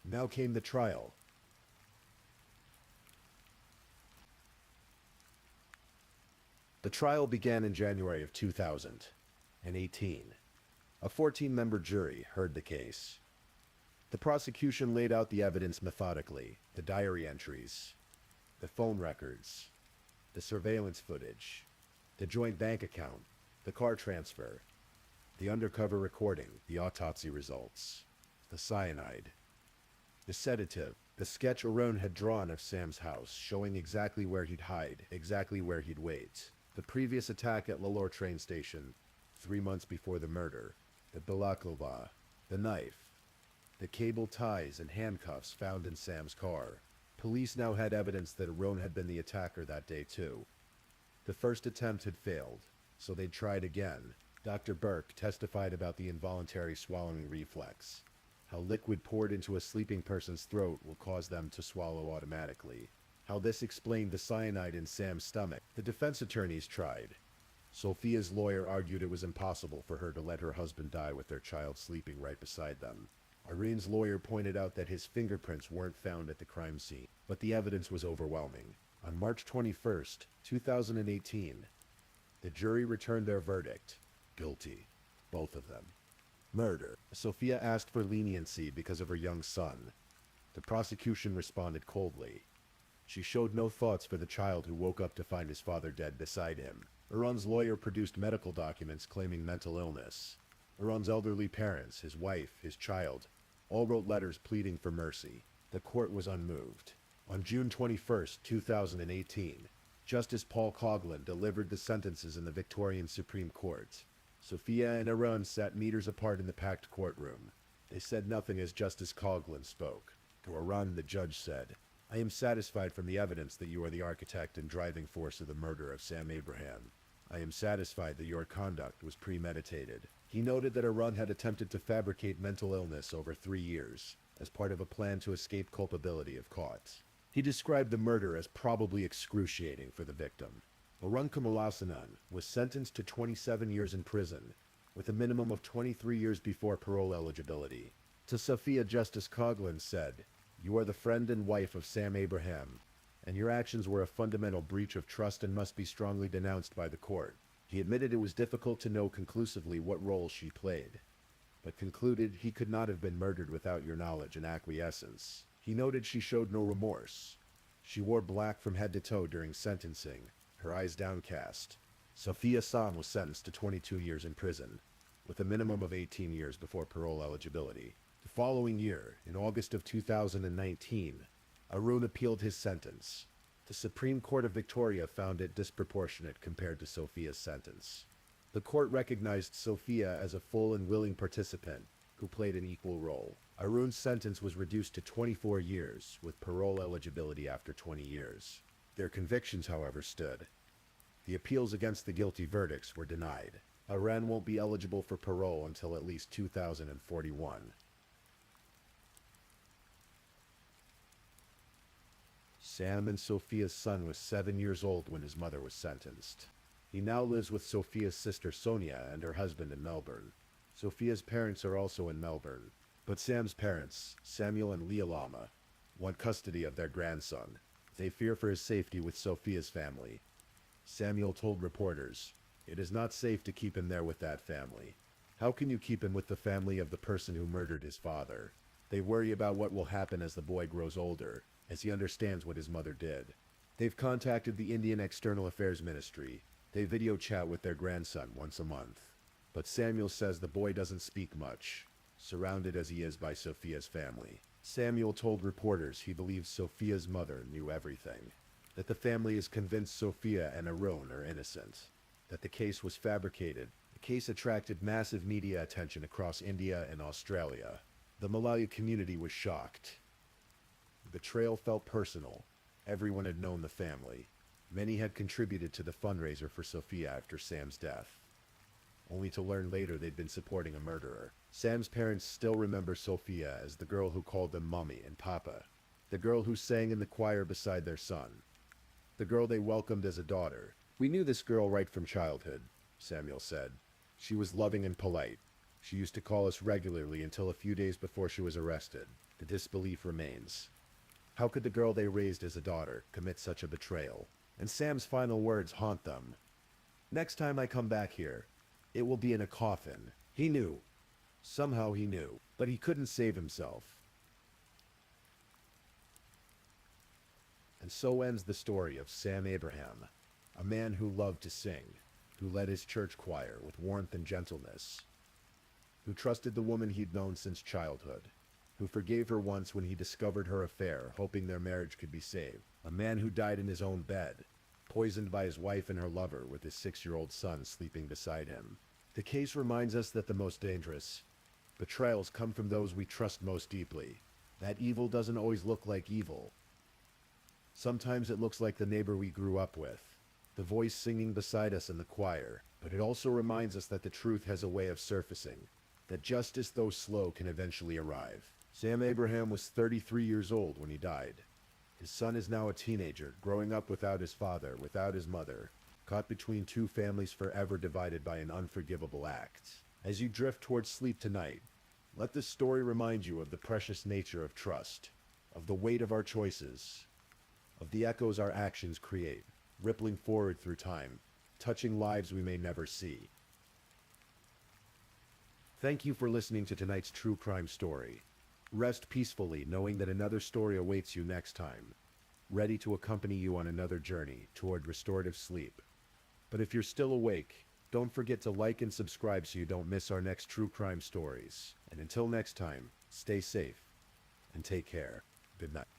Now came the trial. The trial began in January of 2018. A 14-member jury heard the case. The prosecution laid out the evidence methodically, the diary entries, the phone records, the surveillance footage, the joint bank account, the car transfer, the undercover recording, the autopsy results, the cyanide, the sedative, the sketch Arun had drawn of Sam's house, showing exactly where he'd hide, exactly where he'd wait, the previous attack at Lalore train station, 3 months before the murder, the balaclava, the knife, the cable ties and handcuffs found in Sam's car. Police now had evidence that Arun had been the attacker that day too. The first attempt had failed, so they tried again. Dr. Burke testified about the involuntary swallowing reflex, how liquid poured into a sleeping person's throat will cause them to swallow automatically, how this explained the cyanide in Sam's stomach. The defense attorneys tried. Sophia's lawyer argued it was impossible for her to let her husband die with their child sleeping right beside them. Arun's lawyer pointed out that his fingerprints weren't found at the crime scene, but the evidence was overwhelming. On March 21st, 2018, the jury returned their verdict. Guilty. Both of them. Murder. Sophia asked for leniency because of her young son. The prosecution responded coldly. She showed no thoughts for the child who woke up to find his father dead beside him. Arun's lawyer produced medical documents claiming mental illness. Arun's elderly parents, his wife, his child, all wrote letters pleading for mercy. The court was unmoved. On June 21st, 2018, Justice Paul Coughlin delivered the sentences in the Victorian Supreme Court. Sophia and Arun sat meters apart in the packed courtroom. They said nothing as Justice Coughlin spoke. To Arun, the judge said, "I am satisfied from the evidence that you are the architect and driving force of the murder of Sam Abraham. I am satisfied that your conduct was premeditated." He noted that Arun had attempted to fabricate mental illness over 3 years, as part of a plan to escape culpability if caught. He described the murder as probably excruciating for the victim. Arun Kamalasanan was sentenced to 27 years in prison, with a minimum of 23 years before parole eligibility. To Sophia, Justice Coughlin said, "You are the friend and wife of Sam Abraham, and your actions were a fundamental breach of trust and must be strongly denounced by the court." He admitted it was difficult to know conclusively what role she played, but concluded he could not have been murdered without your knowledge and acquiescence. He noted she showed no remorse. She wore black from head to toe during sentencing, her eyes downcast. Sophia Sam was sentenced to 22 years in prison, with a minimum of 18 years before parole eligibility. The following year, in August of 2019, Arun appealed his sentence. The Supreme Court of Victoria found it disproportionate compared to Sophia's sentence. The court recognized Sophia as a full and willing participant who played an equal role. Arun's sentence was reduced to 24 years, with parole eligibility after 20 years. Their convictions, however, stood. The appeals against the guilty verdicts were denied. Arun won't be eligible for parole until at least 2041. Sam and Sophia's son was 7 years old when his mother was sentenced. He now lives with Sophia's sister Sonia and her husband in Melbourne. Sophia's parents are also in Melbourne, but Sam's parents, Samuel and Leah Lama, want custody of their grandson. They fear for his safety with Sophia's family. Samuel told reporters, It is not safe to keep him there with that family. How can you keep him with the family of the person who murdered his father? They worry about what will happen as the boy grows older, as he understands what his mother did. They've contacted the Indian External Affairs Ministry. They video chat with their grandson once a month. But Samuel says the boy doesn't speak much, surrounded as he is by Sophia's family. Samuel told reporters he believes Sophia's mother knew everything, that the family is convinced Sophia and Aaron are innocent, that the case was fabricated. The case attracted massive media attention across India and Australia. The Malaya community was shocked. The betrayal felt personal. Everyone had known the family. Many had contributed to the fundraiser for Sophia after Sam's death, only to learn later they'd been supporting a murderer. Sam's parents still remember Sophia as the girl who called them Mommy and Papa, the girl who sang in the choir beside their son, the girl they welcomed as a daughter. "We knew this girl right from childhood," Samuel said. "She was loving and polite. She used to call us regularly until a few days before she was arrested." The disbelief remains. How could the girl they raised as a daughter commit such a betrayal? And Sam's final words haunt them. "Next time I come back here, it will be in a coffin." He knew. Somehow he knew. But he couldn't save himself. And so ends the story of Sam Abraham, a man who loved to sing, who led his church choir with warmth and gentleness, who trusted the woman he'd known since childhood, who forgave her once when he discovered her affair, hoping their marriage could be saved. A man who died in his own bed, poisoned by his wife and her lover, with his 6-year-old son sleeping beside him. The case reminds us that the most dangerous betrayals come from those we trust most deeply. That evil doesn't always look like evil. Sometimes it looks like the neighbor we grew up with, the voice singing beside us in the choir. But it also reminds us that the truth has a way of surfacing, that justice, though slow, can eventually arrive. Sam Abraham was 33 years old when he died. His son is now a teenager, growing up without his father, without his mother, caught between two families forever divided by an unforgivable act. As you drift towards sleep tonight, let this story remind you of the precious nature of trust, of the weight of our choices, of the echoes our actions create, rippling forward through time, touching lives we may never see. Thank you for listening to tonight's true crime story. Rest peacefully knowing that another story awaits you next time, ready to accompany you on another journey toward restorative sleep. But if you're still awake, don't forget to like and subscribe so you don't miss our next true crime stories. And until next time, stay safe and take care. Good night.